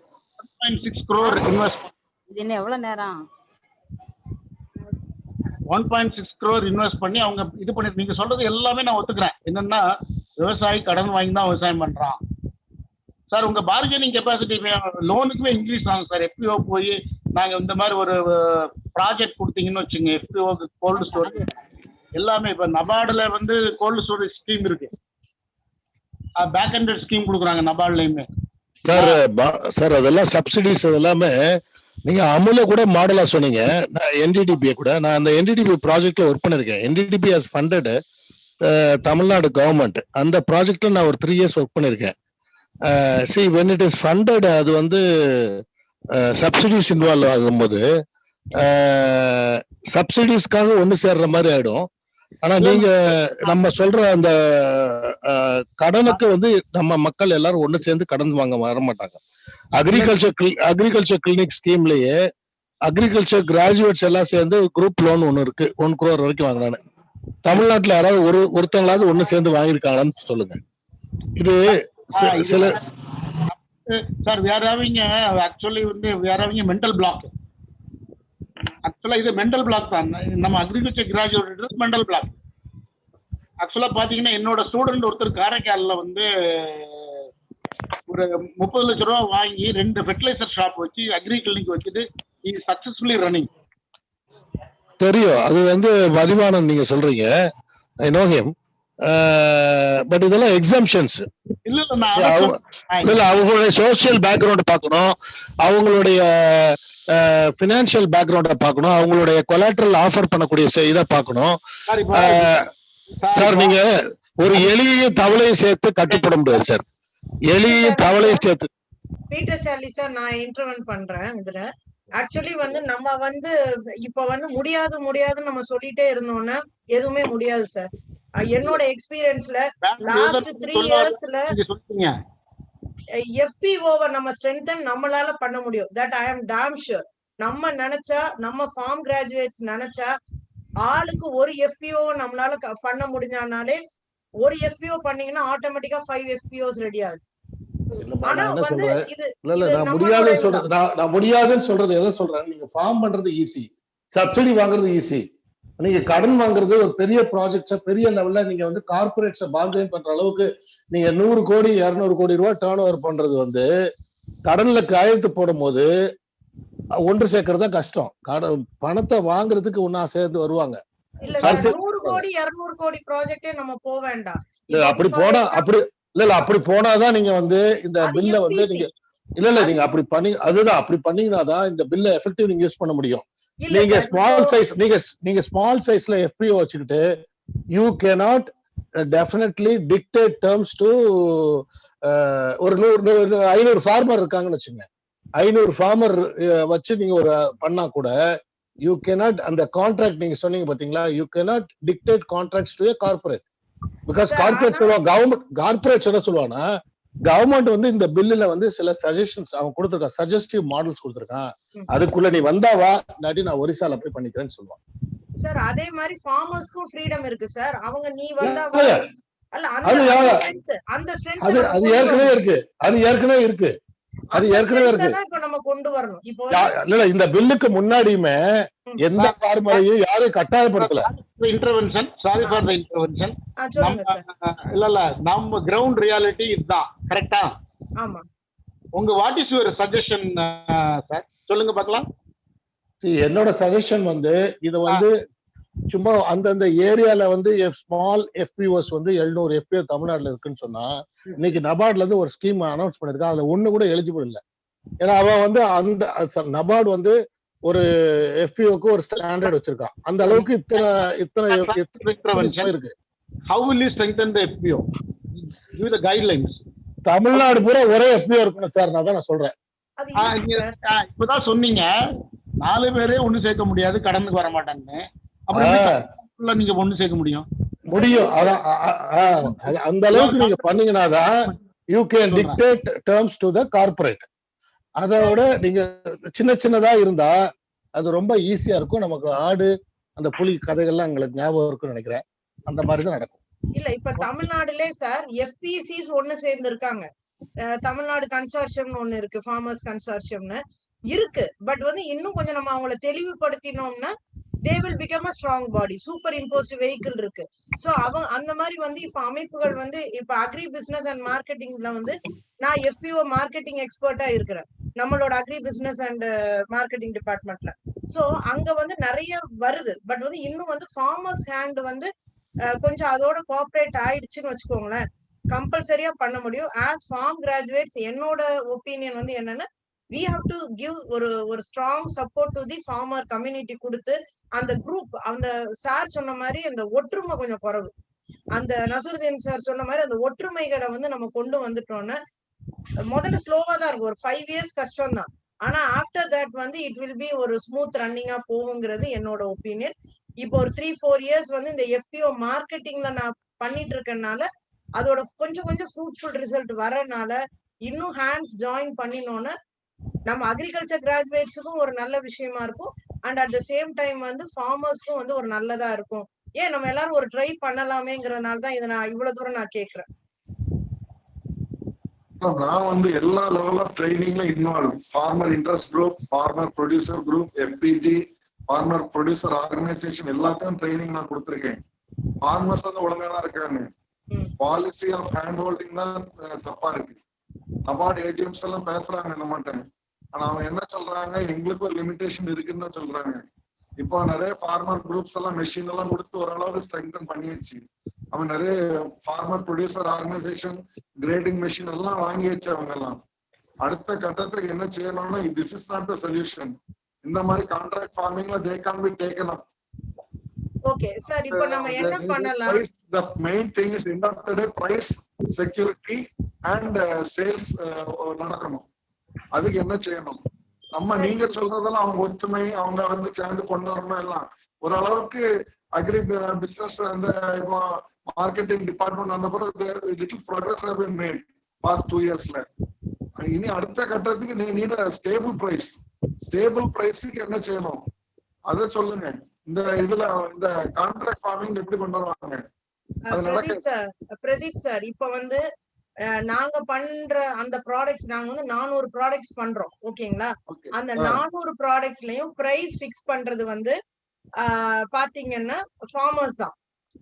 1.6 crore இன்வெஸ்ட். இது என்ன எவ்வளவு நேரம்? 1.6 crore இன்வெஸ்ட் பண்ணி அவங்க இது பண்ணி. நீங்க சொல்றது எல்லாமே நான் ஒத்துக்கிறேன். என்னன்னா, விவசாயி கடன் வாங்கி தான் விவசாயம் பண்றான் சார். உங்க பார்கெனிங் கெப்பாசிட்டி லோனுக்குமே இன்க்ரீஸ் ஆகும் சார். FPO போய் நாங்க இந்த மாதிரி ஒரு ப்ராஜெக்ட் கொடுத்தீங்கன்னு வச்சுங்க, FPOக்கு கோல்டு ஸ்டோரேஜ் எல்லாமே. இப்ப நபார்டுல வந்து கோல்டு ஸ்டோரேஜ் ஸ்கீம் இருக்கு, பேக் ஹண்ட்ரட் ஸ்கீம் கொடுக்குறாங்க நபார்ட்லயுமே. சார் அதெல்லாம் சப்சிடிஸ் எல்லாமே நீங்க அமுல கூட மாடலா சொன்னீங்க. NDDP கூட நான் அந்த NDDP ப்ராஜெக்ட்ல ஒர்க் பண்ணிருக்கேன். NDDP has funded Tamil Nadu government. அந்த ப்ராஜெக்ட்ல நான் ஒரு 3 years ஒர்க் பண்ணிருக்கேன். See, when it is funded, அது வந்து சப்சிடிஸ் இன்வால்வ் ஆகும்போது சப்சிடிஸ்க்காக ஒண்ணு சேர்ற மாதிரி ஆயிடும். ஆனா நீங்க நம்ம சொல்ற அந்த கடனுக்கு வந்து நம்ம மக்கள் எல்லாரும் ஒண்ணு சேர்ந்து கடன் வாங்க வர மாட்டாங்க. அக்ரிகல்ச்சர் கிளினிக் ஸ்கீம்லயே அக்ரிகல்ச்சர் கிராஜுவேட்ஸ் எல்லாம் சேர்ந்து குரூப் லோன் ஒண்ணு இருக்கு, 1 crore வரைக்கும் வாங்கினானு. தமிழ்நாட்டுல யாராவது ஒருத்தங்களாவது ஒண்ணு சேர்ந்து வாங்கியிருக்காங்கன்னு சொல்லுங்க. இது சில சார் ஆக்சுவலி வந்து மென்டல் பிளாக். ஆக்சுவலா இது மென்டல் பிளாக் தான். நம்ம அக்ரிகல்ச்சர் கிராஜுவேட் மென்டல் பிளாக். ஆக்சுவலா பாத்தீங்கன்னா, என்னோட ஸ்டூடெண்ட் ஒருத்தர் காரைக்காலில் வந்து ஒரு 30 லட்சம் ரூபா வாங்கி 2 ஃபெர்டிலைசர் ஷாப் வச்சு அக்ரி கிளினிக் வச்சுட்டு சக்சஸ்ஃபுல்லி ரன்னிங். தெரியும், அது வந்து மதிவானன் நீங்க சொல்றீங்க. I know him. பட் இதெல்லாம் எக்ஸாம்ஷன்ஸ் இல்ல. அவங்களுடைய சோசியல் பேக்ரவுண்ட் பார்க்கணும், அவங்களுடைய பினான்சியல் பேக்ரவுண்ட பார்க்கணும், அவங்களுடைய கொலாட்ரல் ஆஃபர் பண்ணக்கூடிய இதை பார்க்கணும். சார் நீங்க ஒரு எலியையும் தவளையும் சேர்த்து கட்டுப்பட முடியாது சார். எலியையும் தவளையும் சேர்த்து. பீட்டர் சார்லி சார், நான் இன்டர்வென்ட் பண்றேன் இதுல. ஆக்சுவலி வந்து நம்ம வந்து இப்ப வந்து முடியாதுன்னு நம்ம சொல்லிட்டே இருந்தோம்னா எதுவுமே முடியாது சார். என்னோட எக்ஸ்பீரியன்ஸ்ல லாஸ்ட் 3 இயர்ஸ்ல FPO-வை நம்ம ஸ்ட்ரென்தன் நம்மளால பண்ண முடியும். That I am damn sure. நம்ம நினைச்சா, நம்ம ஃபார்ம் கிராஜுவேட்ஸ் நினைச்சா, ஆளுக்கு ஒரு FPO நம்மளால பண்ண முடிஞ்சானாலே, ஒரு FPO பண்ணீங்கன்னா ஆட்டோமேட்டிக்கா 5 FPOs ரெடி ஆகுது. ஆனா வந்து இது நான் முடியாதுன்னு சொல்றது எதை சொல்றேன், நீங்க ஃபார்ம் பண்றது ஈஸி, சப்சிடி வாங்குறது ஈஸி. நீங்க கடன் வாங்குறது ஒரு பெரிய ப்ராஜெக்ட்ஸ பெரிய லெவல்ல நீங்க வந்து கார்பரேட்ஸ பார்கெயின் பண்ற அளவுக்கு நீங்க 100 கோடி 200 கோடி ரூபாய் டர்ன் ஓவர் பண்றது வந்து கடன்ல கையெழுத்து போடும் போது ஒன்று சேர்க்கறதா கஷ்டம். பணத்தை வாங்குறதுக்கு ஒன்னா சேர்ந்து வருவாங்க. இல்ல 100 கோடி 200 கோடி ப்ராஜெக்டே நம்ம போக வேண்டாம். அப்படி போனா அப்படி இல்ல அப்படி போனாதான் நீங்க வந்து இந்த பில்ல வந்து நீங்க இல்ல நீங்க அப்படி பண்ணி அதுதான் அப்படி பண்ணீங்கன்னா தான் இந்த பில்ல எஃபெக்டிவ் நீங்க யூஸ் பண்ண முடியும். நீங்க ஸ்மால் சைஸ் நீங்க ஸ்மால் சைஸ்ல FPO வச்சுக்கிட்டு you cannot definitely dictate terms to ஒரு 500 ஃபார்மர் இருக்காங்கன்னு வச்சுங்க. 500 ஃபார்மர் வச்சு நீங்க ஒரு பண்ணா கூட யூ கேனாட் அந்த கான்ட்ராக்ட் நீங்க சொன்னீங்க பாத்தீங்களா, you cannot dictate contracts to corporate. Because corporate சொல்லுவாங்க, கவர்மெண்ட் கார்பரேட்ஸ் என்ன சொல்லுவாங்கன்னா, கவர்மெண்ட் வந்து இந்த பில்லுல வந்து சில சஜஷன்ஸ் அவன் கொடுத்திருக்கான், சஜஸ்டிவ் மாடல்ஸ் கொடுத்திருக்கான், அதுக்குள்ள நீ வந்தாவா இல்லாட்டி நான் ஒரிசால போய் பண்ணிக்கிறேன்னு சொல்லுவான். சார் அதே மாதிரி ஃபார்மர்ஸ்க்கும் ஃப்ரீடம் இருக்கு சார். அவங்க நீ வந்தாவா அல்ல அந்த ஸ்ட்ரென்த் அது ஏற்கனவே இருக்கு, அது ஏற்கனவே இருக்கு, அது ஏற்கனவே இருக்கு. இப்ப நம்ம கொண்டு வரணும். இப்போ இல்ல இந்த பில்லுக்கு முன்னாடியுமே எந்த ஃபார்மரையும் யாரும் கட்டாயப்படுத்தல. Intervention, sorry for the intervention. இல்ல நம்ம கிரவுண்ட் ரியாலிட்டி இதுதான். கரெக்ட்டா? ஆமா. உங்க what is your suggestion sir, சொல்லுங்க பார்க்கலாம். என்னோட சஜஷன் வந்து இது வந்து சும்மா அந்தந்த ஏரியால வந்து ஸ்மால் FPOs வந்து 700 FPO தமிழ்நாடுல இருக்குன்னு சொன்னா, இன்னைக்கு நபார்ட்ல இருந்து ஒரு ஸ்கீம் அனௌன்ஸ் பண்ணிருக்கான். அதுல ஒண்ணு கூட எலிஜிபிள் இல்ல. ஏன்னா அவன் வந்து அந்த நபார்டு வந்து ஒரு FPOக்கு ஒரு ஸ்டாண்டர்ட் வச்சிருக்கான். அந்த அளவுக்கு இத்தனை இருக்கு. How will you strengthen the FPO? Give the guidelines. Tamil Nadu பூரா ஒரே FPO இருக்கணும் சார், நான் சொல்றேன். இப்பதான் சொன்னீங்க 4 பேரே ஒண்ணு சேர்க்க முடியாது, கடனுக்கு வர மாட்டான்னு. அப்புறம் நீங்க ஒண்ணு சேர்க்க முடியும். அந்த அளவுக்கு நீங்க பண்ணீங்கன்னாதான் you can dictate terms to the corporate. அதோட நீங்க சின்ன சின்னதா இருந்தா அது ரொம்ப ஈஸியா இருக்கும். நமக்கு ஆடு அந்த புலி கதைகள்லாம் எங்களுக்கு ஞாபகம் இருக்குன்னு நினைக்கிறேன். அந்த மாதிரிதான் நடக்கும். இல்ல இப்ப தமிழ்நாடுலே சார் FPCs ஒண்ணு சேர்ந்து இருக்காங்க. தமிழ்நாடு கன்சார்ஷியம் ஒண்ணு இருக்கு, ஃபார்மர்ஸ் கன்சார்ஷியம்னு இருக்கு. பட் வந்து இன்னும் கொஞ்சம் நம்ம அவங்கள தெளிவுபடுத்தினோம்னா they will become a strong body. Super imposed vehicle இருக்கு. சோ அந்த மாதிரி வந்து இப்ப அமைப்புகள் வந்து இப்ப அக்ரி பிசினஸ் அண்ட் மார்க்கெட்டிங்ல வந்து நான் FPO மார்க்கெட்டிங் எக்ஸ்பர்ட்டா இருக்கிறேன் நம்மளோட அக்ரி பிசினஸ் அண்ட் மார்க்கெட்டிங் டிபார்ட்மெண்ட்ல. சோ அங்க வந்து நிறைய வருது. பட் வந்து இன்னும் வந்து ஃபார்மர்ஸ் ஹேண்ட் வந்து கொஞ்சம் அதோட கோஆபரேட் ஆயிடுச்சுன்னு வச்சுக்கோங்களேன், கம்பல்சரியா பண்ண முடியும். ஆஸ் ஃபார்ம் கிராஜுவேட்ஸ் என்னோட ஒப்பீனியன் வந்து என்னன்னா, we have to give ஒரு strong support to the farmer community கொடுத்து அந்த குரூப் அந்த சார் சொன்ன மாதிரி அந்த ஒற்றுமை கொஞ்சம் குறைவு. அந்த நசருதீன் சார் சொன்ன மாதிரி அந்த ஒற்றுமைகளை வந்து நம்ம கொண்டு வந்துட்டோம்னா முதல்ல ஸ்லோவா தான் இருக்கும், ஒரு 5 years கஷ்டம் தான். ஆனா ஆஃப்டர் தட் வந்து இட் வில் பி ஒரு ஸ்மூத் ரன்னிங்கா போகுங்கிறது என்னோட ஒப்பீனியன். இப்போ ஒரு 3-4 years வந்து இந்த FPO மார்க்கெட்டிங்ல நான் பண்ணிட்டு இருக்கனால அதோட கொஞ்சம் ஃப்ரூட்ஃபுல் ரிசல்ட் வரனால இன்னும் ஹேண்ட்ஸ் ஜாயின் பண்ணினோன்னு நம்ம அக்ரிகல்ச்சர் கிராஜுவேட்ஸுக்கும் ஒரு நல்ல விஷயமா இருக்கும். And at the same time வந்து ஃபார்மர்ஸ்க்கும் வந்து ஒரு நல்லதா இருக்கும். ஏன் நம்ம எல்லாரும் ஒரு ட்ரை பண்ணலாமேங்கிறதுனாலதான் இதை நான் இவ்வளவு தூரம் நான் கேட்கிறேன். நான் வந்து எல்லா லெவல் ஆஃப் ட்ரைனிங்ல involve, farmer interest group, farmer producer group, FPG, farmer producer organisation எல்லாத்தையும் ட்ரைனிங் நான் கொடுத்துருக்கேன். ஃபார்மர்ஸ் வந்து ஒழுங்கா தான் இருக்காங்க. பாலிசி ஆஃப் ஹேண்ட் ஹோல்டிங் தான் தப்பா இருக்கு. நபார்டு ஏஜென்ட்ஸ் எல்லாம் பேசுறாங்க என்ன மாட்டேன், ஆனா அவங்க என்ன சொல்றாங்க, எங்களுக்கு ஒரு லிமிடேஷன் இருக்குன்னு தான் சொல்றாங்க. இப்போ நிறைய ஃபார்மர் குரூப்ஸ் எல்லாம் மெஷின் எல்லாம் கொடுத்து ஓரளவுக்கு ஸ்ட்ரெங்தன் பண்ணியாச்சு. அவன் நிறைய farmer producer organisation grading machine எல்லாம் வாங்கி வச்சு அவங்க எல்லாம் அடுத்த கட்டத்துக்கு என்ன செய்யணும்னா, this is not the solution. இந்த மாதிரி கான்ட்ராக்ட் ஃபார்மிங்ல they can be taken up. Okay sir, இப்போ நம்ம என்ன பண்ணலாம்? The main thing is end of the day price security and sales நடக்கணும். அதுக்கு என்ன செய்யணும்? நம்ம நீங்க சொல்றதெல்லாம் அவங்க ஒற்றுமை, அவங்க வந்து சேர்ந்து கொண்டு வரணும் எல்லாம் ஓரளவுக்கு அக்ரி பிசினஸ் அந்த இப்போ மார்க்கெட்டிங் டிபார்ட்மெண்ட் வந்த பிறகு little progress have been made past 2 இயர்ஸ்ல. இனி அடுத்த கட்டத்துக்கு நீ நீட ஸ்டேபிள் பிரைஸ்க்கு என்ன செய்யணும் அதை சொல்லுங்க. இந்த இதுல இந்த கான்ட்ராக்ட் ஃபார்மிங் எப்படி கொண்டு வருவாங்க? பிரதீப் சார், இப்ப வந்து நாங்க பண்ற அந்த ப்ராடக்ட்ஸ் நாங்க வந்து 400 ப்ராடக்ட்ஸ் பண்றோம். ஓகேங்களா? அந்த 400 ப்ராடக்ட்ஸ்லயும் பிரைஸ் பிக்ஸ் பண்றது வந்து பாத்தீங்கன்னா ஃபார்மர்ஸ் தான்.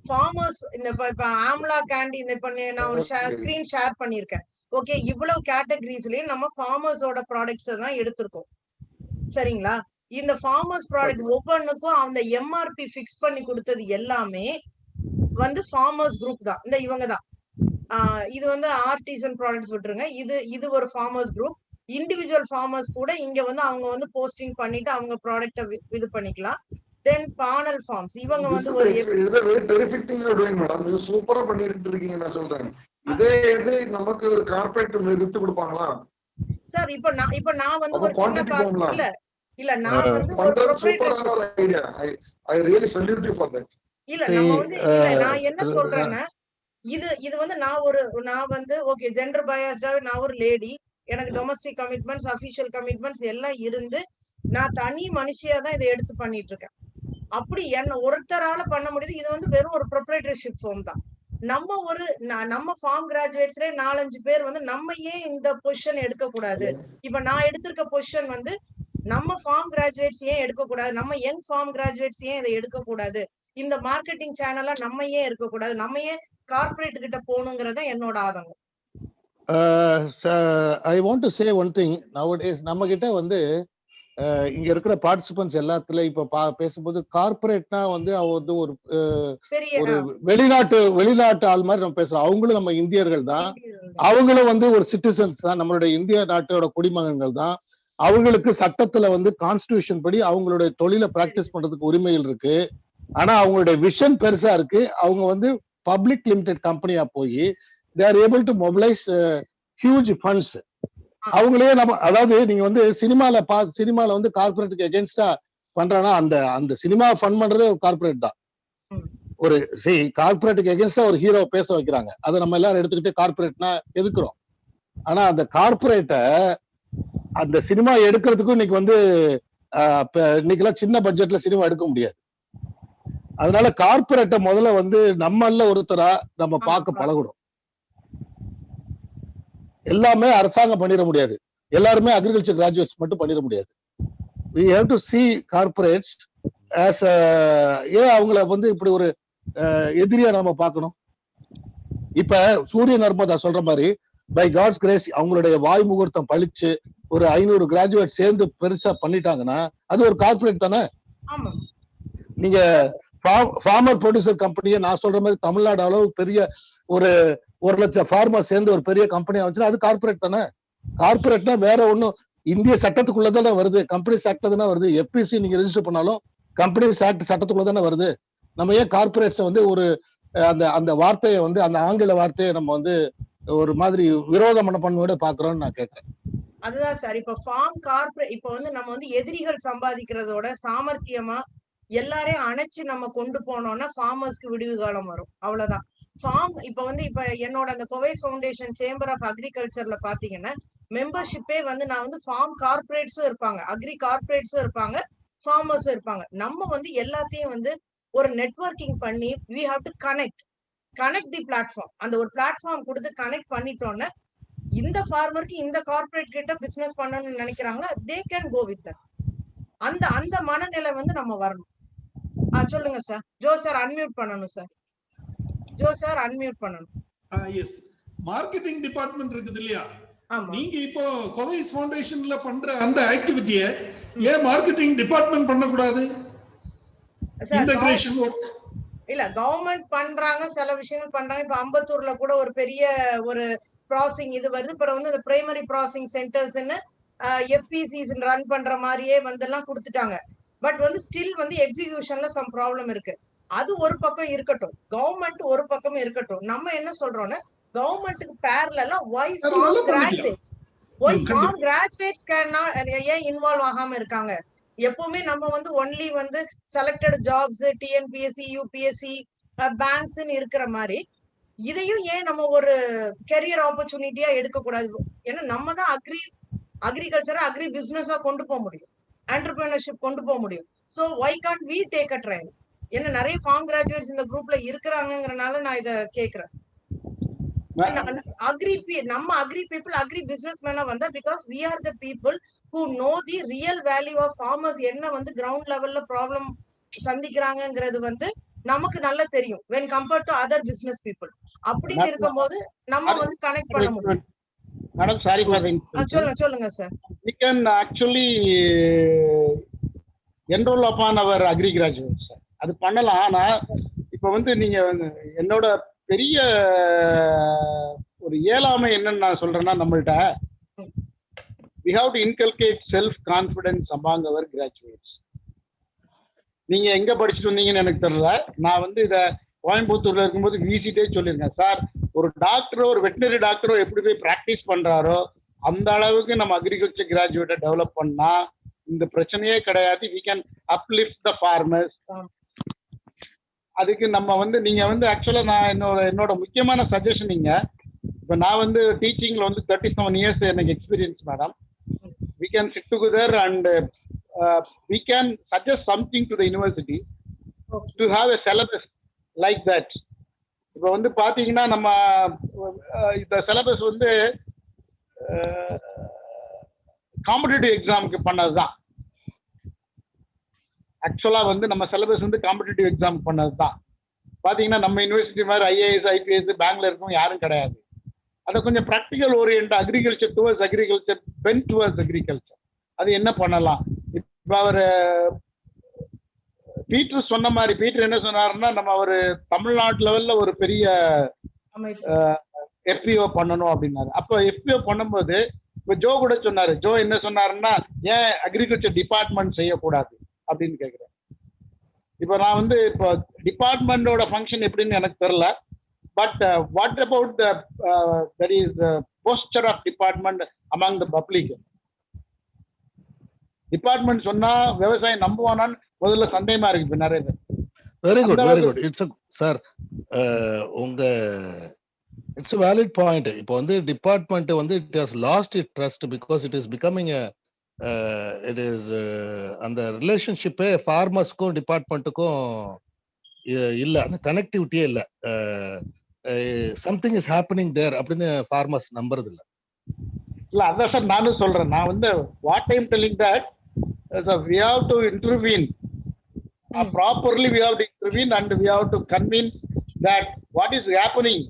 ஃபார்மர்ஸ் இந்த இப்ப ஆம்லா கேண்டி இந்த நான் ஒரு ஸ்கிரீன் ஷேர் பண்ணிருக்கேன். ஓகே, இவ்வளவு கேட்டகரிஸ்லயும் நம்ம ஃபார்மர்ஸோட ப்ராடக்ட்ஸ் தான் எடுத்திருக்கோம். சரிங்களா? இந்த ஃபார்மர்ஸ் ப்ராடக்ட் ஒவ்வொன்றுக்கும் அந்த எம்ஆர்பி பிக்ஸ் பண்ணி கொடுத்தது எல்லாமே வந்து ஃபார்மர்ஸ் குரூப் தான். இந்த இவங்க தான். இது வந்து ஆர்டிசன் ப்ராடக்ட்ஸ் விட்டுருங்க. இது ஒரு ஃபார்மர்ஸ் குரூப். இண்டிவிஜுவல் ஃபார்மர்ஸ் கூட இங்க வந்து அவங்க வந்து போஸ்டிங் பண்ணிட்டு அவங்க ப்ராடக்ட இது பண்ணிக்கலாம். தென் பானல் ஃபார்ம்ஸ் இவங்க வந்து ஒரு terrific thing are doing madam. இது சூப்பரா பண்ணிட்டு இருக்கீங்க. நான் சொல்றேன், இதே நமக்கு ஒரு கார்ப்பரேட் வித்து கொடுப்பாங்களா சார்? இப்ப நான் வந்து ஒரு சின்ன இல்ல நான் வந்து ஒரு proprietorship idea. I really salute you for that. இல்ல நம்ம வந்து இல்ல நான் என்ன சொல்றேன்னா, இது வந்து நான் வந்து ஓகே ஜெண்டர் பயாஸ்டா நான் ஒரு லேடி, எனக்கு டொமஸ்டிக் கமிட்மெண்ட்ஸ் அபிஷியல் கமிட்மெண்ட்ஸ் எல்லாம் இருந்து நான் தனி மனுஷியா தான் இதை எடுத்து பண்ணிட்டு இருக்கேன். அப்படி என்ன ஒருத்தரால பண்ண முடியுது. இது வந்து வெறும் ஒரு ப்ரொப்ரைட்டர்ஷிப் ஃபார்ம் தான். நம்ம ஃபார்ம் கிராஜுவேட்ஸ்ல 4-5 பேர் வந்து நம்ம ஏன் இந்த பொசிஷன் எடுக்க கூடாது? இப்ப நான் எடுத்திருக்க பொசிஷன் வந்து நம்ம ஃபார்ம் கிராஜுவேட்ஸ் ஏன் எடுக்க கூடாது? நம்ம யங் ஃபார்ம் கிராஜுவேட்ஸ் ஏன் இதை எடுக்க கூடாது? இந்த மார்க்கெட்டிங் சேனலா நம்ம ஏன் இருக்க கூடாது? நம்ம ஏன் கார்ப்பரேட் கிட்ட போகணுங்கிறத என்னோட ஆதங்கம். I want to say one thing. Nowadays நம்ம கிட்ட வந்து இங்க இருக்கிற பார்ட்டிசிபென்ட்ஸ் எல்லாத்துல இப்ப பேசும்போது கார்ப்பரேட்னா வந்து அவ வந்து ஒரு வெளிநாட்டு ஆள் மாதிரி நம்ம பேசுறோம். அவங்களும் நம்ம இந்தியர்கள் தான். அவங்களும் வந்து ஒரு சிட்டிசன்ஸ் தான். நம்மளுடைய இந்திய நாட்டோட குடிமகன்கள் தான். அவங்களுக்கு சட்டத்துல வந்து கான்ஸ்டிடியூஷன் படி அவங்களுடைய தொழிலை பிராக்டிஸ் பண்றதுக்கு உரிமைகள் இருக்கு. ஆனா அவங்களுடைய விஷன் பெருசா இருக்கு. அவங்க வந்து பப்ளிக் லிமிடெட் கம்பெனியா போய் they are able to mobilize huge funds. அவங்களே நம்ம அதாவது நீங்க வந்து சினிமால வந்து கார்ப்பரேட்டுக்கு எகென்ஸ்டா பண்றானா அந்த சினிமா ஃபண்ட் பண்றதே ஒரு கார்ப்பரேட் தான். ஒரு கார்ப்பரேட்டுக்கு எகென்ஸ்டா ஒரு ஹீரோ பேச வைக்கிறாங்க. அதை நம்ம எல்லாரும் எடுத்துக்கிட்டு கார்ப்பரேட்னா எதுக்குறோம். ஆனா அந்த கார்ப்பரேட்டை அந்த சினிமா எடுக்கிறதுக்கும் இன்னைக்கு வந்து இன்னைக்கெல்லாம் சின்ன பட்ஜெட்ல சினிமா எடுக்க முடியாது. அதனால கார்ப்பரேட்டை முதல்ல வந்து நம்மள ஒருத்தரா நம்ம பார்க்க பழகணும். எல்லாமே அரசாங்கம் பண்ணிட முடியாது. எல்லாருமே அக்ரிகல்ச்சர் கிராஜுவேட்ஸ் மட்டும் பண்ணிட முடியாது. we have to see corporates as ஏன் அவங்கள வந்து இப்படி ஒரு எதிரியா நம்ம பார்க்கணும். இப்ப சூரிய நர்மதா சொல்ற மாதிரி பை காட்ஸ் கிரேஸ் அவங்களுடைய வாய் முகூர்த்தம் பழிச்சு ஒரு 500 கிராஜுவேட் சேர்ந்து பெருசா பண்ணிட்டாங்கன்னா அது ஒரு கார்ப்பரேட் தானே. நீங்க ஃபார்மர் ப்ரொடியூசர் கம்பெனியை நான் சொல்ற மாதிரி தமிழ்நாடு அளவு பெரிய ஒரு 1,00,000 ஃபார்மர் சேர்ந்து ஒரு பெரிய கம்பெனியா வச்சுன்னா அது கார்ப்பரேட் தானே. கார்ப்பரேட்னா வேற ஒன்னும் இந்திய சட்டத்துக்குள்ளதானே வருது. கம்பெனிஸ் ஆக்ட் தானே வருது. எஃபிசி நீங்க ரெஜிஸ்டர் பண்ணாலும் கம்பெனிஸ் ஆக்ட் சட்டத்துக்குள்ள தானே வருது. நம்ம ஏன் கார்ப்பரேட்ஸ் வந்து ஒரு அந்த வார்த்தையை வந்து அந்த ஆங்கில வார்த்தையை நம்ம வந்து ஒரு மாதிரி விரோத மனப்பான்மையோட பாக்குறோம்னு நான் கேட்கிறேன். அதுதான் சார். இப்ப ஃபார்ம் கார்ப்பரேட் இப்ப வந்து நம்ம வந்து எதிரிகள் சம்பாதிக்கிறதோட சாமர்த்தியமா எல்லாரையும் அணைச்சு நம்ம கொண்டு போனோம்னா ஃபார்மர்ஸ்க்கு விடுவு காலம் வரும். அவ்வளவுதான். ஃபார்ம் இப்ப என்னோட அந்த கோவைஸ் ஃபவுண்டேஷன் சேம்பர் ஆஃப் அக்ரிகல்ச்சர்ல பாத்தீங்கன்னா மெம்பர்ஷிப்பே வந்து நான் வந்து ஃபார்ம் கார்ப்பரேட்ஸும் இருப்பாங்க, அக்ரி கார்ப்பரேட்ஸும் இருப்பாங்க, ஃபார்மர்ஸும் இருப்பாங்க. நம்ம வந்து எல்லாத்தையும் வந்து ஒரு நெட்வொர்க்கிங் பண்ணி we have to connect the platform. அந்த ஒரு பிளாட்ஃபார்ம் கொடுத்து கனெக்ட் பண்ணிட்டோம்னா இந்த ஃபார்மருக்கு இந்த கார்ப்பரேட் கிட்ட பிசினஸ் பண்ணணும்னு நினைக்கிறாங்களா தே கேன் கோ வித் அந்த மனநிலை வந்து நம்ம வரணும். சொல்லுங்க சார். ஜோ சார் அன்மியூட் பண்ணணும் சார். ஜோ சார் அன்மியூட் பண்ணணும். எஸ், மார்க்கெட்டிங் டிபார்ட்மெண்ட் இருக்குது இல்லையா? நீங்க இப்போ கோவைஸ் ஃபவுண்டேஷன்ல பண்ற அந்த ஆக்டிவிட்டியை ஏன் மார்க்கெட்டிங் டிபார்ட்மெண்ட் பண்ண கூடாது? இன்டகிரேஷன் வொர்க் இல்ல கவர்மெண்ட் பண்றாங்க, சில விஷயங்கள் பண்றாங்க. இப்ப அம்பத்தூர்ல கூட ஒரு பெரிய ஒரு ப்ராசஸிங் இது வருது. அப்புறம் வந்து இந்த பிரைமரி ப்ராசஸிங் சென்டர்ஸ்ன்னு எஃபிசிஸ் ரன் பண்ற மாதிரியே வந்து எல்லாம் கொடுத்துட்டாங்க. பட் வந்து ஸ்டில் வந்து எக்ஸிகியூஷன்ல சம் ப்ராப்ளம் இருக்கு. அது ஒரு பக்கம் இருக்கட்டும், கவர்மெண்ட் ஒரு பக்கம் இருக்கட்டும். நம்ம என்ன சொல்றோம்னா கவர்மெண்ட்டுக்கு பேரலா why farm graduates why farm graduates ஏன் இன்வால்வ் ஆகாம இருக்காங்க? எப்பவுமே நம்ம வந்து ஒன்லி வந்து selected jobs, TNPSC, UPSC, banks இருக்கிற மாதிரி இதையும் ஏன் நம்ம ஒரு கெரியர் ஆப்பர்ச்சுனிட்டியா எடுக்க கூடாது? ஏன்னா நம்ம தான் அக்ரிகல்ச்சரை அக்ரி பிசினஸா கொண்டு போக முடியும், என்டர்பிரினர்ஷிப் கொண்டு போக முடியும். So why can't we take a trial? ஏன்னா நிறைய ஃபார்ம் கிராஜுவேட்ஸ் இந்த குரூப்ல இருக்கிறாங்கிறனால நான் இதை கேட்கிறேன். நம்ம அக்ரி பீப்புள் அக்ரி பிசினஸ் மேனா வந்தா because we are the people who know the real value of farmers, என்ன வந்து கிரவுண்ட் லெவல்ல ப்ராப்ளம் சந்திக்கிறாங்கிறது வந்து நமக்கு நல்லா தெரியும் when compared to other business people. அப்படின்னு இருக்கும்போது நம்ம வந்து கனெக்ட் பண்ண முடியும். மேடம் சாரி சொல்லுங்க sir. we can actually enroll upon our agri graduates. அது பண்ணலாம். ஆனா இப்ப வந்து நீங்க என்னோட பெரிய ஒரு இயலாமை என்னன்னு நான் சொல்றேன்னா, நம்மள்ட்ட we have to inculcate self confidence among our graduates. நீங்க எங்க படிச்சுட்டு வந்தீங்கன்னு எனக்கு தெரியல. நான் வந்து இதை கோயம்புத்தூர்ல இருக்கும்போது விசிட்டே சொல்லியிருக்கேன். சார், ஒரு டாக்டரோ ஒரு வெட்டினரி டாக்டரோ எப்படி போய் ப்ராக்டிஸ் பண்றாரோ அந்த அளவுக்கு நம்ம அக்ரிகல்ச்சர் கிராஜுவேட்டை டெவலப் பண்ணா இந்த பிரச்சனையே கிடையாது. we can uplift the farmers. அதுக்கு நம்ம வந்து நீங்க வந்து ஆக்சுவலா நான் என்னோட முக்கியமான சஜஷன், நீங்க இப்போ நான் வந்து டீச்சிங்ல வந்து 37 years எனக்கு experience madam. we can sit together and we can suggest something to the university to have a syllabus like that. இப்போ வந்து பாத்தீங்கன்னா நம்ம இந்த சிலபஸ் வந்து காம்படிட்டிவ் எக்ஸாமுக்கு பண்ணதுதான். ஆக்சுவலா வந்து நம்ம சிலபஸ் வந்து காம்படிட்டிவ் எக்ஸாம் பண்ணதுதான். பாத்தீங்கன்னா நம்ம யூனிவர்சிட்டி மாதிரி ஐஏஎஸ், ஐபிஎஸ், பேங்க்ல இருக்கவங்க யாரும் கிடையாது. அதை கொஞ்சம் practical orient agriculture towards agriculture, bent towards agriculture, அது என்ன பண்ணலாம்? இப்போ அவர் பீட்டர் சொன்ன மாதிரி, பீட்டர் என்ன சொன்னாருன்னா, நம்ம ஒரு தமிழ்நாட்டு லெவல்ல ஒரு பெரிய எஃபிஓ பண்ணணும் அப்படின்னாரு. அப்போ எஃபிஓ பண்ணும்போது இப்போ ஜோ கூட சொன்னாரு. ஜோ என்ன சொன்னாருன்னா, ஏன் அக்ரிகல்ச்சர் டிபார்ட்மெண்ட் செய்யக்கூடாது அப்படின்னு கேட்குறேன். இப்போ நான் வந்து இப்போ டிபார்ட்மெண்டோட ஃபங்க்ஷன் எப்படின்னு எனக்கு தெரியல. But what about that is posture of department among the public? Department சொன்னா விவசாயம் நம்புவானான்னு முதல்ல சந்தேகமா இருக்கு இப்ப நிறைய பேர். Very good, very good. It's sir, உங்க இட்ஸ் a valid point. இப்போ வந்து டிபார்ட்மெண்ட் வந்து it has lost it trust because it is becoming it is அந்த ரிலேஷன்ஷிப்பே ஃபார்மர்ஸ்க்கும் டிபார்ட்மெண்ட்டுக்கும் இல்ல, அந்த கனெக்டிவிட்டியே இல்ல. சம்திங் இஸ் ஹேப்பனிங் தேர் அப்படின்னு ஃபார்மர்ஸ் நம்புறது இல்ல. இல்ல அதான் சார் நானும் சொல்றேன். நான் வந்து what I'm telling that we have to intervene properly. We have to intervene and we have to convince that what is happening.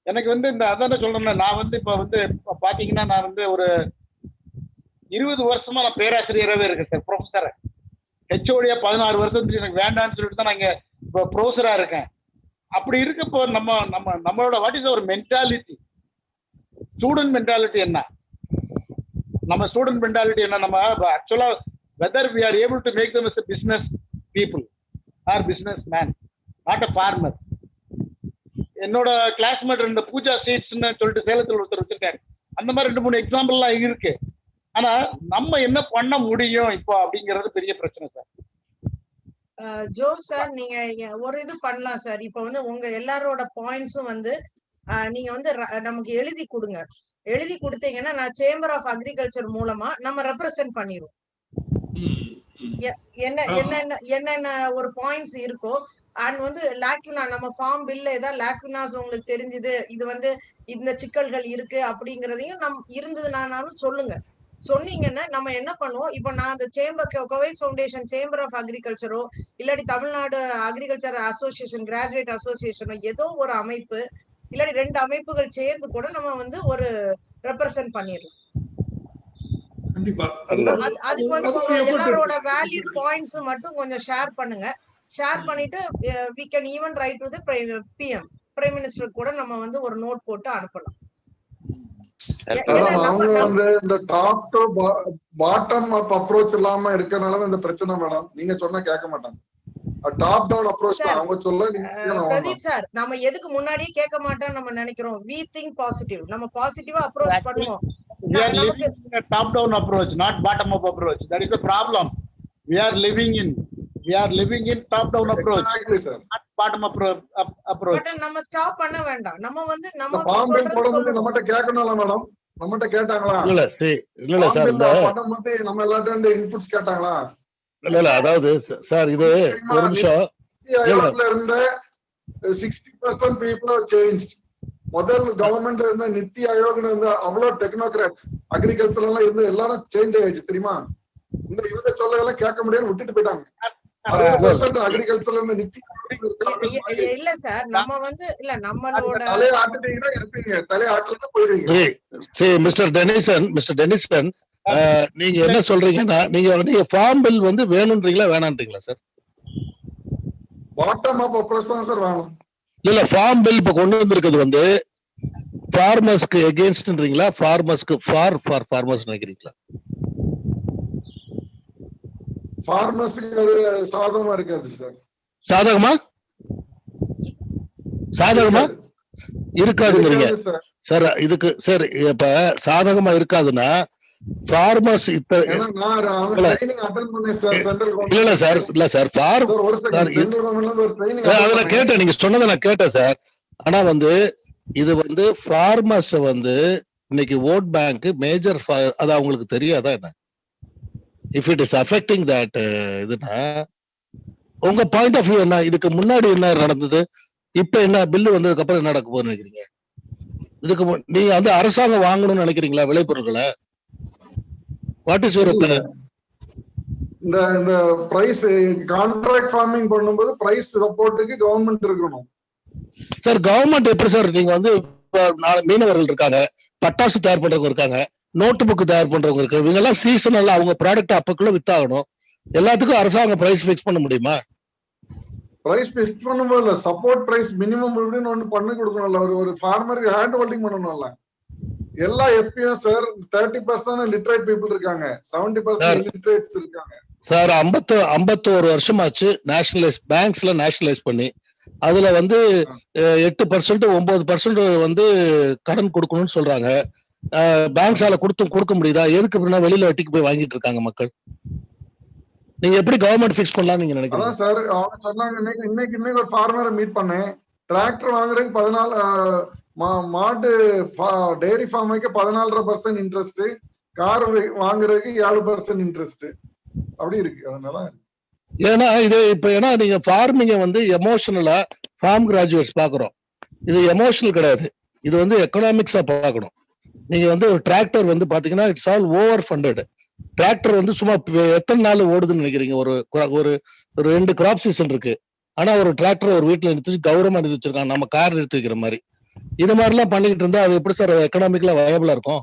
எனக்கு வந்து இந்த அதான் சொல்றேன்னா, நான் வந்து இப்போ வந்து பாத்தீங்கன்னா நான் வந்து ஒரு 20 வருஷமா நான் பேராசிரியராகவே இருக்கேன் சார், ப்ரொஃபஸர். ஹெச்ஓடியா 16 வருஷத்துக்கு எனக்கு வேண்டாம்னு சொல்லிட்டு தான் நான் இங்க இப்போ ப்ரொஃபஸரா இருக்கேன். அப்படி இருக்கப்போ நம்மளோட what is our mentality, student mentality என்ன? நம்ம ஸ்டூடெண்ட் மென்டாலிட்டி என்ன? நம்ம ஆக்சுவலா whether we are able to make them as a business people or businessman, not a farmer. என்னோட கிளாஸ்மேட் இந்த பூஜா சீட்ஸ்ன்னு சொல்லிட்டு சேலத்தில் ஒருத்தர் வச்சிருக்காரு. அந்த மாதிரி 2-3 எக்ஸாம்பிள்லாம் இருக்கு. ஆனா நம்ம என்ன பண்ண முடியும் இப்போ அப்படிங்கிறது பெரிய பிரச்சனை சார். ஜோ சார், நீங்க ஒரு இது பண்ணலாம் சார். இப்போ வந்து உங்க எல்லாரோட பாயிண்ட்ஸும் வந்து நீங்க வந்து நமக்கு எழுதி கொடுங்க. எழுதி கொடுத்தீங்கன்னா நான் சேம்பர் ஆஃப் அக்ரிகல்ச்சர் மூலமா நம்ம ரெப்ரசென்ட் பண்ணிடுவோம். என்னென்ன ஒரு பாயிண்ட்ஸ் இருக்கோ அண்ட் வந்து லாக்குனா நம்ம ஃபார்ம் பில்ல ஏதாவது லாக்குனாஸ் உங்களுக்கு தெரிஞ்சது, இது வந்து இந்த சிக்கல்கள் இருக்கு அப்படிங்கறதையும் இருந்ததுனாலும் சொல்லுங்க. சொன்னீங்கன்னா நம்ம என்ன பண்ணுவோம், இப்போ நான் அந்த சேம்பர் கோவைஸ் ஃபவுண்டேஷன் சேம்பர் ஆஃப் அக்ரிகல்ச்சரோ இல்லாட்டி தமிழ்நாடு அக்ரிகல்ச்சர் அசோசியேஷன் கிராஜுவேட் அசோசியேஷனோ ஏதோ ஒரு அமைப்பு இல்லாட்டி 2 அமைப்புகள் சேர்ந்து கூட நம்ம வந்து ஒரு ரெப்ரசென்ட் பண்ணிடலாம். அதுக்கு வந்து எல்லாரோட வேலிட் பாயிண்ட்ஸ் மட்டும் கொஞ்சம் ஷேர் பண்ணுங்க. ஷேர் பண்ணிட்டு we can even write to the PM prime minister கூட நம்ம வந்து ஒரு நோட் போட்டு அனுப்பலாம். இந்த top to bottom up approach இல்லாம இருக்கனால இந்த பிரச்சனை மேடம். நீங்க சொன்னா கேட்க மாட்டாங்க. டாப் டவுன் அப்ரோச் தான் அவங்க சொல்ல. பிரதீப் சார், நம்ம எதுக்கு முன்னாடியே கேட்க மாட்டோம் நம்ம நினைக்கிறோம். we think positive, நம்ம பாசிட்டிவா அப்ரோச் பண்ணுவோம். we are living in a top down approach, not bottom up approach. That is the problem. We are living in top down approach, Exactly, sir. not bottom approach. But நம்ம ஸ்டாப் பண்ண வேண்டாம். நம்ம வந்து இந்த நம்ம ஃபார்ம் பில் சொல்றது போடும்போது சொல்லணும். நம்மகிட்ட கேட்கணும்ல மேடம்? நம்மகிட்ட கேட்டாங்களா? இல்ல சார், இந்த பண்ணும்போது நம்ம எல்லாத்தையும் இன்புட்ஸ் கேட்டாங்களா? இல்ல அதாவது சார் இது ஒரு நிமிஷம். இருந்த 60% people are changed. முதல் கவர்மெண்ட் இருந்த நித்தி ஆயோக் இருந்த அவ்வளவு டெக்னோகிராட்ஸ் அக்ரிகல்ச்சர் எல்லாம் இருந்து எல்லாரும் சேஞ்ச் ஆயிடுச்சு தெரியுமா? இந்த இவங்க சொல்லதெல்லாம் கேட்க முடியாது, விட்டுட்டு போயிட்டாங்க. 60% அக்ரிகல்ச்சர்ல இருந்து நித்தி இல்ல சார், நம்ம வந்து இல்ல நம்மளோட தலையை ஆட்டுட்டீங்கன்னா இருப்பீங்க, தலையை ஆட்டலன்னா போயிடுவீங்க. சரி மிஸ்டர் டெனிசன், நீங்க என்ன சொல்றீங்கன்னா நீங்க ஃபார்ம் பில் வந்து வேணும்ன்றீங்களா வேணான்றீங்களா சார்? பாட்டம் அப் அப்ரோச் தான் சார் வேணும். இல்ல ஃபார்ம் பில் இப்ப கொண்டு வந்திருக்கிறது வந்து ஃபார்மர்ஸ்க்கு எகெயின்ஸ்ட்ன்றீங்களா, ஃபார்மர்ஸ்க்கு ஃபார்மர்ஸ் நினைக்கிறீங்களா? ஃபார்மர்ஸ்க்கு ஒரு சாதகமா இருக்காது சார். சாதகமா இருக்காதுங்கிறீங்க சார்? இதுக்கு சார் இப்ப சாதகமா இருக்காதுன்னா ஃபார்மர்ஸ் இப்ப இல்ல சார் அதுல கேட்டேன், நீங்க சொன்னதை நான் கேட்டேன் சார். ஆனா வந்து இது வந்து ஃபார்மர்ஸ் வந்து இன்னைக்கு ஓட் பேங்க் மேஜர், அது அவங்களுக்கு தெரியாதா என்ன? If it is affecting that இதுனா உங்க பாயிண்ட் ஆஃப் வியூ என்ன? இதுக்கு முன்னாடி என்ன நடந்தது, இப்ப என்ன பில்லு வந்ததுக்கு அப்புறம் என்ன நடக்க போகுதுன்னு நினைக்கிறீங்க? இதுக்கு நீங்க வந்து அரசாங்கம் வாங்கணும்னு நினைக்கிறீங்களா விளைபொருட்களை? What is your opinion? இந்த பிரைஸ் கான்ட்ராக்ட் ஃபார்மிங் பண்ணும்போது பிரைஸ் சப்போர்ட்டுக்கு கவர்மெண்ட் இருக்கணும் சார். கவர்மெண்ட் எப்படி சார்? நீங்க வந்து மீனவர்கள் இருக்காங்க, பட்டாசு தயார் பண்றவங்க இருக்காங்க, நோட்டு புக் தயார் பண்றவங்க இருக்கு, இவங்க எல்லாம் சீசனல்ல அவங்க ப்ராடக்ட் அப்பக்குள்ள வித்தாகணும். எல்லாத்துக்கும் அரசாங்கம் பிரைஸ் பிக்ஸ் பண்ண முடியுமா? பிரைஸ் பிக்ஸ் பண்ணும்போது இல்ல, சப்போர்ட் பிரைஸ் மினிமம் இப்படின்னு ஒண்ணு பண்ணி கொடுக்கணும்ல. ஒரு ஃபார்மருக்கு ஹேண்ட் ஹோல்டிங் பண்ணணும்ல. எல்லா எஃபிஎஸ் சார் 30% லிட்டரேட் பீப்புள் இருக்காங்க, 70% இல்லிட்டரேட்ஸ் இருக்காங்க சார். 51 வருஷமாச்சு பேங்க்ஸ்ல நேஷனலைஸ் பண்ணி அதுல வந்து 8% 9% வந்து கடன் கொடுக்கணும்னு சொல்றாங்க. பேங்க்ஸால கொடுக்க முடியுதா? எதுக்கு அப்படின்னா வெளியில வட்டிக்கு போய் வாங்கிட்டு இருக்காங்க மக்கள். நீங்க எப்படி கவர்மெண்ட் ஃபிக்ஸ் பண்ணலாம் நீங்க நினைக்கிறீங்க? அதான் சார் அவங்க சொன்னாங்க. இன்னைக்கு ஒரு ஃபார்மரை மீட் பண்ணேன். டிராக்டர் வாங்குறதுக்கு 14 மாட்டு டெய்ரி ஃபார்முக்கு 14.5% இன்ட்ரெஸ்ட், கார் வாங்குறதுக்கு 7% இன்ட்ரெஸ்ட் அப்படி இருக்கு. அதனால ஏன்னா இது இப்ப ஏன்னா நீங்க ஃபார்மிங்க வந்து எமோஷனலா ஃபார்ம் கிராஜுவேட்ஸ் பாக்குறோம். இது எமோஷனல் கிடையாது, இது வந்து எக்கனாமிக்ஸா பார்க்கணும். நீங்க வந்து ஒரு டிராக்டர் வந்து பாத்தீங்கன்னா it's all over funded. Tractor வந்து சும்மா எத்தனை நாள் ஓடுதுன்னு நினைக்கிறீங்க? ஒரு 2 கிராப் சீசன் இருக்கு. ஆனா ஒரு டிராக்டர் ஒரு வீட்டுல நிறுத்தி கௌரவமா நிறுத்தி வச்சிருக்காங்க, நம்ம கார் நிறுத்தி வைக்கிற மாதிரி. இது மாதிரி எல்லாம் பண்ணிக்கிட்டு இருந்தா அது எப்படி சார் எக்கனாமிக்கலா வயபிளா இருக்கும்?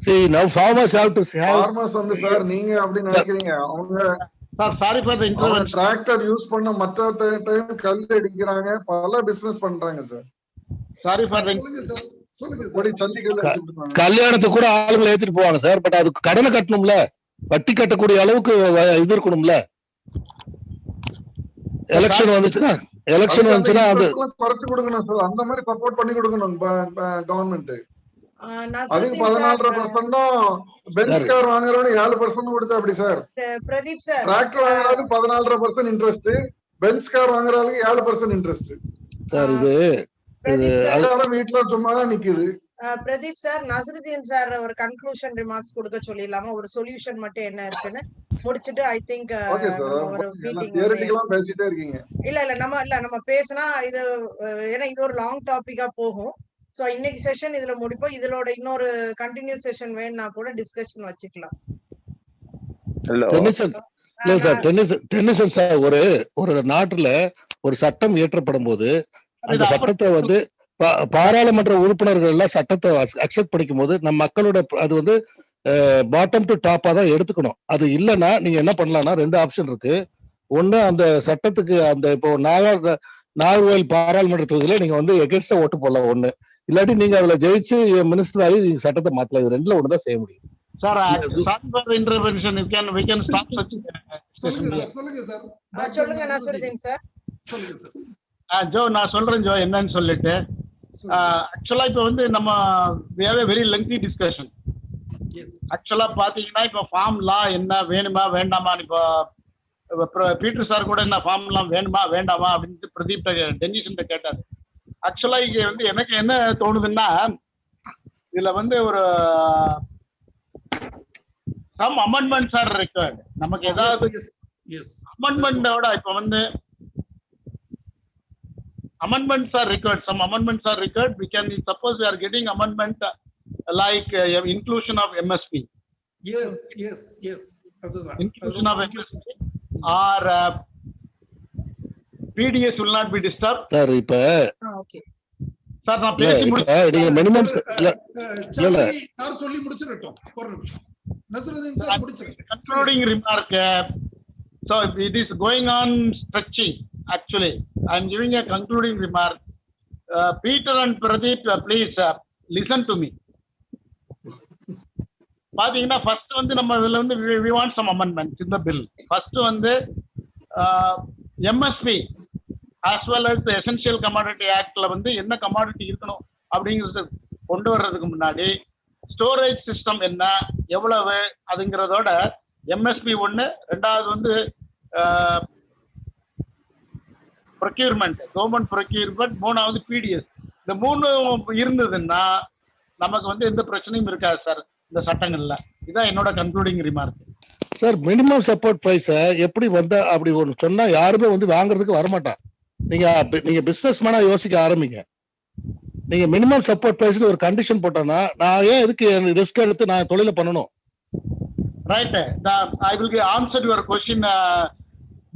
See now farmers have to have farmers வந்து சார் நீங்க அப்படி நினைக்கிறீங்க. அவங்க sir sorry for the intervention. Tractor use பண்ண மற்ற டைம் கல் அடிக்கிறாங்க, பல பிசினஸ் பண்றாங்க சார். சாரி ஃபார் தி கல்யாணத்துக்கு கூட ஆளுங்களை ஏத்திட்டு போவாங்க சார். பட் அதுக்கு கடனை கட்டணும்ல, வட்டி கட்டக்கூடிய அளவுக்கு இது இருக்கணும்ல. எலெக்ஷன் வந்துச்சுன்னா அது குறைச்சு கொடுக்கணும் சார். அந்த மாதிரி சப்போர்ட் பண்ணி கொடுக்கணும் கவர்மெண்ட். அதுக்கு 14.5% பென்ஸ் கார் வாங்குறவங்க 7% கொடுத்தா அப்படி சார். பிரதீப் சார் டிராக்டர் வாங்குறவங்க 14.5% இன்ட்ரெஸ்ட், பென்ஸ் கார் வாங்குறவங்க 7% இன்ட்ரெஸ்ட் சார். இது வீட்டுல சும்மாதான் நிக்குது. பிரதீப் சார், நஸ்ருதீன் சார் ஒரு கன்க்ளூஷன் ரிமார்க்ஸ் கொடுக்க சொல்லிடலாமா? ஒரு சொல்யூஷன் மட்டும் என்ன இருக்குன்னு முடிச்சிட்டு ஐ திங்க் ஒரு மீட்டிங் பேசிட்டே இருக்கீங்க. இல்ல நம்ம பேசினா இது ஏன்னா இது ஒரு லாங் டாபிக்கா போகும். சோ இன்னைக்கு செஷன் இதுல முடிப்போம். இதோட இன்னொரு கண்டினியூ செஷன் வேணும்னா கூட டிஸ்கஷன் வச்சுக்கலாம். டென்னிசன் சார், ஒரு நாட்டுல ஒரு சட்டம் இயற்றப்படும் போது அந்த சட்டத்தை வந்து பாராளுமன்ற உறுப்பினர்கள் எல்லாம் சட்டத்தை அக்செப்ட் பண்ணிக்கும் போது நம்ம மக்களோட அது வந்து பாட்டம் டு டாப்பா தான் எடுத்துக்கணும். அது இல்லைன்னா நீங்க என்ன பண்ணலாம்னா 2 ஆப்ஷன் இருக்கு. ஒண்ணு, அந்த சட்டத்துக்கு அந்த இப்போ நாகர்கோவில் பாராளுமன்ற தொகுதியில நீங்க வந்து எகென்ஸ்டா ஓட்டு போடலாம் ஒண்ணு, இல்லாட்டி நீங்க அதுல ஜெயிச்சு மினிஸ்டர் ஆகி நீங்க சட்டத்தை மாத்தலாம். இது 2ல ஒண்ணுதான் செய்ய முடியும். Sir intervention we can stop such. சொல்லுங்க நஸ்ருதீன் சார். ஜோ நான் சொல்றேன் ஜோ என்னன்னு சொல்லிட்டு ஆக்சுவலா இப்ப வந்து நம்ம வெரி லெங்தி டிஸ்கஷன். ஆக்சுவலா பாத்தீங்கன்னா இப்ப ஃபார்ம் லா என்ன வேணுமா வேண்டாமா, இப்போ பீட்டர் சார் கூட என்ன ஃபார்ம் லா வேணுமா வேண்டாமா அப்படின்னு பிரதீப் டென்னிஷன் கேட்டாரு. ஆக்சுவலா இங்க வந்து எனக்கு என்ன தோணுதுன்னா, இதுல வந்து ஒரு சம் அமெண்ட்மெண்ட்ஸ் ஆர் ரெக்வயர்ட். நமக்கு ஏதாவது அமெண்ட்மெண்டோட இப்ப வந்து amendments are required. Some amendments are required. We can suppose we are getting amendment like inclusion of MSP. Yes. Inclusion of MSP or PDS will not be disturbed. Sir, ipa okay. Sir, na பேசி நீங்க மினிமம் நான் சொல்லி முடிச்சிரட்டும் ஒரு நிமிஷம். நஸ்ருதீன் சார் முடிச்சிரட்டும். Concluding remark. So it is going on stretching. Actually, I am giving a concluding remark. Peter and Pradeep, please listen to me. பாத்தீங்கன்னா ஃபர்ஸ்ட் வந்து நம்ம இதுல வந்து we want some amendments in the bill. First வந்து MSP as well as the Essential Commodity Actல வந்து என்ன கமாடிட்டி இருக்கணும் அப்படிங்கறது கொண்டு வர்றதுக்கு முன்னாடி ஸ்டோரேஜ் சிஸ்டம் என்ன எவ்வளவு அதுங்கிறதோட MSP ஒன்னு, ரெண்டாவது வந்து ப்ரொக்யூர்மெண்ட், கவர்மெண்ட் ப்ரொக்யூர்மெண்ட், மூணாவது PDS. இந்த மூணு இருந்ததுன்னா நமக்கு வந்து எந்த பிரச்சனையும் இருக்காது சார் இந்த சட்டங்கள்ல. இதான் என்னோட concluding remark. Sir, minimum support price எப்படி வந்தா அப்படி ஒன்று சொன்னா யாருமே வந்து வாங்குறதுக்கு வரமாட்டான். நீங்க பிசினஸ் மேனா யோசிக்க ஆரம்பிங்க. நீங்க மினிமம் சப்போர்ட் பிரைஸ்ல ஒரு கண்டிஷன் போட்டோம்னா நான் ஏன் எதுக்கு ரிஸ்க் எடுத்து நான் தொழில பண்ணணும்? Right. I will answer your question.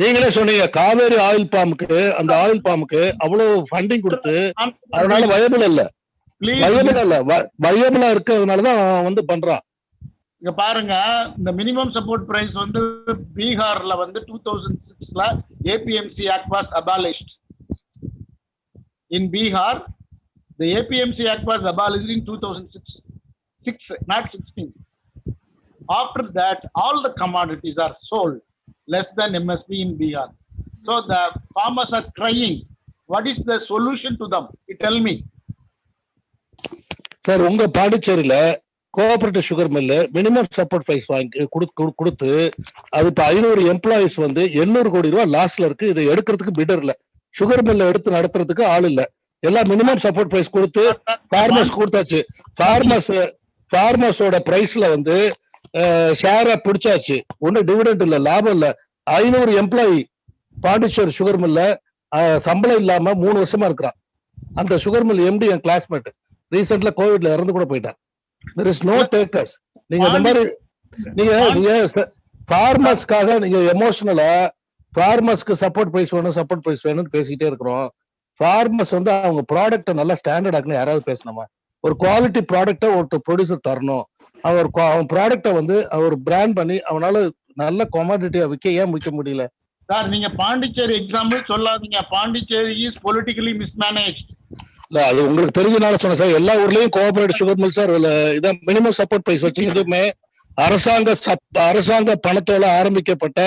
நீங்களே சொன்னீங்க காவேரி ஆயில் பாம்புக்கு, அந்த ஆயில் பாம்புக்கு அவ்வளவு ஃபண்டிங் கொடுத்து அதனால வயபிள் இல்ல, வயபிளா இருக்கிறதுனாலதான் வந்து பண்றான். இங்க பாருங்க, இந்த மினிமம் சப்போர்ட் பிரைஸ் வந்து பீகார்ல வந்து 2006ல APMC Act was abolished. In Bihar, the APMC Act was abolished in 2006, not 16. After that, all the commodities are sold less than MSP in Bihar. So the farmers are crying. What is the solution to them? You tell me. Sir, உங்க பாண்டிச்சேரியில cooperative sugar mill minimum support price வாங்கி கொடுத்து அது இப்ப 500 எம்ப்ளாயிஸ் வந்து 800 கோடி ரூபாய் லாஸ்ல இருக்கு. இதை எடுக்கிறதுக்கு பிடர் இல்ல, சுகர் மில்ல எடுத்து நடத்துறதுக்கு ஆள் இல்ல. எல்லாம் மினிமம் சப்போர்ட் பிரைஸ் கொடுத்து ஃபார்மர்ஸ் கொடுத்தாச்சு. ஃபார்மர்ஸோட பிரைஸ்ல வந்து ஷேரை பிடிச்சாச்சு. ஒன்னும் டிவிடெண்ட் இல்ல, லாபம் இல்ல. 500 எம்ப்ளாயி பாண்டிச்சேரி சுகர் மில்ல சம்பளம் இல்லாம 3 வருஷமா இருக்கிறான். அந்த சுகர் மில் MD என் கிளாஸ்மேட் ரீசெண்ட்ல கோவிட்ல இறந்து கூட போயிட்டான். there is no takers. நீங்க இந்த மாதிரி நீங்க ஃபார்மர்ஸ்க்காக நீங்க எமோஷனலா ஃபார்மர்ஸ்க்கு சப்போர்ட் பிரைஸ் வேணும்னு பேசிக்கிட்டே இருக்கிறோம். ஃபார்மர்ஸ் வந்து அவங்க ப்ராடக்ட்டை நல்லா ஸ்டாண்டர்ட் ஆக்கணும். யாராவது பேசணுமா? ஒரு குவாலிட்டி ப்ராடக்ட்டை ஒரு ப்ரொடியூசர் தரணும். அவன் ப்ராடக்ட்டை வந்து அவர் பிராண்ட் பண்ணி அவனால நல்ல கமாடிட்டியா ஏன் விற்க முடியல? சார், நீங்க பாண்டிச்சேரி எக்ஸாம்பிள் சொல்லாதீங்க. Pondicherry is politically mismanaged. இல்ல, அது உங்களுக்கு தெரிஞ்சனால சொன்ன சார். எல்லா ஊர்லயும் கோஆபரேட்டிவ் சுகர் மில் சார் இதான் மினிமம் சப்போர்ட் பிரைஸ் வச்சுக்கிட்டுமே அரசாங்க பணத்தோட ஆரம்பிக்கப்பட்ட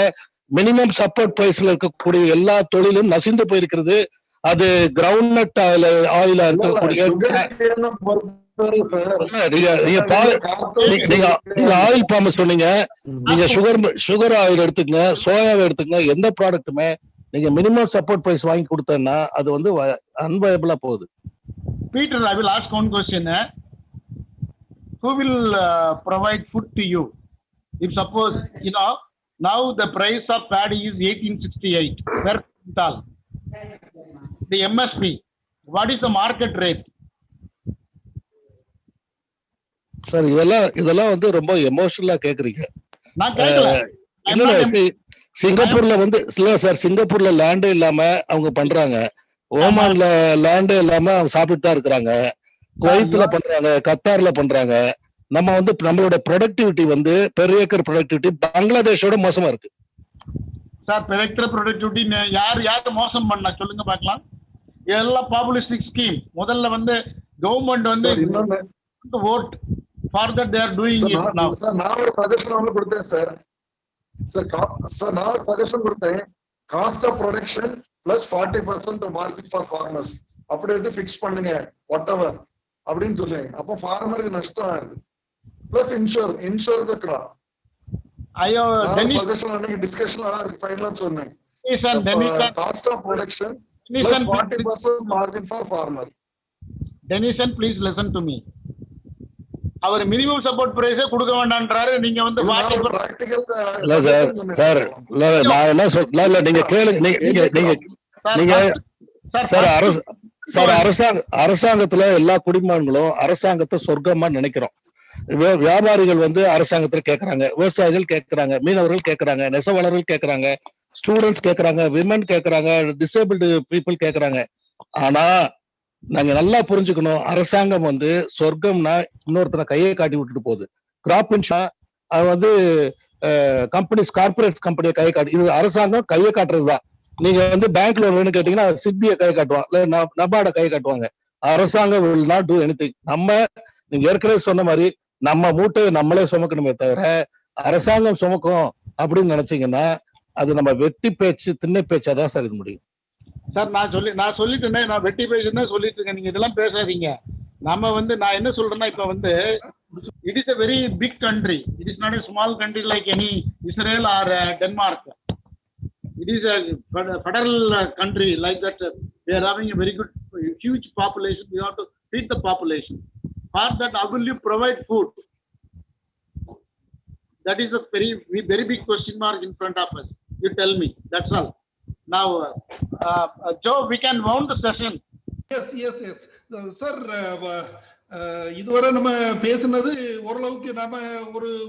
மினிமம் சப்போர்ட் பிரைஸ்ல இருக்கக்கூடிய எல்லா தொழிலும் நசிந்து போயிருக்கிறது. அது கிரவுண்ட் நட் ஆயிலா இருக்கக்கூடிய நீங்க ஆயில் பாம்பு சொன்னீங்க. நீங்க சுகர் ஆயில் எடுத்துக்கங்க, சோயாவை எடுத்துக்கங்க, எந்த ப்ராடக்ட்டுமே நீங்க மினிமம் சப்போர்ட் பிரைஸ் வாங்கி கொடுத்தேன்னா அது வந்து அன்வயபிளா போகுது. Peter, I will ask one question. Who will provide food to you? If suppose, now the price of paddy is 1868 per quintal. The MSP, what is the market rate? Sir, இதெல்லாம் வந்து ரொம்ப எமோஷனலா கேக்குறீங்க. நான் கேட்கல. சிங்கப்பூர்ல வந்து இல்ல சார், சிங்கப்பூர்ல லேண்டே இல்லாம அவங்க பண்றாங்க. ஓமான்ல லேண்டே இல்லாம அவங்க சாப்பிட்டு தான் இருக்கிறாங்க. குவைத்துல பண்றாங்க, கத்தார்ல பண்றாங்க. நம்ம வந்து நம்மளோட ப்ரொடக்டிவிட்டி வந்து பெர் ஏக்கர் ப்ரொடக்டிவிட்டி பங்களாதேஷோட மோசமா இருக்கு. சார், பெர் ஏக்கர் ப்ரொடக்டிவிட்டி யாரு மோசம் பண்ணா சொல்லுங்க பார்க்கலாம். எல்லாம் பாப்புலிஸ்டிக் ஸ்கீம். முதல்ல வந்து கவர்மெண்ட் வந்து vote for that they are doing it now. Sir, நான் ஒரு சஜஷன் உங்களுக்கு கொடுத்தேன் சார். நான் ஒரு சஜஷன் கொடுத்தேன். Cost of production plus 40% margin for farmers அப்படின்ட்டு ஃபிக்ஸ் பண்ணுங்க வாட் எவர் அப்படின்னு சொல்லுங்க. அப்போ ஃபார்மருக்கு நஷ்டம் ஆகுது. Plus insure the crop. ஐயோ சஜஷன் அன்னைக்கு டிஸ்கஷன்ல தான் இருக்கு, ஃபைனலா சொன்னேன். Cost of production plus 40% margin for farmer. Denison please listen to me. அவர் மினிமம் சப்போர்ட் பிரைஸே கொடுக்க வேண்டாம்ன்றாரு. நீங்க வந்து பிராக்டிகல் இல்ல சார் நான் என்ன சொல்ல, நீங்க கேளுங்க. நீங்க சார் அரசாங்கத்துல எல்லா குடிமகன்களும் அரசாங்கத்தை சொர்க்கமா நினைக்கிறோம். வியாபாரிகள் வந்து அரசாங்கத்துல கேக்குறாங்க, விவசாயிகள் கேக்குறாங்க, மீனவர்கள் கேக்குறாங்க, நெசவாளர்கள் கேக்குறாங்க, ஸ்டூடெண்ட்ஸ் கேக்குறாங்க, விமன் கேக்குறாங்க, டிசேபிள்டு பீப்புள் கேக்குறாங்க. ஆனா நாங்க நல்லா புரிஞ்சுக்கணும், அரசாங்கம் வந்து சொர்க்கம்னா இன்னொருத்தனை கையை காட்டி விட்டுட்டு போகுது. கிராப் இன்சூரன்ஸ் அது வந்து கம்பெனிஸ், கார்பரேட் கம்பெனியை கையை காட்டி, இது அரசாங்கம் கையை காட்டுறதுதான். நீங்க வந்து பேங்க் லோன் வேணும்னு கேட்டீங்கன்னா சிட்பியை கையை காட்டுவாங்க, இல்ல நபார்டை கையை காட்டுவாங்க. அரசாங்கம் will not do anything. நம்ம நீங்க ஏற்கனவே சொன்ன மாதிரி நம்ம மூட்டையை நம்மளே சுமக்கணுமே தவிர அரசாங்கம் சுமக்கும் அப்படின்னு நினைச்சீங்கன்னா அது நம்ம வெட்டி பேச்சு திண்ணை பேச்சாதான் சார் இது முடியும். சார் நான் சொல்லிட்டேனே, நான் வெட்டி பேசுன்னு சொல்லிட்டு இருக்கேன். நீங்க இதெல்லாம் பேசாதீங்க. நம்ம வந்து நான் என்ன சொல்றேன்னா, இப்ப வந்து it is a very big country. It is not a small country like any Israel or Denmark. It is a federal country like that. They are having a very good, huge population. We have to feed the population. For that, how will you provide food? That is a very big question mark in front of us. You tell me. That's all. Now, Joe, we can wound the session. Yes. Sir, இதுவரை நம்ம பேசுனது ஓரளவுக்கு நாம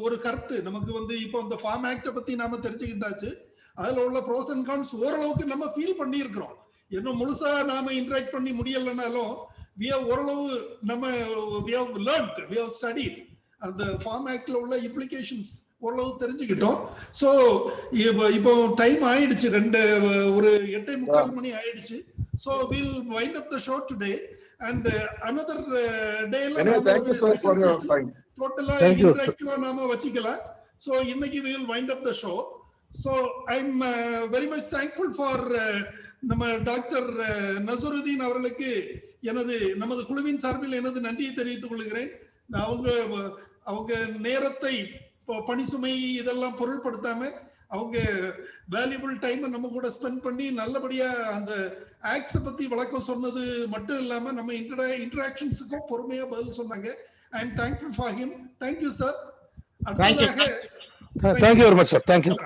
ஒரு கருத்து நமக்கு வந்து இப்போ இந்த ஃபார்ம் ஆக்ட பத்தி நாம தெரிஞ்சுக்கிட்டாச்சு. அதுல உள்ள ப்ரோஸ் அண்ட் கான்ஸ் ஓரளவுக்கு நம்ம ஃபீல் பண்ணி இருக்கிறோம். இன்னும் முழுசா நாம இன்டராக்ட் பண்ணி முடியலனாலும் ஓரளவு நம்ம we have learned, we have studied அந்த ஃபார்ம் ஆக்ட்ல உள்ள இம்ப்ளிகேஷன்ஸ் ஓரளவு தெரிஞ்சுக்கிட்டோம். சோ இப்போ டைம் ஆயிடுச்சு, ஒரு 8:45 மணி ஆயிடுச்சு. So we'll wind up the show today and another day டோட்டலா இன்டராக்டிவா நாம வச்சிக்கலாம். So இன்னைக்கு we will wind up the show. So I'm very much thankful for நம்ம டாக்டர் நசருதீன் அவர்களுக்கு நமது குழுவின் சார்பில் எனது நன்றியை தெரிவித்துக் கொள்கிறேன். அவங்க நேரத்தை, பணி சுமை இதெல்லாம் பொருள்படுத்தாம அவங்க வேல்யூபிள் டைம் நம்ம கூட ஸ்பெண்ட் பண்ணி நல்லபடியா அந்த ஆக்ட்ஸ பத்தி விளக்கம் சொன்னது மட்டும் இல்லாம நம்ம இன்டராக்ஷன்ஸுக்கும் பொறுமையா பதில் சொன்னாங்க. I am thankful for him. Thank you sir. அடுத்ததாக thank you very much sir. Thank you.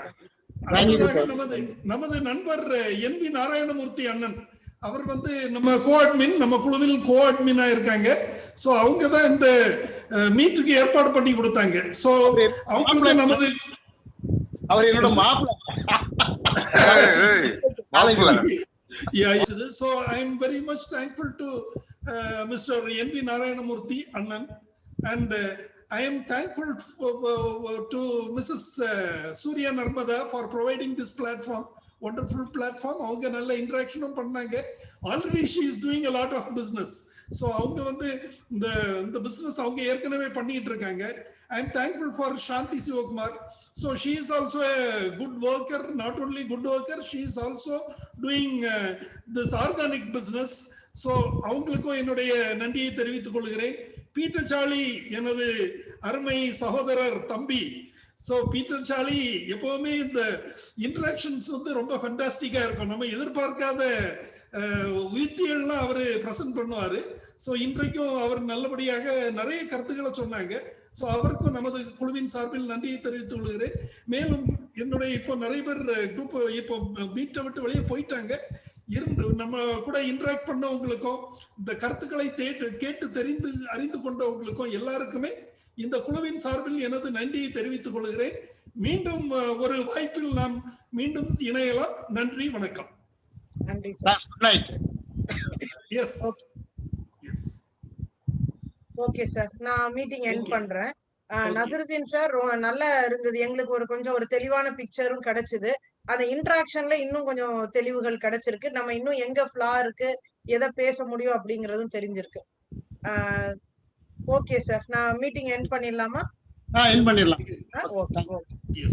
நமது நண்பர் NV நாராயணமூர்த்தி அண்ணன் அவர் வந்து நம்ம கோஅட்மின், நம்ம குழுவில் கோஅட்மினா இருக்காங்க. சோ அவங்க தான் இந்த மீட்டுக்கு ஏற்பாடு பண்ணி கொடுத்தாங்க. சோ அவங்களுக்கு நமது அவர் என்னோட மாப்பிள்ளை. So I am very much thankful to Mr. NV Narayanamurthy Annan, and I am thankful to Mrs. Surya Narmada for providing this platform, wonderful platform. அவங்க நல்ல இன்டராக்ஷனும் பண்ணாங்க. Already she is doing a lot of business. So அவங்க வந்து இந்த business அவங்க ஏற்கனவே பண்ணிட்டு இருக்காங்க. I am thankful for Shanti Sivakumar. So she is also a good worker, not only good worker, she is also doing this organic business. So அவங்களுக்கும் என்னுடைய நன்றியை தெரிவித்துக் கொள்கிறேன். பீட்டர் சார்லி எனது அருமை சகோதரர் தம்பி. சோ பீட்டர் சார்லி எப்பவுமே இந்த இன்டராக்ஷன்ஸ் வந்து ரொம்ப ஃபண்டாஸ்டிக்கா இருக்கும். நம்ம எதிர்பார்க்காத யுக்திகள்லாம் அவரு பிரசன்ட் பண்ணுவாரு. சோ இன்றைக்கும் அவர் நல்லபடியாக நிறைய கருத்துக்களை சொன்னாங்க. சோ அவருக்கும் நமது குழுவின் சார்பில் நன்றியை தெரிவித்துக் கொள்கிறேன். மேலும் என்னுடைய இப்போ நிறைய பேர் குரூப் இப்போ மீட்டை விட்டு வெளியே போயிட்டாங்க. நம்ம கூட இன்டராக்ட் பண்ணவங்களுக்கும் இந்த கருத்துக்களை கேட்டு அறிந்து கொண்டவங்களுக்கும் எல்லாருக்குமே இந்த குழுவின் சார்பில் எனது நன்றியை தெரிவித்துக் கொள்கிறேன். மீண்டும் ஒரு வாய்ப்பில் நாம் மீண்டும் இணையலாம். நன்றி, வணக்கம். நன்றி சார். ஓகே சார், நான் மீட்டிங் எண்ட் பண்றேன். நசருதீன் சார் நல்லா இருந்தது. எங்களுக்கு கொஞ்சம் ஒரு தெளிவான பிக்சரும் கிடைச்சது. அந்த இன்டராக்ஷன்ல இன்னும் கொஞ்சம் தெளிவுகள் கிடைச்சிருக்கு. நம்ம இன்னும் எங்க ஃப்ளா இருக்கு, எதை பேச முடியும் அப்படிங்கறதும் தெரிஞ்சிருக்கு. ஓகே சார், நான் மீட்டிங் எண்ட் பண்ணிடலாமா? எண்ட் பண்ணிடலாம். ஓகே.